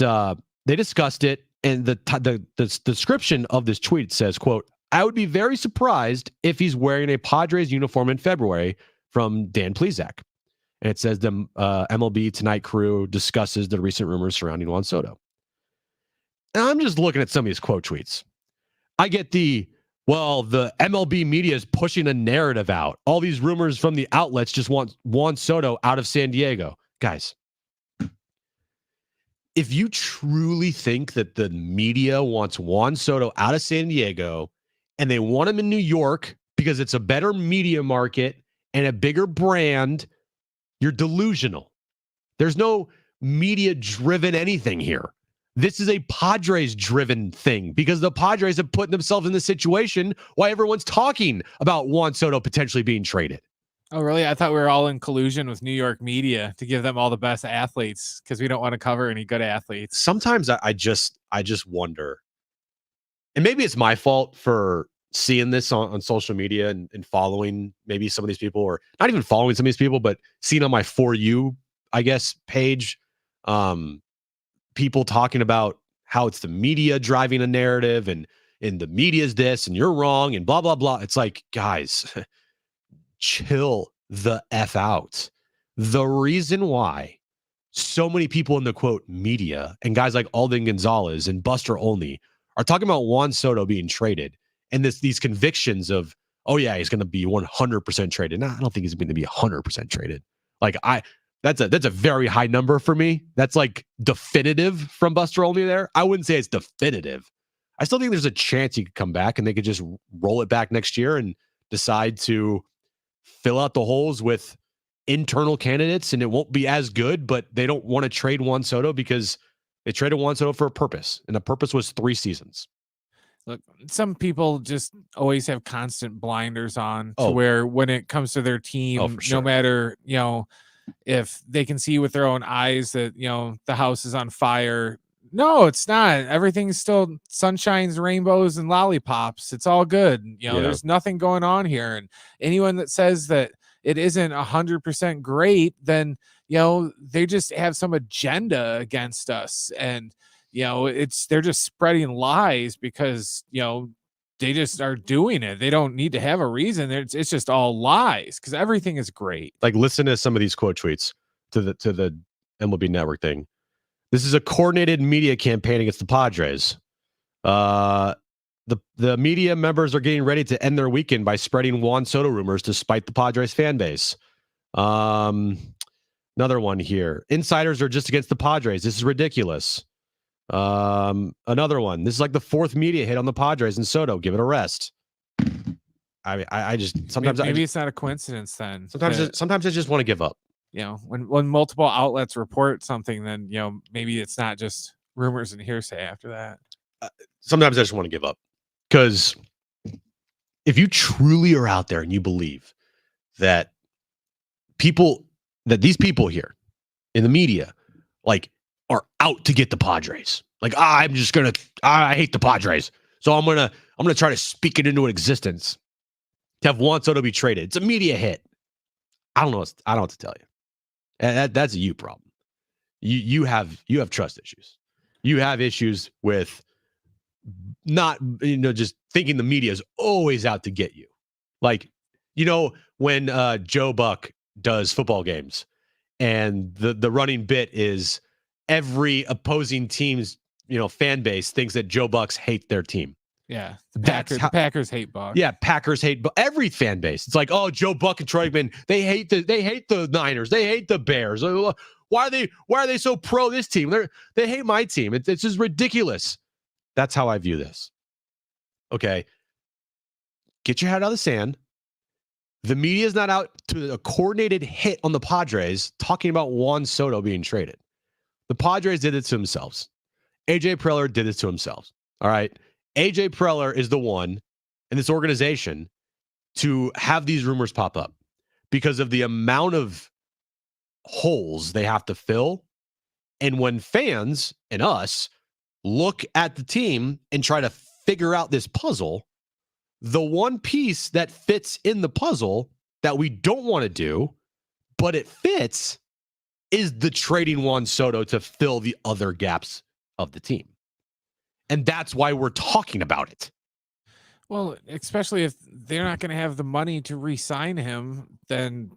they discussed it, and the description of this tweet says, "quote I would be very surprised if he's wearing a Padres uniform in February." From Dan Plesac, and it says the MLB Tonight crew discusses the recent rumors surrounding Juan Soto. And I'm just looking at some of these quote tweets. I get the MLB media is pushing a narrative out. All these rumors from the outlets just want Juan Soto out of San Diego, guys. If you truly think that the media wants Juan Soto out of San Diego and they want him in New York because it's a better media market and a bigger brand, you're delusional. There's no media-driven anything here. This is a Padres-driven thing because the Padres have put themselves in this situation why everyone's talking about Juan Soto potentially being traded. Oh, really? I thought we were all in collusion with New York media to give them all the best athletes because we don't want to cover any good athletes. Sometimes I just wonder, and maybe it's my fault for seeing this on social media and following maybe some of these people, or not even following some of these people, but seeing on my For You, I guess, page, people talking about how it's the media driving a narrative and the media is this and you're wrong and blah, blah, blah. It's like, guys, chill the F out. The reason why so many people in the quote media and guys like Alden Gonzalez and Buster Olney are talking about Juan Soto being traded and these convictions of, oh yeah, he's going to be 100% traded. No, I don't think he's going to be 100% traded. Like that's a very high number for me. That's like definitive from Buster Olney there. I wouldn't say it's definitive. I still think there's a chance he could come back and they could just roll it back next year and decide to fill out the holes with internal candidates, and it won't be as good, but they don't want to trade Juan Soto because they traded Juan Soto for a purpose, and the purpose was 3 seasons. Look, some people just always have constant blinders on to where when it comes to their team, sure. no matter, if they can see with their own eyes that, the house is on fire. No, it's not. Everything's still sunshines, rainbows, and lollipops. It's all good. There's nothing going on here. And anyone that says that it isn't 100% great, then, they just have some agenda against us. And, they're just spreading lies because, they just are doing it. They don't need to have a reason. It's just all lies because everything is great. Like, listen to some of these quote tweets to the MLB Network thing. This is a coordinated media campaign against the Padres. The media members are getting ready to end their weekend by spreading Juan Soto rumors to spite the Padres fan base. Another one here. Insiders are just against the Padres. This is ridiculous. Another one. This is like the 4th media hit on the Padres and Soto. Give it a rest. I mean, I just sometimes maybe it's not a coincidence then. Sometimes I just want to give up. When multiple outlets report something, then maybe it's not just rumors and hearsay after that. Sometimes I just want to give up, because if you truly are out there and you believe that these people here in the media like are out to get the Padres, like I hate the Padres, so I'm gonna try to speak it into existence to have Juan Soto be traded. It's a media hit. I don't know what to tell you. That's a you problem. You have trust issues. You have issues with not, just thinking the media is always out to get you. Like, when Joe Buck does football games and the running bit is every opposing team's, fan base thinks that Joe Bucks hate their team. Yeah. Packers hate Buck. Yeah, Packers hate every fan base. It's like, oh, Joe Buck and Troy Aikman, they hate the Niners. They hate the Bears. Why are they so pro this team? They hate my team. It's just ridiculous. That's how I view this. Okay. Get your head out of the sand. The media is not out to a coordinated hit on the Padres talking about Juan Soto being traded. The Padres did it to themselves. AJ Preller did it to himself. All right. AJ Preller is the one in this organization to have these rumors pop up because of the amount of holes they have to fill. And when fans and us look at the team and try to figure out this puzzle, the one piece that fits in the puzzle that we don't want to do, but it fits, is the trading Juan Soto to fill the other gaps of the team. And that's why we're talking about it. Well, especially if they're not going to have the money to re-sign him, then,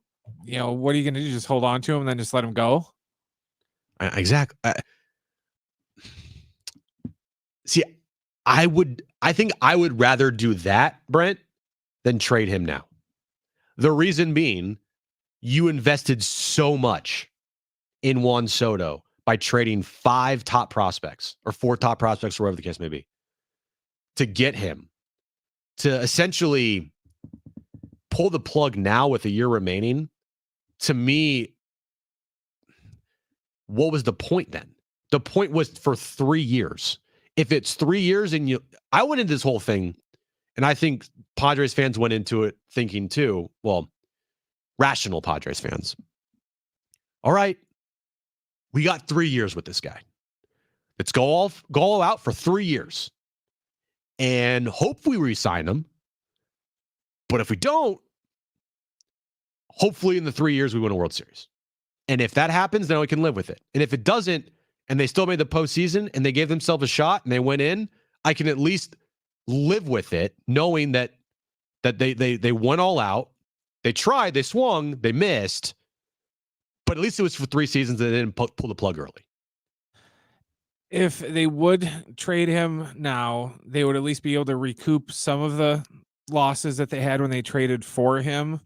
what are you going to do? Just hold on to him and then just let him go? Exactly. See, I think I would rather do that, Brent, than trade him now. The reason being, you invested so much in Juan Soto by trading 5 top prospects or 4 top prospects, or whatever the case may be, to get him, to essentially pull the plug now with a year remaining. To me, what was the point then? The point was for 3 years. If it's 3 years and I went into this whole thing, and I think Padres fans went into it thinking too, well, rational Padres fans. All right, we got 3 years with this guy. Let's go all out for 3 years. And hope we re-sign him. But if we don't, hopefully in the 3 years we win a World Series. And if that happens, then we can live with it. And if it doesn't, and they still made the postseason and they gave themselves a shot and they went in, I can at least live with it, knowing that they went all out. They tried, they swung, they missed, but at least it was for 3 seasons and they didn't pull the plug early. If they would trade him now, they would at least be able to recoup some of the losses that they had when they traded for him.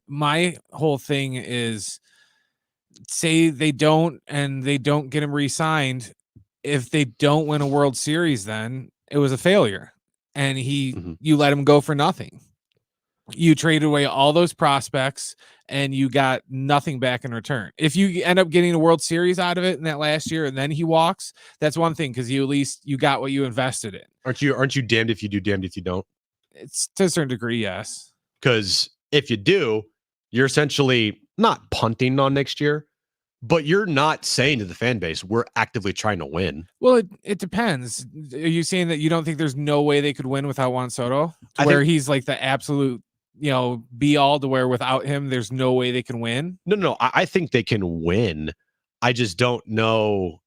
My whole thing is, say they don't and they don't get him re-signed. If they don't win a World Series, then it was a failure. And you let him go for nothing. You traded away all those prospects and you got nothing back in return. If you end up getting a World Series out of it in that last year and then he walks, that's one thing, because you at least you got what you invested in. Aren't you damned if you do, damned if you don't? It's to a certain degree, yes. Because if you do, you're essentially not punting on next year, but you're not saying to the fan base, we're actively trying to win. Well, it depends. Are you saying that you don't think there's no way they could win without Juan Soto? Where he's like the absolute, be all, to where without him, there's no way they can win? No. I think they can win. I just don't know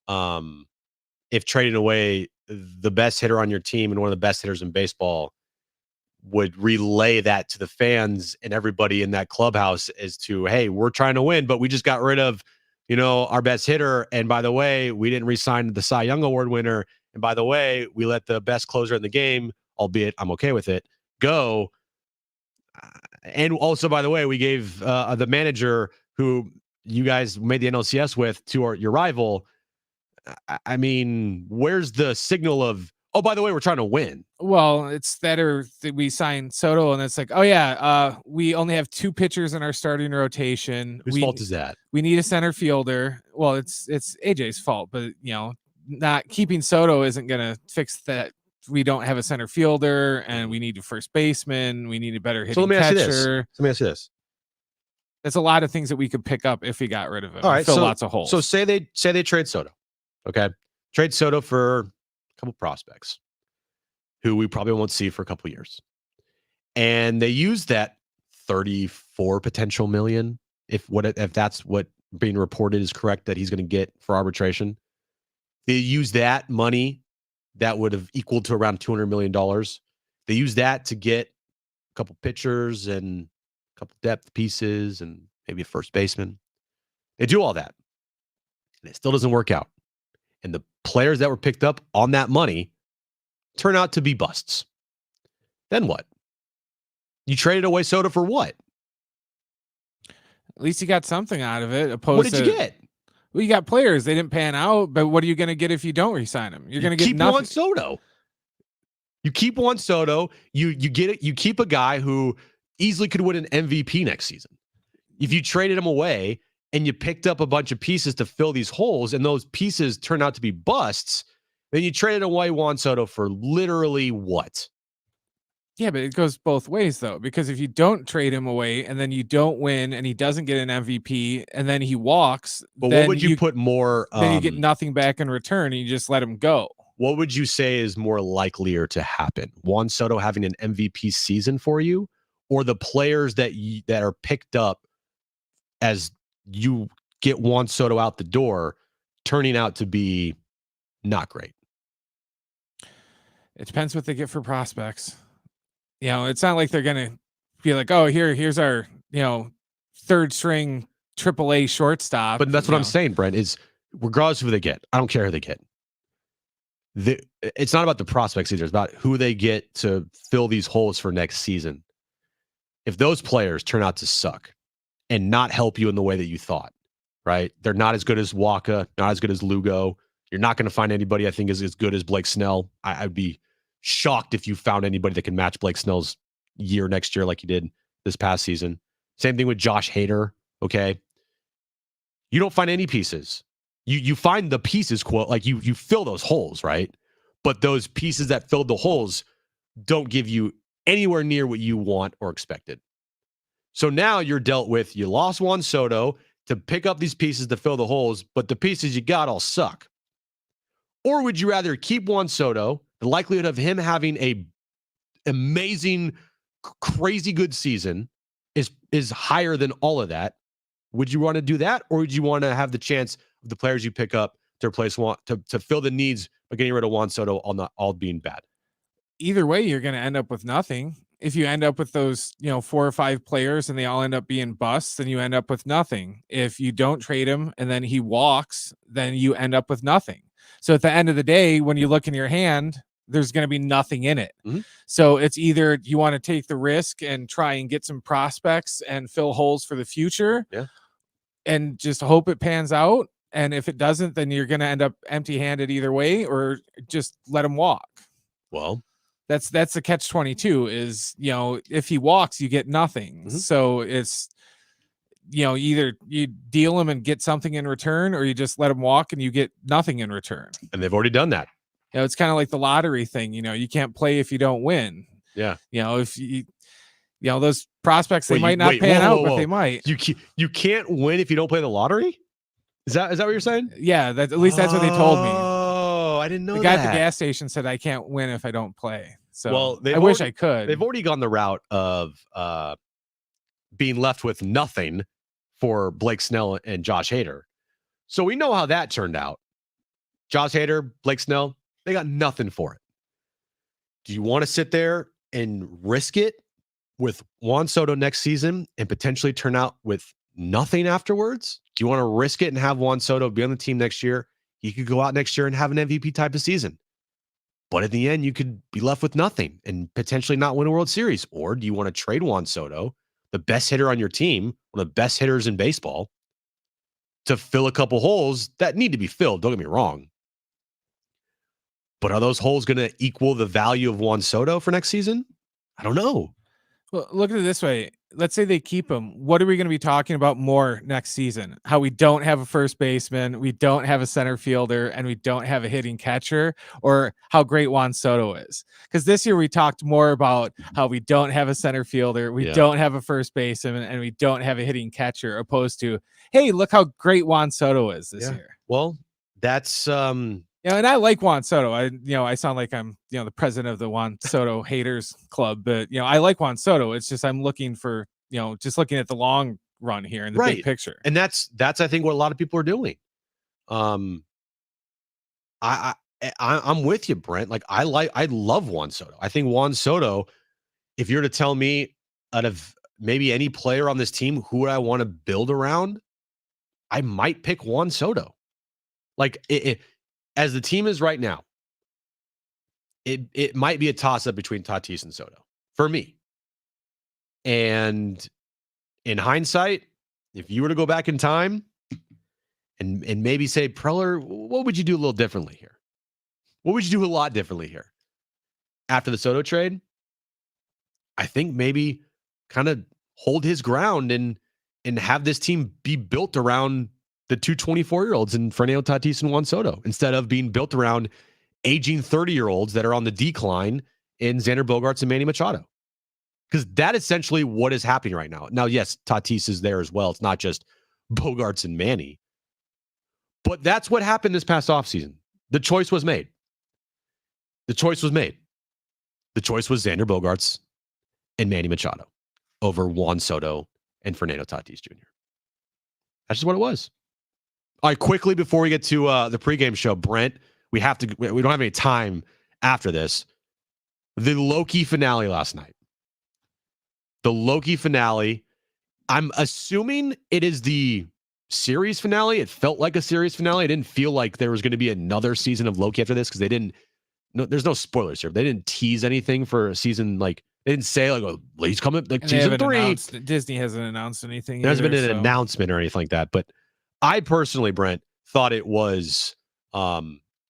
if trading away the best hitter on your team and one of the best hitters in baseball would relay that to the fans and everybody in that clubhouse as to, hey, we're trying to win, but we just got rid of, our best hitter. And by the way, we didn't re-sign the Cy Young Award winner. And by the way, we let the best closer in the game, albeit I'm okay with it, go. And also, by the way, we gave the manager who you guys made the NLCS with to your rival. I mean, where's the signal of, oh, by the way, we're trying to win? Well, it's that, or we signed Soto and it's like, oh yeah, we only have 2 pitchers in our starting rotation. Whose fault is that? We need a center fielder. Well, it's AJ's fault, but not keeping Soto isn't going to fix that. We don't have a center fielder and we need a first baseman. We need a better hitting catcher. Let me ask you this. That's a lot of things that we could pick up if we got rid of him. All right, fill lots of holes. So say they trade Soto. Okay. Trade Soto for a couple prospects who we probably won't see for a couple years. And they use that 34 potential million, if that's what being reported is correct, that he's going to get for arbitration. They use that money that would have equaled to around $200 million. They use that to get a couple pitchers and a couple depth pieces and maybe a first baseman. They do all that. And it still doesn't work out. And the players that were picked up on that money turn out to be busts. Then what? You traded away Soto for what? At least you got something out of it. What did you get? Well, you got players. They didn't pan out, but what are you going to get if you don't re-sign them? You're going to get nothing. Juan Soto. You keep Juan Soto. You get it. You keep a guy who easily could win an MVP next season. If you traded him away and you picked up a bunch of pieces to fill these holes, and those pieces turn out to be busts, then you traded away Juan Soto for literally what? Yeah, but it goes both ways, though, because if you don't trade him away and then you don't win and he doesn't get an MVP and then he walks, but what would you put more? Then you get nothing back in return and you just let him go. What would you say is more likelier to happen? Juan Soto having an MVP season for you, or the players that are picked up as you get Juan Soto out the door turning out to be not great? It depends what they get for prospects. It's not like they're going to be like, oh, here's our, third string AAA shortstop. But that's what I'm saying, Brent, is regardless of who they get, I don't care who they get. It's not about the prospects either. It's about who they get to fill these holes for next season. If those players turn out to suck and not help you in the way that you thought, right? They're not as good as Waka, not as good as Lugo. You're not going to find anybody I think is as good as Blake Snell. I'd be shocked if you found anybody that can match Blake Snell's year next year like you did this past season. Same thing with Josh Hader, okay? You don't find any pieces. You find the pieces, quote, like you fill those holes, right? But those pieces that filled the holes don't give you anywhere near what you want or expected. So now you're dealt with, you lost Juan Soto to pick up these pieces to fill the holes, but the pieces you got all suck. Or would you rather keep Juan Soto, the likelihood of him having a amazing, crazy good season is higher than all of that? Would you want to do that, or would you want to have the chance of the players you pick up to replace to fill the needs by getting rid of Juan Soto all being bad? Either way, you're going to end up with nothing. If you end up with those, 4 or 5 players and they all end up being busts, then you end up with nothing. If you don't trade him and then he walks, then you end up with nothing. So at the end of the day, when you look in your hand, there's going to be nothing in it. Mm-hmm. So it's either you want to take the risk and try and get some prospects and fill holes for the future, and just hope it pans out. And if it doesn't, then you're going to end up empty-handed either way, or just let him walk. Well, that's the catch-22 is, if he walks, you get nothing. Mm-hmm. So it's, either you deal him and get something in return, or you just let him walk and you get nothing in return. And they've already done that. It's kind of like the lottery thing. You can't play if you don't win. Yeah. If you, those prospects, they might not pan out, but they might. You can't win if you don't play the lottery? Is that what you're saying? Yeah, at least that's what they told me. Oh, I didn't know that. The guy at the gas station said I can't win if I don't play. So I wish I could. They've already gone the route of being left with nothing for Blake Snell and Josh Hader. So we know how that turned out. Josh Hader, Blake Snell, they got nothing for it. Do you want to sit there and risk it with Juan Soto next season and potentially turn out with nothing afterwards? Do you want to risk it and have Juan Soto be on the team next year? He could go out next year and have an MVP type of season. But at the end, you could be left with nothing and potentially not win a World Series. Or do you want to trade Juan Soto, the best hitter on your team, one of the best hitters in baseball, to fill a couple holes that need to be filled? Don't get me wrong. But are those holes going to equal the value of Juan Soto for next season? I don't know. Well, look at it this way. Let's say they keep him. What are we going to be talking about more next season? How we don't have a first baseman, we don't have a center fielder, and we don't have a hitting catcher, or how great Juan Soto is? Because this year we talked more about how we don't have a center fielder, we don't have a first baseman, and we don't have a hitting catcher, opposed to, hey, look how great Juan Soto is this year. Well, that's and I like Juan Soto. I sound like I'm, the president of the Juan Soto haters club, but I like Juan Soto. It's just I'm looking for, just looking at the long run here in the big picture. And that's I think what a lot of people are doing. I'm with you, Brent. Like I love Juan Soto. I think Juan Soto, if you're to tell me out of maybe any player on this team who would I want to build around, I might pick Juan Soto. Like as the team is right now, it might be a toss-up between Tatis and Soto for me. And in hindsight, if you were to go back in time and maybe say, Preller, what would you do a little differently here? What would you do a lot differently here? After the Soto trade, I think maybe kind of hold his ground and have this team be built around the two 24-year-olds in Fernando Tatis and Juan Soto, instead of being built around aging 30-year-olds that are on the decline in Xander Bogaerts and Manny Machado. Because that essentially what is happening right now. Now, yes, Tatis is there as well. It's not just Bogaerts and Manny. But that's what happened this past offseason. The choice was made. The choice was Xander Bogaerts and Manny Machado over Juan Soto and Fernando Tatis Jr. That's just what it was. All right, quickly before we get to the pregame show, Brent, we don't have any time after this. The Loki finale last night. The Loki finale. I'm assuming it is the series finale. It felt like a series finale. It didn't feel like there was going to be another season of Loki after this because there's no spoilers here. They didn't tease anything for a season. Like they didn't say like, oh, he's coming like season 3. Disney hasn't announced anything. There hasn't been an announcement or anything like that. But I personally, Brent, thought it was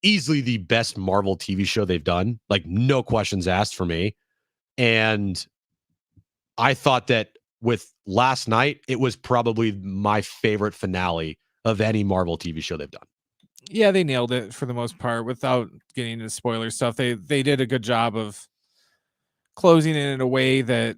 easily the best Marvel TV show they've done. Like no questions asked for me. And I thought that with last night, it was probably my favorite finale of any Marvel TV show they've done. Yeah, they nailed it for the most part without getting into spoiler stuff. They did a good job of closing it in a way that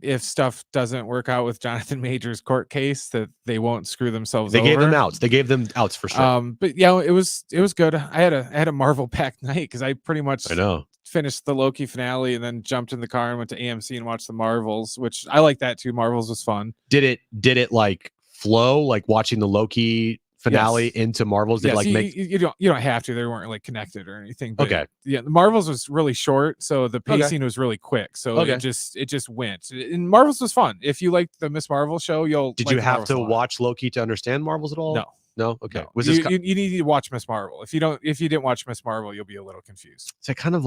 if stuff doesn't work out with Jonathan Major's court case, that they won't screw themselves They over. gave them outs. They gave them outs for sure. But yeah, it was good. I had a Marvel packed night because I pretty much I know. finished the Loki finale and then jumped in the car and went to AMC and watched the Marvels, which I like that too. Marvels was fun. Did it like flow, like watching the Loki finale into Marvels? Did Yes, like make you don't have to. They weren't like connected or anything. But okay? Yeah, the Marvels was really short, so the pacing was really quick. So it just went. And Marvels was fun. If you liked the Miss Marvel show, you'll. Did like you the have Marvels to a lot. watch Loki to understand Marvels at all? No. No. Okay. No. Was you, this? you need to watch Miss Marvel. If you didn't watch Miss Marvel, you'll be a little confused. So I kind of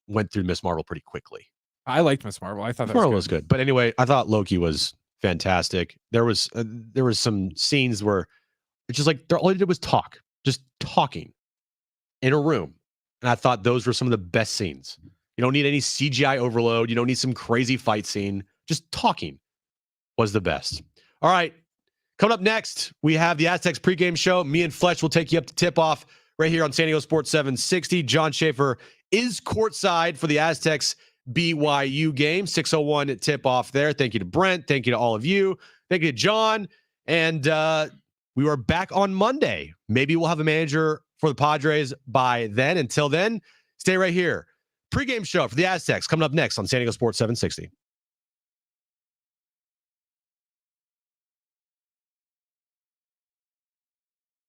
went through Miss Marvel pretty quickly. I liked Miss Marvel. I thought that Marvel was good. But anyway, I thought Loki was fantastic. There was some scenes where it's just like all they did was talk, just talking in a room, and I thought those were some of the best scenes. You don't need any CGI overload. You don't need some crazy fight scene. Just talking was the best. All right, coming up next, we have the Aztecs pregame show. Me and Fletch will take you up to tip off right here on San Diego Sports 760. Jon Schaefer is courtside for the Aztecs BYU game. 6:01 tip off there. Thank you to Brent. Thank you to all of you. Thank you to John. And we are back on Monday. Maybe we'll have a manager for the Padres by then. Until then, stay right here. Pre-game show for the Aztecs coming up next on San Diego Sports 760.